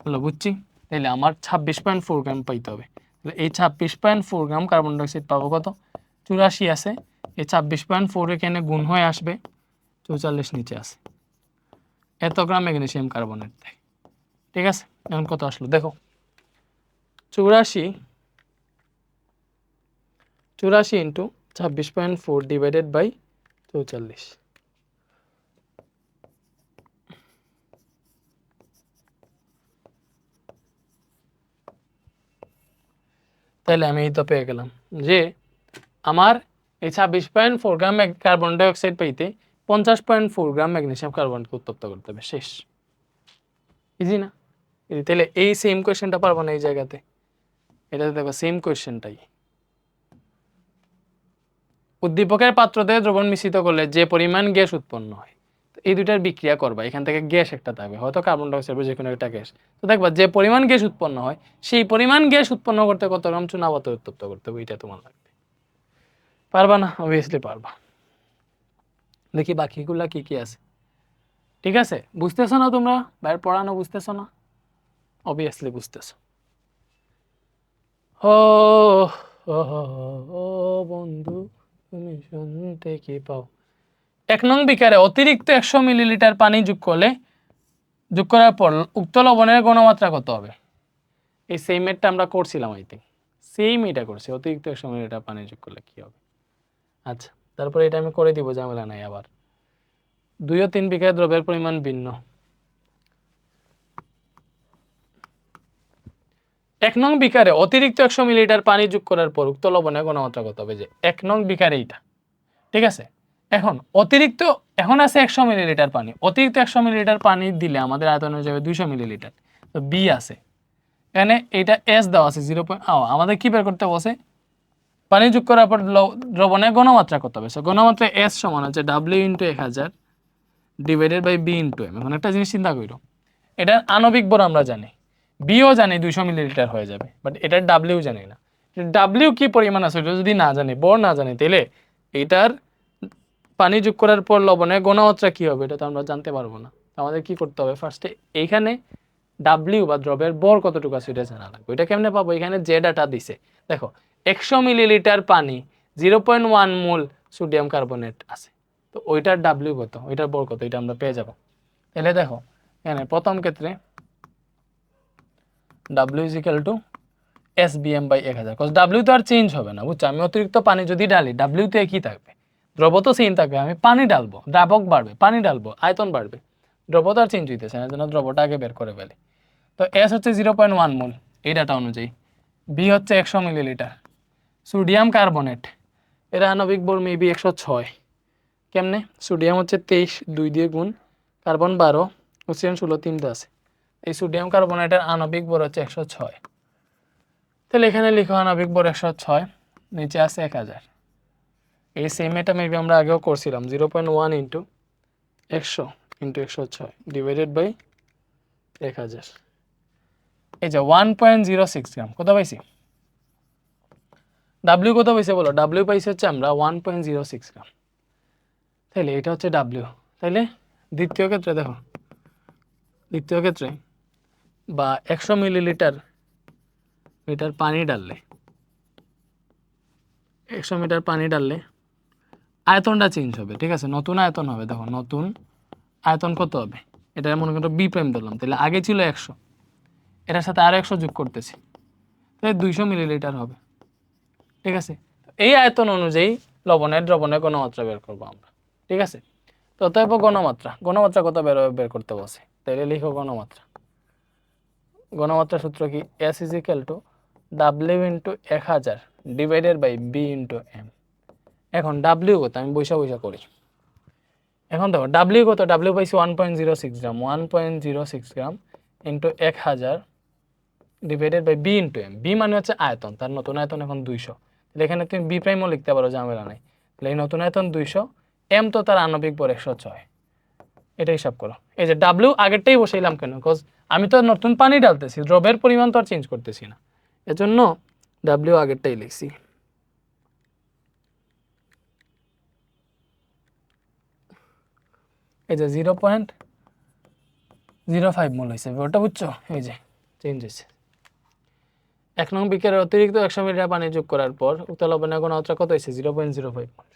হলো বুঝছি। তাহলে আমার 26.4 গ্রাম পাইতে হবে। তাহলে এই 26.4 গ্রাম কার্বন ডাইঅক্সাইড পাবো কত? 84 আছে, এই 26.4 এখানে গুণ হয়ে আসবে, 44 নিচে আছে, এত গ্রাম ম্যাগনেসিয়াম কার্বনেট থেকে, ঠিক আছে। এখন কত আসলো দেখো, 84 ইন্টু 26.4 ডিভাইডেড বাই 44। তাহলে আমি এই তো পেয়ে গেলাম যে আমার এই 26.4 গ্রাম কার্বন ডাইঅক্সাইড পাইতে 50.4 গ্রাম ম্যাগনেসিয়াম কার্বনকে উত্তপ্ত করতে হবে, শেষ। ইজি না? তাহলে এই সেম কোয়েশ্চেনটা পারবো না এই জায়গাতে, এটা দেখো সেম কোয়েশ্চেনটাই। উদ্দীপকের পাত্রতে দ্রবণ মিশ্রিত করলে যে পরিমাণ গ্যাস উৎপন্ন হয়, এই দুইটার বিক্রিয়া করবা, এখান থেকে গ্যাস একটা থাকবে, হয়তো কার্বন ডাইঅক্সাইড বা যে কোনো একটা গ্যাস। তো দেখবা যে পরিমাণ গ্যাস উৎপন্ন হয় সেই পরিমাণ গ্যাস উৎপন্ন করতে কত গ্রাম চুনা পাথর উত্তপ্ত করতে হবে, এটা তোমার লাগবে। পারবা না? অবভিয়াসলি পারবা। দেখি বাকিগুলা কি কি আছে, ঠিক আছে। বুঝতেছো না তোমরা? বাইরে পড়ানো বুঝতেছো না? অবভিয়াসলি বুঝতেছো। ও ও বন্ধু তুমি শুনতে কি পাও। 1 নং বিকারে অতিরিক্ত 100 মিলিলিটার পানি যোগ করার পর উক্ত লবণের ঘনমাত্রা কত হবে? এই সেম এরটা আমরা করছিলাম, আই থিঙ্ক সেম এটা করছি, অতিরিক্ত 100 মিলিলিটার পানি যোগ করলে কি হবে। আচ্ছা, তারপরে এটা আমি করে দিব, ঝামেলা নাই। আবার 2 ও 3 বিঘা দ্রব্যের পরিমাণ ভিন্ন। 1 নং বিকারে অতিরিক্ত 100 মিলিলিটার পানি যোগ করার পর উক্ত লবণের ঘনমাত্রা কত হবে? যে 1 নং বিকারে এইটা, ঠিক আছে। এখন আছে 100 মিলিলিটার পানি, অতিরিক্ত 100 মিলিলিটার পানি দিলে আমাদের আয়তন হয়ে যাবে 200 মিলিলিটার। তো বি আছে এখানে, এইটা এস দেওয়া আছে 0. আমাদের কি বের করতে বসে? পানি যোগ করার পর দ্রবণের ঘনমাত্রা কত হবে? ঘনমাত্রা এস সমান হচ্ছে W into 1000 divided by B into M. এখন একটা জিনিস চিন্তা করো, এটার আণবিক ভর আমরা জানি, বিও জানি 200 মিলিলিটার হয়ে যাবে, বাট এটার ডাব্লিউ জানি না। ডাব্লিউ কি পরিমাণ আছে এটা যদি না জানি, ভর না জানি, তাহলে এটার পানি যোগ করার পর লবণের ঘনমাত্রা কি হবে এটা তো আমরা জানতে পারবো না। আমাদের কি করতে হবে? ফার্স্টে এইখানে ডাব্লিউ বা দ্রবের ভর কতটুকু আছে এটা জানা লাগবে। এটা কেমনে পাবো? এখানে যে ডাটা দিছে দেখো, 100 মিলিলিটার পানি 0.1 মোল সোডিয়াম কার্বনেট আছে, তো ওইটার ডাব্লিউ কত, ওইটার ভর কত, এটা আমরা পেয়ে যাব। তাহলে দেখো এখানে প্রথম ক্ষেত্রে W is equal to SBM by 1000, cause W তো আর চেঞ্জ হবে না, বুঝছো। আমি অতিরিক্ত পানি যদি ঢালি ডাব্লিউ তো একই থাকবে, দ্রব তো সেম থাকবে। আমি পানি ডালবো, দ্রাবক বাড়বে, পানি ডালবো, আয়তন বাড়বে, দ্রব তো আর চেঞ্জ হইতেছে না, জন্য দ্রবটা আগে বের করে ফেলি। তো এস হচ্ছে 0.1 মোল এই ডাটা অনুযায়ী, বি হচ্ছে 100 মিলিলিটার সোডিয়াম কার্বনেট, এর আণবিক ভর মেবি 106। কেমনে? সোডিয়াম হচ্ছে 23, 2 দিয়ে গুণ, কার্বন 12, অক্সিজেন 16, 3টা আছে। এই সোডিয়াম কার্বনেটের আণবিক ভর হচ্ছে 106। তাহলে এখানে লিখো আণবিক ভর 106, নিচে আছে 1000। এই সেম এটা মেবি আমরা আগেও করছিলাম, 0.1 ইন্টু 100 ইন্টু 106 ডিভাইডেড বাই 1000। এই যে 1.06 গ্রাম কত পাইছি? ডাব্লিউ কত পাইছে বলো? ডাব্লিউ পাইছে হচ্ছে আমরা 1.06 গ্রাম। তাহলে এটা হচ্ছে ডাব্লিউ। তাহলে দ্বিতীয় ক্ষেত্রে দেখো, দ্বিতীয় ক্ষেত্রে বা 100 মিলিলিটার পানি ডাললে 100 মিটার পানি ডাললে আয়তনটা চেঞ্জ হবে, ঠিক আছে, নতুন আয়তন হবে। দেখো নতুন আয়তন কত হবে, এটা মনে করো বি প্রাইম ধরলাম, তাহলে আগে ছিল 100, এটার সাথে আরো 100 যোগ করতেছি, তাহলে 200 মিলিলিটার হবে, ঠিক আছে। এই আয়তন অনুযায়ী দ্রবণের ঘনমাত্রা বের করবো আমরা, ঠিক আছে। তো অতএব ঘনমাত্রা কত বের করতে বসে, তাহলে লিখো ঘনমাত্রা সূত্র কি, S = W × 1000 divided by B × M। এখন W কত, আমি বৈশা করি। এখন দেখো W কত, W পাইছি 1.06 gram, 1.06 gram into 1000 divided by B × M। B মানে হচ্ছে আয়তন, তার নতুন আয়তন এখন 200, তাহলে এখানে তুমি B প্রাইমও লিখতে পারো, ঝামেলা নাই। তাহলে এই নতুন আয়তন 200, M তো তার আণবিক ভর 106, এটা হিসাব করো। এই যে W আগেরটাই বসাইলাম কেন, বিকজ আমি তো নতুন পানি ডালতেছি, দ্রবের পরিমাণ তো আর চেঞ্জ করতেছি না, এজন্য W আগেরটাই লিখছি। এই যে 0.05 মোল হয়েছে, ওটা বুঝছো, এই যে চেঞ্জ হয়েছে। 1 নং বিকারের অতিরিক্ত 100 মিলিলিটার পানি যোগ করার পর উক্ত লবণের ঘনমাত্রা কত হয়েছে, 0.05 মোল।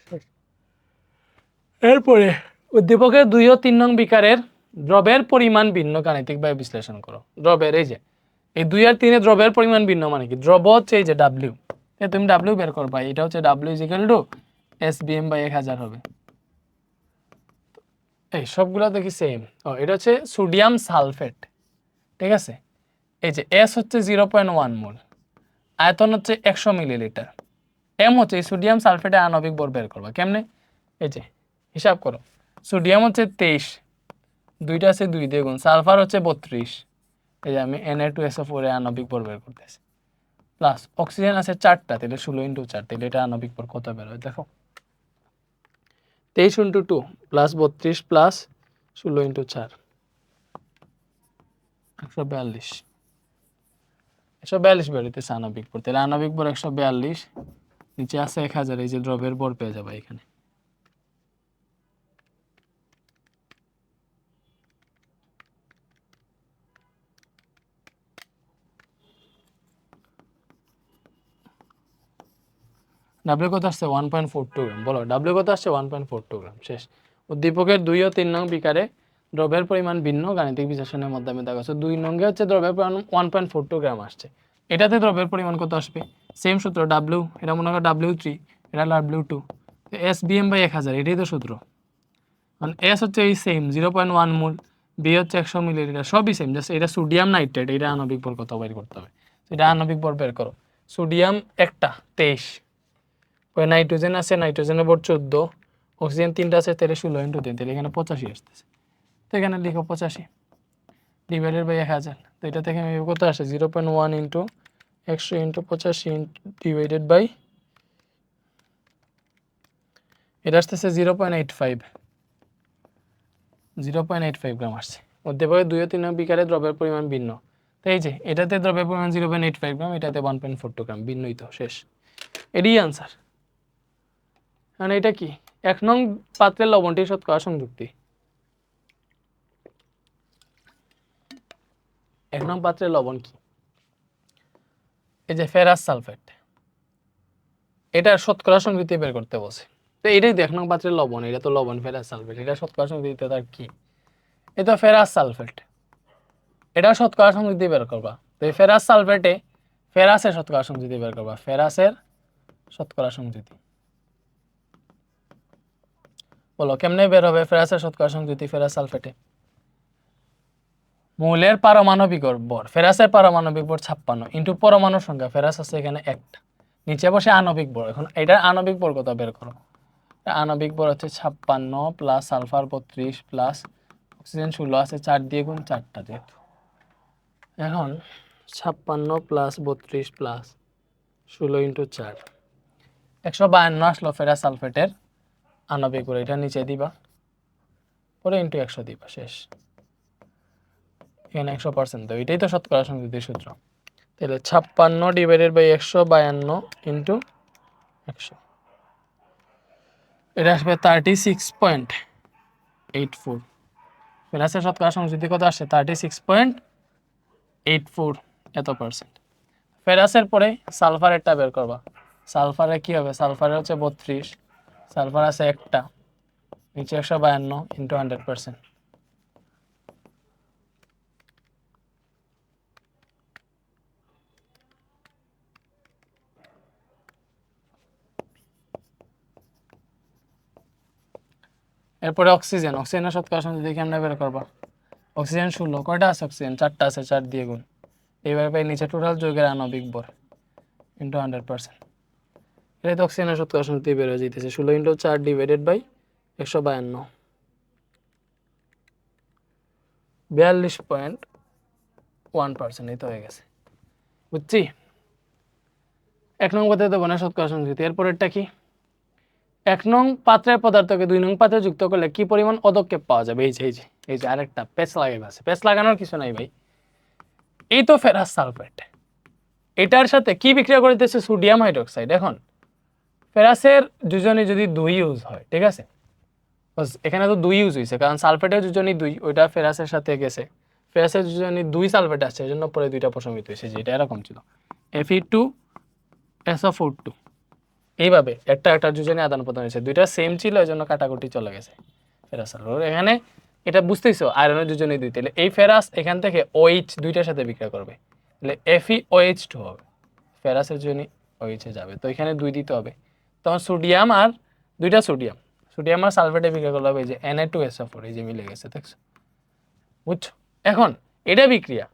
এরপরে উদ্দীপকের 2 ও 3 নং বিকারের দ্রবের পরিমাণ ভিন্ন গাণিতিকভাবে বিশ্লেষণ করো। দ্রবের এই যে এই 2 আর 3 এর দ্রবের পরিমাণ ভিন্ন মানে কি, দ্রব হচ্ছে এই যে W, তুমি W বের করবা, এটা হচ্ছে W = SBM/1000 হবে। এই সবগুলো দেখি সেম। এটা হচ্ছে সোডিয়াম সালফেট, ঠিক আছে। এই যে S হচ্ছে 0.1 মোল, আয়তন হচ্ছে 100 মিলিলিটার, M হচ্ছে এই সোডিয়াম সালফেটের আণবিক ভর বের করবা কেমনে, এই যে হিসাব করো, সোডিয়াম হচ্ছে 23, দুইটা আছে 2 দিয়ে গুণ, সালফার হচ্ছে 32, এই যে আমি Na2SO4 এর আণবিক ভর বের করতেছি, প্লাস অক্সিজেন আছে 4টা, তাহলে 16 × 4, তাহলে এটা আণবিক ভর কত বের হয় দেখো, 23 × 2 প্লাস 32 প্লাস 16 × 4, 142, 142 বের হইতেছে আণবিক ভর, তাহলে আণবিক ভর 142, নিচে আছে 1000, এই যে দ্রবের ভর পেয়ে যাবে এখানে। W কত আসছে 1.42 গ্রাম, বলো W কত আসছে 1.42 গ্রাম, শেষ। উদ্দীপকের 2 ও 3 নং বিকারে দ্রবের পরিমাণ ভিন্ন গাণিতিক বিশ্লেষণের মাধ্যমে দেখা যাচ্ছে। 2 নঙ্গে হচ্ছে দ্রবের পরিমাণ 1.42 গ্রাম আসছে, এটাতে দ্রবের পরিমাণ কত আসবে, সেম সূত্র, W এটা মনে করো W3, এটা W2, SBM/1000, এটাই তো সূত্র। কারণ S হচ্ছে এই সেম 0.1 মোল, B হচ্ছে 100 মিলিলিটার, সবই সেম, জাস্ট এটা সোডিয়াম নাইট্রেট, এটা আণবিক ভর কত বের করতে হবে, এটা আণবিক ভর বের করো। সোডিয়াম একটা 23, নাইট্রোজেন আছে, নাইট্রোজেনের ভর 14, অক্সিজেন 3টা আছে, তাহলে 16 × 3, তাহলে এখানে 85 আসতেছে, তো এখানে লিখো 85 ডিভাইডেড বাই 1000, তো এটা থেকে কত আসে 0.1 × 100 × 85 ডিভাইডেড বাই, এটা আসতেছে 0.85 গ্রাম আসছে। উদ্দীপকের 2 ও 3 নং বিকারে দ্রবের পরিমাণ ভিন্ন, তো এই যে এটাতে দ্রবের পরিমাণ 0.85 গ্রাম, এটাতে 1.42 গ্রাম, ভিন্নই তো, শেষ, এটাই আনসার। মানে এটা কি, 1 নং পাত্রের লবণটি শতকরা সংযুক্তি, 1 নং পাত্রের লবণ কি, এই যে ফেরাস সালফেট, এটা শতকরা সংযুক্তি বের করতে বসে, তো এটাই তো 1 নং পাত্রের লবণ, এটা তো লবণ ফেরাস সালফেট, এটা শতকরা সংযুক্তি তার কি, এটা ফেরাস সালফেট, এটা শতকরা সংযুক্তি বের করবা। তো এই ফেরাস সালফেটে ফেরাসের শতকরা সংযুক্তি বের করবা, ফেরাসের শতকরা সংযুক্তি, বলো কেমনে বের হবে ফেরাসের শতকরা সংযুক্তি, ফেরাস সালফেটে মৌলের পারমাণবিক ভর, ফেরাসের পারমাণবিক ভর 56 ইন্টু পরমাণুর সংখ্যা, ফেরাস আছে এখানে একটা, নিচে বসে আণবিক ভর, এখন এটার আণবিক ভর কত বের করো, আণবিক ভর হচ্ছে 56 প্লাস সালফার 32 প্লাস অক্সিজেন 16 আছে, 4 দিয়ে গুণ, 4টা যেহেতু, এখন 56 প্লাস 32 প্লাস 16 × 4, 152 আসলো ফেরাস সালফেটের আণবিক ভর, এটা নিচে দিবা, পরে ইন্টু 100 দিবা, শেষ, এখানে 100%, তো এটাই তো শতকরা সংযুক্তির সূত্র, তাহলে 56 ডিভাইডেড বাই 152 ইন্টু 100, এটা আসবে 36.84, ফেরাসের শতকরা সংযুক্তি কত আসছে 36.84 এত %। ফেরাসের পরে সালফারেরটা বের করবা, সালফারে কি হবে, সালফারে হচ্ছে 32, সালফার আছে একটা, নিচে 152 ইন্টু 100%। এরপরে অক্সিজেন, অক্সিজেনের শতকরা সংখ্যা দেখি আমরা বের করবো। অক্সিজেন 16, কয়টা আছে অক্সিজেন, 4টা আছে, 4 দিয়ে গুণ। এইভাবে নিচে টোটাল যৌগের আণবিক ভর ইন্টু 100%। এটাই তো অক্সিজেনের শতকরা সংখ্যা দিয়ে বের হয়ে যেতেছে, 16 ইন্টু 4 ডিভাইডেড বাই 152, 42.1%। এই তো হয়ে গেছে, বুঝছি। 1 নং পাত্রে দেবো না শতকরা সংখ্যা। এরপরেরটা কি, 1 নং পাত্রের পদার্থকে 2 নং পাত্রে যুক্ত করলে কি পরিমাণ পদক্ষেপ পাওয়া যাবে। এই যে আরেকটা পেচ লাগাই আছে, পেচ লাগানোর কিছু নাই ভাই। এই তো ফেরাস সালফেট, এটার সাথে কি বিক্রিয়া করিতেছে, সোডিয়াম হাইড্রোক্সাইড। এখন ফেরাসের যোজনী যদি 2 ইউজ হয়, ঠিক আছে, এখানে তো 2 ইউজ হয়েছে, কারণ সালফেটের যোজনী 2, ওইটা ফেরাসের সাথে গেছে, ফেরাসের যোজনী 2 সালফেট আসছে, এজন্য পরে 2টা প্রশমিত হয়েছে, যেটা এরকম ছিল Fe2SO42। এইভাবে একটা যোজনী আদান প্রদান হয়েছে, 2টা সেম ছিল, এজন্য কাটাকুটি চলে গেছে ফেরাস সালফার। এখানে এটা বুঝতেইছো, আয়রনের যোজনী 2, তাহলে এই ফেরাস এখান থেকে OH 2টার সাথে বিক্রিয়া করবে, তাহলে FeOH2 হবে, ফেরাসের যোজনী OH এ যাবে, তো এখানে 2 দিতে হবে। তখন সোডিয়াম আর 2টা সোডিয়াম আর সালফেটে বিক্রিয়া করলে হবে, এই যে Na2SO4, এই যে মিলে গেছে, দেখছো, বুঝছো। এখন এটা বিক্রিয়া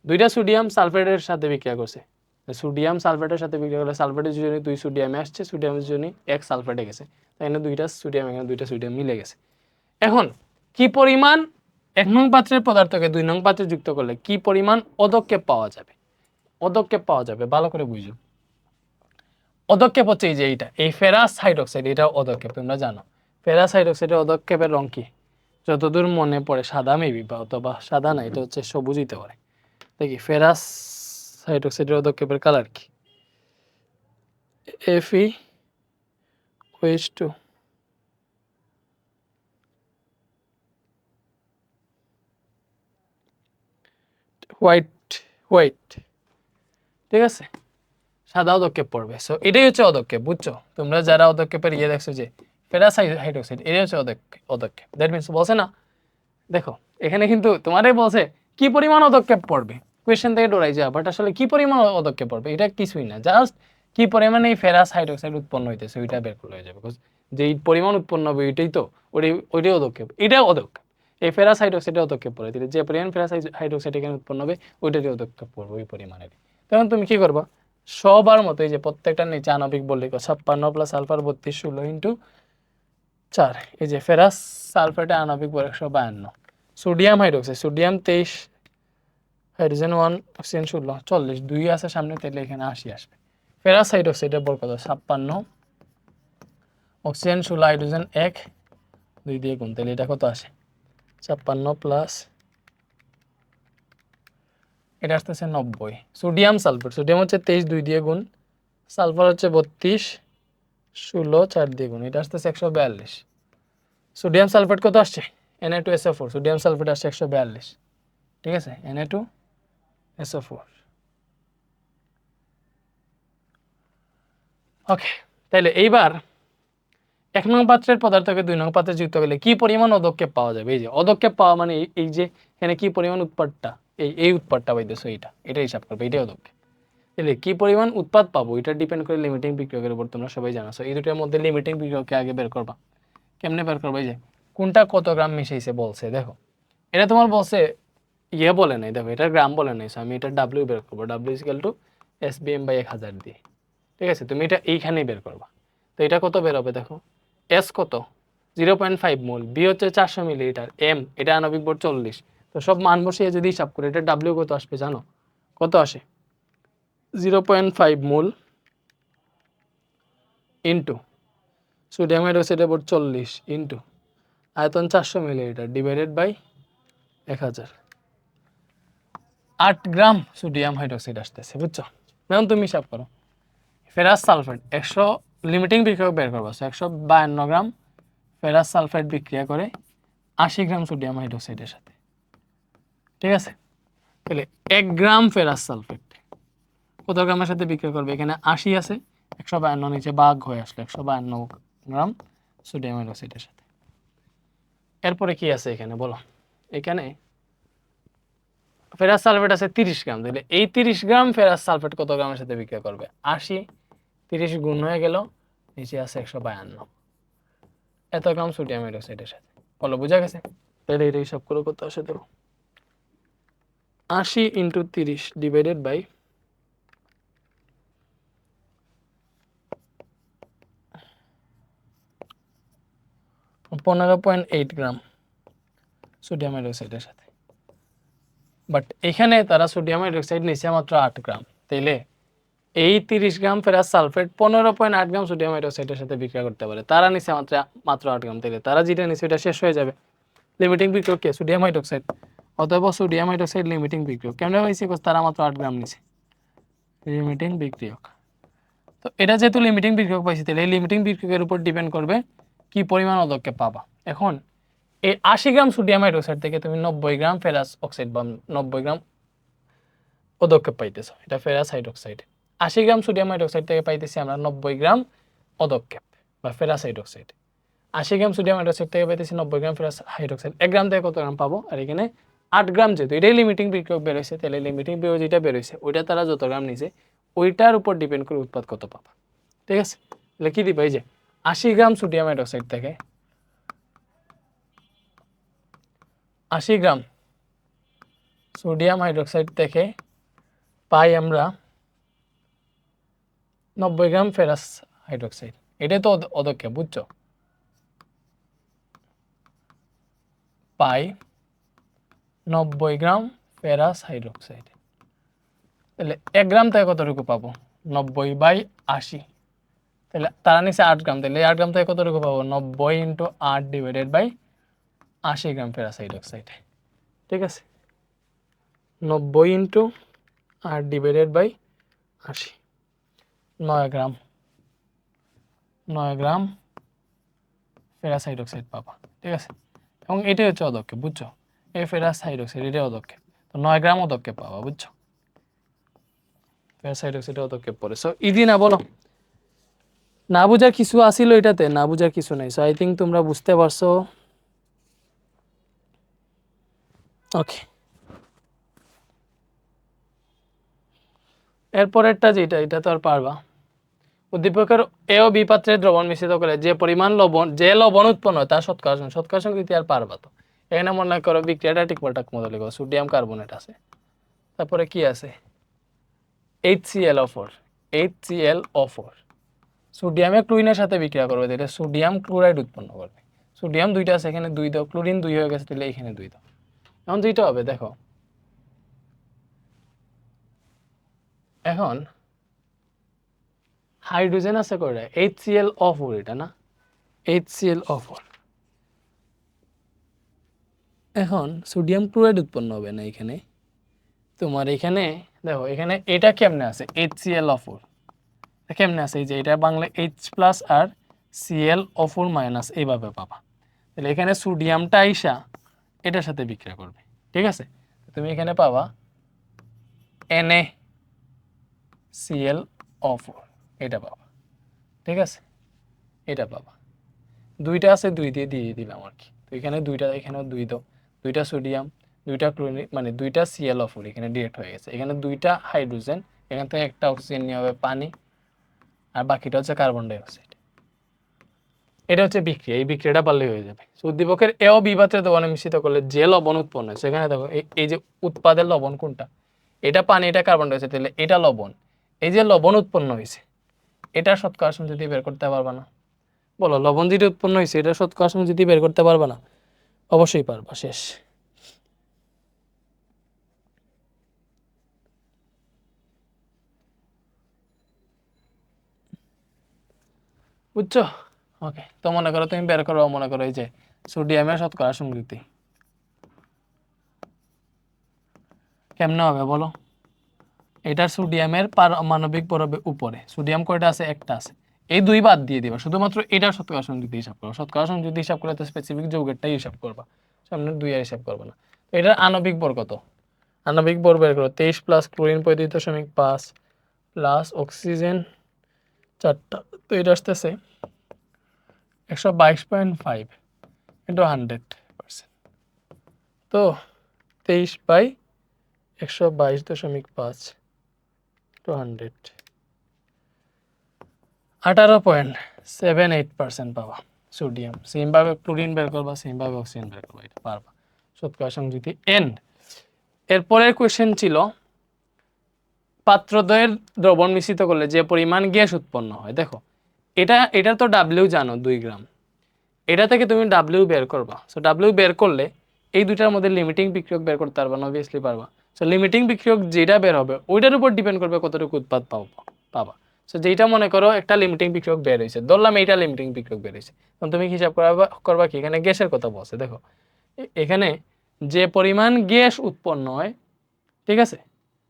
2টা সোডিয়াম সালফেটের সাথে বিক্রিয়া করছে, সোডিয়াম সালফেটের সাথে বিক্রিয়া করলে সালফেটের যোজনী 2 সোডিয়ামে আসছে, সোডিয়ামের যোজনী 1 সালফেটে গেছে, তাই এখানে 2টা সোডিয়াম, এখানে 2টা সোডিয়াম মিলে গেছে। এখন কি পরিমাণ 1 নং পাত্রের পদার্থকে 2 নং পাত্রে যুক্ত করলে কি পরিমাণ পদক্ষেপ পাওয়া যাবে, পদক্ষেপ পাওয়া যাবে, ভালো করে বুঝো। পদক্ষেপ হচ্ছে এই যে এইটা, এই ফেরাস হাইড্রোক্সাইড, এটা পদক্ষেপ, তোমরা জানো ফেরাস হাইড্রোক্সাইডের পদক্ষেপের রং কি, যতদূর মনে পড়ে সাদা মেবি, বা অথবা সাদা না, এটা হচ্ছে সবুজ হইতে পারে। দেখি ফেরাস হাইড্রোক্সাইডের পদক্ষেপের কালার কি, FeOH2, হোয়াইট, ঠিক আছে, সাদা পদক্ষেপ পড়বে। সো এটাই হচ্ছে পদক্ষেপ, বুঝছো। তোমরা যারা পদক্ষেপের দেখছো যে ফেরাস হাইড্রোক্সাইড, এটাই হচ্ছে পদক্ষেপ, দ্যাট মিনস বলছে না, দেখো এখানে কিন্তু তোমারই বলছে কি পরিমাণ পদক্ষেপ পড়বে, কোয়েশ্চেন থেকে ডরাই যায়, বাট আসলে কি পরিমাণ পদক্ষেপ পড়বে এটা কিছুই না, জাস্ট কি পরিমাণে এই ফেরাস হাইড্রোক্সাইড উৎপন্ন হইতেছে ওইটা বের করলে হয়ে যাবে। যে পরিমাণ উৎপন্ন হবে ওইটাই তো, ওইটাই পদক্ষেপ, এটাও পদক্ষেপ। এই ফেরাস হাইড্রোক্সাইডে পদক্ষেপ পড়ে দিলে যে পরিমাণ ফেরাস হাইড্রোক্সাইড এখানে উৎপন্ন হবে ওইটারই পদক্ষেপ পড়বে, ওই পরিমাণের। তখন তুমি কি করবা, সবার মতো এই যে প্রত্যেকটা নিচে আণবিক বললে 56 প্লাস সালফার 32, 16 ইন্টু 4, এই যে ফেরাস সালফেটে আণবিক ভর 152, sodium hydroxide, sodium 23, hydrogen 1, oxygen 16, 40, 2 আছে সামনে, তাহলে এখানে 80 আসবে। ফেরাস হাইড্রোক্সাইডের ভর কত, 56, অক্সিজেন 16, হাইড্রোজেন 1, 2 দিয়ে গুণ, তাহলে এটা কত আসে, 56 প্লাস, এটা আসতেছে 90। সোডিয়াম সালফেট, সোডিয়াম হচ্ছে 23, 2 দিয়ে গুণ, সালফার হচ্ছে 32, 16, 4 দিয়ে গুণ, এটা আসতেছে 142। সোডিয়াম সালফেট কত আসছে, Na2SO4, সোডিয়াম সালফেট আসছে 142, ঠিক আছে, Na2SO4। ওকে, তাহলে এইবার 1 নং পাত্রের পদার্থকে 2 নং পাত্রে যুক্ত করলে কি পরিমাণ পদক্ষেপ পাওয়া যাবে। এই যে পদক্ষেপ পাওয়া মানে এই যে এখানে কি পরিমাণ উৎপাদটা, এই উৎপাদটা পাইতেছো, এটা হিসাব করবে, এটাই পদক্ষেপ। তাহলে কি পরিমাণ উৎপাদ পাবো এটা ডিপেন্ড করে লিমিটিং বিক্রিয়কের উপর, তোমরা সবাই জানো। এই দুটোর মধ্যে লিমিটিং বিক্রিয়ককে আগে বের করবা। কেমনে বের করবা, এই যে কোনটা কত গ্রাম মিশাইছে বলছে, দেখো এটা তোমার বলছে বলে নাই, দেখো এটা গ্রাম বলে নাই, আমি এটা ডাব্লিউ বের করবো, W=SBM/1000 দিয়ে, ঠিক আছে, তুমি এটা এইখানেই বের করবা। তো এটা কত বের হবে, দেখো এস কত 0.5 মোল, বি হচ্ছে 400 মিলিলিটার, এম এটা আণবিক ভর 40। তো সব মান বসিয়ে যদি হিসাব করে এটা ডাব্লিউ কত আসবে জানো, কত আসে, 0.5 মোল ইন্টু সোডিয়াম হাইড্রোক্সাইডের ভর 40 ইন্টু আয়তন 400 millilitre divided by 1000, 8 gram sodium hydroxide আসতেছে, বুঝছো। এখন তুমি হিসাব করো, ফেরাস সালফেট 100 লিমিটিং বিক্রিয়া বের করবো, 152 গ্রাম ফেরাস সালফেট বিক্রিয়া করে 80 গ্রাম সোডিয়াম হাইড্রোক্সাইডের সাথে, ঠিক আছে। তাহলে 1 গ্রাম ফেরাস সালফেট কত গ্রামের সাথে বিক্রিয়া করবে, এখানে 80 আছে, 152 নিচে ভাগ হয়ে আসলো 152 গ্রাম সোডিয়াম হাইড্রোক্সাইডের সাথে। এরপরে কি আছে এখানে বলো? এখানে ফেরাস সালফেট আছে 30 গ্রাম, তাহলে এই 30 গ্রাম ফেরাস সালফেট কত গ্রামের সাথে বিক্রিয়া করবে? 80, 30 গুণ হয়ে গেল, নিচে আছে 152 এত গ্রাম সোডিয়াম হাইড্রোক্সাইডের সাথে। বলো বোঝা গেছে? তাহলে এটা হিসাব করো কত আসে, ধরো 80 × 30 ডিভাইডেড বাই 15.8 গ্রাম সোডিয়াম হাইড্রোক্সাইডের সাথে। বাট এখানে তারা সোডিয়াম হাইড্রোক্সাইড নিচ্ছে মাত্র 8 গ্রাম, তাইলে এই 30 gram ferrous sulphate 15.8 gram sodium হাইড্রোক্সাইডের সাথে বিক্রিয়া করতে পারে। তারা নিচ্ছে মাত্র 8 গ্রাম, তাইলে তারা যেটা নিচ্ছে এটা শেষ হয়ে যাবে। লিমিটিং বিক্রিয়ক কে? Sodium hydroxide. অতএব সোডিয়াম হাইড্রোক্সাইড লিমিটিং বিক্রিয়ক। কেমনে হয়েছে? তারা মাত্র 8 গ্রাম নিছে, লিমিটিং বিক্রিয়ক। তো এটা যেহেতু লিমিটিং বিক্রিয়ক পাইছি, তাহলে এই লিমিটিং বিক্রিয়কের উপর ডিপেন্ড করবে কি পরিমাণ পদক্ষেপ পাবা। এখন এই 80 গ্রাম সোডিয়াম হাইড্রোক্সাইড থেকে তুমি 90 গ্রাম ফেরাস অক্সাইড বা 90 গ্রাম পদক্ষেপ পাইতেছো, এটা ফেরাস হাইড্রোক্সাইড। 80 গ্রাম সোডিয়াম হাইড্রোক্সাইড থেকে পাইতেছি আমরা 90 গ্রাম পদক্ষেপ বা ফেরাস হাইড্রোক্সাইড। 80 গ্রাম সোডিয়াম হাইড্রোক্সাইড থেকে পাইতেছি 90 গ্রাম ফেরাস হাইড্রোক্সাইড। 1 গ্রাম থেকে কত গ্রাম পাবো? আর এখানে 8 গ্রাম, যেহেতু এটাই লিমিটিং বিক্রিয়ক বেরোইছে, তাহলে লিমিটিং বিক্রিয়ক যেটা বেরোইছে ওইটা তারা যত গ্রাম নিছে ওইটার উপর ডিপেন্ড করে উৎপাদ কত পাবা। ঠিক আছে? তাহলে কি দিবা? এই যে 80 গ্রাম সোডিয়াম হাইড্রোক্সাইড থেকে 80 গ্রাম সোডিয়াম হাইড্রোক্সাইড থেকে পাই আমরা 90 গ্রাম ফেরাস হাইড্রোক্সাইড। এটাই তো পদক্ষেপ, বুঝছো? পাই 90 গ্রাম ফেরাস হাইড্রোক্সাইড, তাহলে 1 গ্রাম থেকে কতটুকু পাবো? 90/80, তাহলে তারা নিচে 8 গ্রাম, তাহলে 8 গ্রাম থেকে কতটুকু পাবো? 90 × 8 divided by 80 gram ferrous hydroxide. ঠিক আছে? 90 × 8 divided by 80, 9 gram, 9 gram ferrous hydroxide পাবা। ঠিক আছে? এবং এটাই হচ্ছে পদক্ষেপ, বুঝছো? এই ফেরাস হাইড্রোক্সাইড এটাই পদক্ষেপ, তো 9 গ্রাম পদক্ষেপ পাবা, বুঝছো? ফেরাস হাইড্রোক্সাইড পদক্ষেপ পড়ে। সো ইজি না বলো? না বুঝার কিছু আসিল এটাতে? না বুঝার কিছু নাই। সো আই থিঙ্ক তোমরা বুঝতে পারছো। ওকে, এরপরেরটা যেটা, এটা তো আর পারবা। উদ্দীপকের এ ও বি পাত্রে দ্রবণ মিশ্রিত করে যে পরিমাণ লবণ, যে লবণ উৎপন্ন হয় তার শতকরা সংখ্যা আর পারবা। তো এখানে মনে করো বিক্রিয়াটা ঠিকঠাক মতো লিখো। সোডিয়াম কার্বনেট আছে, তারপরে কি আছে? HClO4, HClO4 সোডিয়ামে ক্লোরিনের সাথে বিক্রিয়া করবে, তাহলে সোডিয়াম ক্লোরাইড উৎপন্ন করবে। সোডিয়াম 2টা আছে, এখানে 2 দাও, ক্লোরিন 2 হয়ে গেছে, তাহলে এখানে 2 দাও। এখন যেটা হবে দেখো, এখন হাইড্রোজেন আছে কয়টা? HClO4, এটা না HClO4। এখন সোডিয়াম ক্লোরাইড উৎপন্ন হবে না এখানে, তোমার এখানে দেখো, এখানে এটা কেমনে আছে? HClO4 কেমনে আছে? এই যে এটা বাংলা H+ আর Cl O4- এইভাবে পাবা। তাহলে এখানে সোডিয়ামটা আইসা এটার সাথে বিক্রিয়া করবে। ঠিক আছে? তুমি এখানে পাবা NaClO4, এটা পাবা। ঠিক আছে? এটা পাবা। 2টা আছে, 2 দিয়ে দিলাম আর কি। তো এখানে 2টা, এখানেও 2 দাও, 2টা সোডিয়াম, 2টা ক্লোরিন, মানে 2টা Cl O4 এখানে ডিরেক্ট হয়ে গেছে। এখানে 2টা হাইড্রোজেন, এখান থেকে একটা অক্সিজেন নিয়ে হবে পানি, আর বাকিটা হচ্ছে কার্বন ডাই অক্সাইড। এটা হচ্ছে বিক্রিয়া, এই বিক্রিয়াটা পারলেই হয়ে যাবে। উদ্দীপকের এ ও বি পাত্রে দ্রবণে মিশ্রিত করলে যে লবণ উৎপন্ন হয়, সেখানে দেখো এই যে উৎপাদের লবণ কোনটা? এটা পানি, এটা কার্বন ডাই অক্সাইড, তাহলে এটা লবণ। এই যে লবণ উৎপন্ন হয়েছে, এটা শতকরা যদি বের করতে পারবা না? বলো, লবণ যেটা উৎপন্ন হয়েছে এটা শতকরা যদি বের করতে পারবা না? অবশ্যই পারবা। শেষ। বুঝছো? ওকে, তো মনে করো তুমি বের করো, মনে করো এই যে সোডিয়ামের শতকরা সংযুক্তি কেমনে হবে বলো? এটা সোডিয়ামের পারমাণবিক ভরের উপরে সোডিয়াম কয়টা আছে? একটা আছে। এই 2 বাদ দিয়ে দিবা, শুধুমাত্র এটার শতকরা সংযুক্তি হিসাব করো। শতকরা সংযুক্তি হিসাব করলে তো স্পেসিফিক যৌগেরটাই হিসাব করবা, সামনে 2 এর হিসাব করবা না। তো এটার আণবিক ভর কত? আণবিক ভর বের করো। 23 প্লাস ক্লোরিন 35.5 প্লাস অক্সিজেন 4টা, তো এটা আসতেছে 122.5 ইন্টু 100%, তো 23/122.5 টু 100, 18.78% পাবা সোডিয়াম। সেমভাবে ক্লোরিন বের করবা, সেমভাবে অক্সিজেন বের করবা, এটা পারবা। শতকরা সংযুতি এন্ড। এরপরের কোয়েশ্চেন ছিল পাত্রদ্বয়ের দ্রবণ মিশ্রিত করলে যে পরিমাণ গ্যাস উৎপন্ন হয়। দেখো এটা তো ডাব্লিউ জানো 2 গ্রাম, এটা থেকে তুমি ডাব্লিউ বের করবা। সো ডাব্লিউ বের করলে এই দুইটার মধ্যে লিমিটিং বিক্রিয়ক বের করতে পারবা না, অবভিয়াসলি পারবা। সো লিমিটিং বিক্রিয়ক যেটা বের হবে ওইটার উপর ডিপেন্ড করবে কতটুকু উৎপাদ পাবা। সো যেটা মনে করো একটা লিমিটিং বিক্রিয়ক বের হয়েছে, ধরলাম এইটা লিমিটিং বিক্রিয়ক বের হয়েছে, তখন তুমি হিসাব করবা কি এখানে গ্যাসের কথা বলছে। দেখো এখানে যে পরিমাণ গ্যাস উৎপন্ন হয়, ঠিক আছে,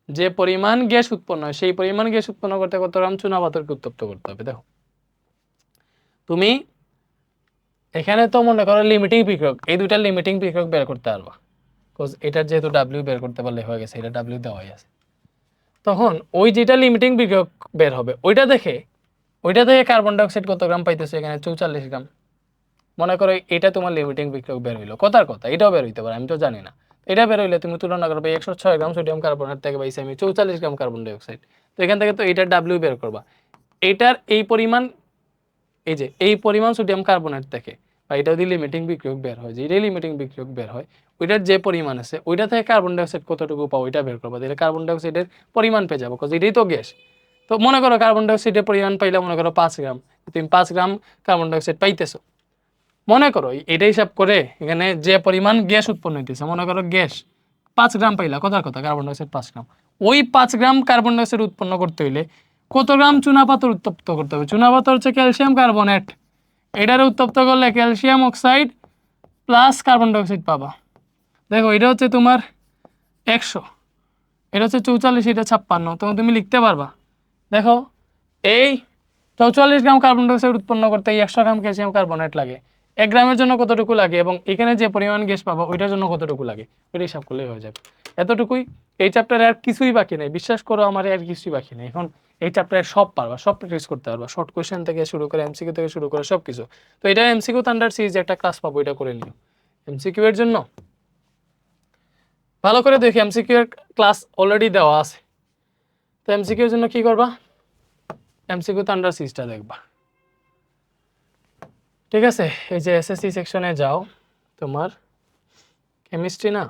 যে পরিমাণ গ্যাস উৎপন্ন হয় সেই পরিমাণ গ্যাস উৎপন্ন করতে কত গ্রাম চুনাপাথরকে উত্তপ্ত করতে হবে। দেখো তুমি এখানে তো মনে করো লিমিটিং বিক্রিয়ক, এই দুইটা লিমিটিং বিক্রিয়ক বের করতে পারবা, বিকজ এটার যেহেতু ডাব্লিউ বের করতে পারলে হয়ে গেছে, এটা ডাব্লিউ দেওয়াই আছে। তখন ওই যেটা লিমিটিং বিক্রিয়ক বের হবে ওইটা থেকে কার্বন ডাইঅক্সাইড কত গ্রাম পাইতেছে, এখানে 44 গ্রাম। মনে করো এটা তোমার লিমিটিং বিক্রিয়ক বের হইলো, কথার কথা এটাও বের হইতে পারে, আমি তো জানি না। এটা বের হইলে তুমি তুলনা করবে 106 গ্রাম সোডিয়াম কার্বনেট থেকে পাইছি আমি 44 গ্রাম কার্বন ডাইঅক্সাইড। তো এখান থেকে তো এটার ডাব্লিউ বের করবা, এটার এই পরিমাণ, এই যে এই পরিমাণ সোডিয়াম কার্বনেট থেকে, বা এটা যদি লিমিটিং বিক্রিয়ক বের হয়, যে এটা লিমিটিং বিক্রিয়ক বের হয় ওইটার যে পরিমাণ আছে ওইটা থেকে কার্বন ডাইঅক্সাইড কতটুকু পাও ওইটা বের করবা, তাহলে কার্বন ডাইঅক্সাইডের পরিমাণ পেয়ে যাবো, কারণ এটাই তো গ্যাস। তো মনে করো কার্বন ডাইঅক্সাইডের পরিমাণ পাইলে মনে করো 5 গ্রাম, তুমি 5 গ্রাম কার্বন ডাইঅক্সাইড পাইতেছো। মনে করো এটা হিসাব করে এখানে যে পরিমাণ গ্যাস উৎপন্ন হইতেছে, মনে করো গ্যাস 5 গ্রাম পাইলা, কথার কথা কার্বন ডাইঅক্সাইড 5 গ্রাম, ওই 5 গ্রাম কার্বন ডাইঅক্সাইড উৎপন্ন করতে হইলে কত গ্রাম চুনাপাথর উত্তপ্ত করতে হবে। চুনাপাথর হচ্ছে ক্যালসিয়াম কার্বনেট, এটারে উত্তপ্ত করলে calcium oxide plus carbon dioxide পাবা। দেখো এটা হচ্ছে তোমার 100, এটা হচ্ছে 44, এটা 56, তখন তুমি লিখতে পারবা। দেখো এই 44 গ্রাম কার্বন ডাইঅক্সাইড উৎপন্ন করতে 100 গ্রাম ক্যালসিয়াম কার্বনেট লাগে, 1 গ্রামের জন্য কতটুকু লাগে এবং এখানে যে পরিমাণ গ্যাস পাবো ওইটার জন্য কতটুকু লাগে, ওইটা হিসাব করলেই হয়ে যাবে। এতটুকুই, এই চ্যাপ্টারে আর কিছুই বাকি নেই, বিশ্বাস করো আমার আর কিছুই বাকি নেই। এখন এই চ্যাপ্টারে সব পারবা, সব প্র্যাকটিস করতে পারবা, শর্ট কোয়েশ্চেন থেকে শুরু করে এমসিকিউ থেকে শুরু করে সব কিছু। তো এটা এমসিকিউ থান্ডার সিরিজ একটা ক্লাস পাবো, এটা করে নিও। এমসিকিউ এর জন্য ভালো করে দেখি, এমসিকিউ এর ক্লাস অলরেডি দেওয়া আছে। তো এমসিকিউ এর জন্য কি করবা, এমসিকিউ থান্ডার সিরিজটা দেখবা, ঠিক আছে। এই যে এসএসসি সেকশনে যাও, তোমার কেমিস্ট্রি না,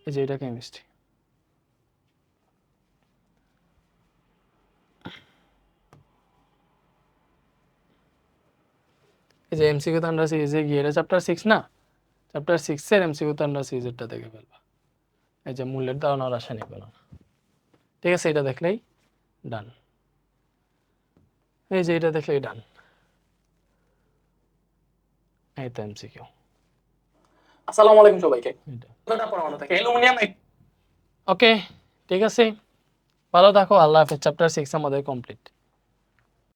এই যে এটা কেমিস্ট্রি, এই যে এমসিকিউ থান্ডার সিরিজে গিয়ে এটা চ্যাপ্টার 6 না, চ্যাপ্টার 6 এর এমসিকিউ থান্ডার সিরিজটা দেখে ফেলবা। এই যে মূল্যের ধারণা রাসায়নিক গণনা, ঠিক আছে, এটা দেখলেই ডান। এই যে এটা দেখলেই ডান, এই তো এমসিকিউ। আসসালামু আলাইকুম সবাইকে। এটা পড়ানো থাকে অ্যালুমিনিয়াম। ওকে, ঠিক আছে, ভালো থাকো, আল্লাহ হাফেজ। চ্যাপ্টার 6 আমাদের কমপ্লিট।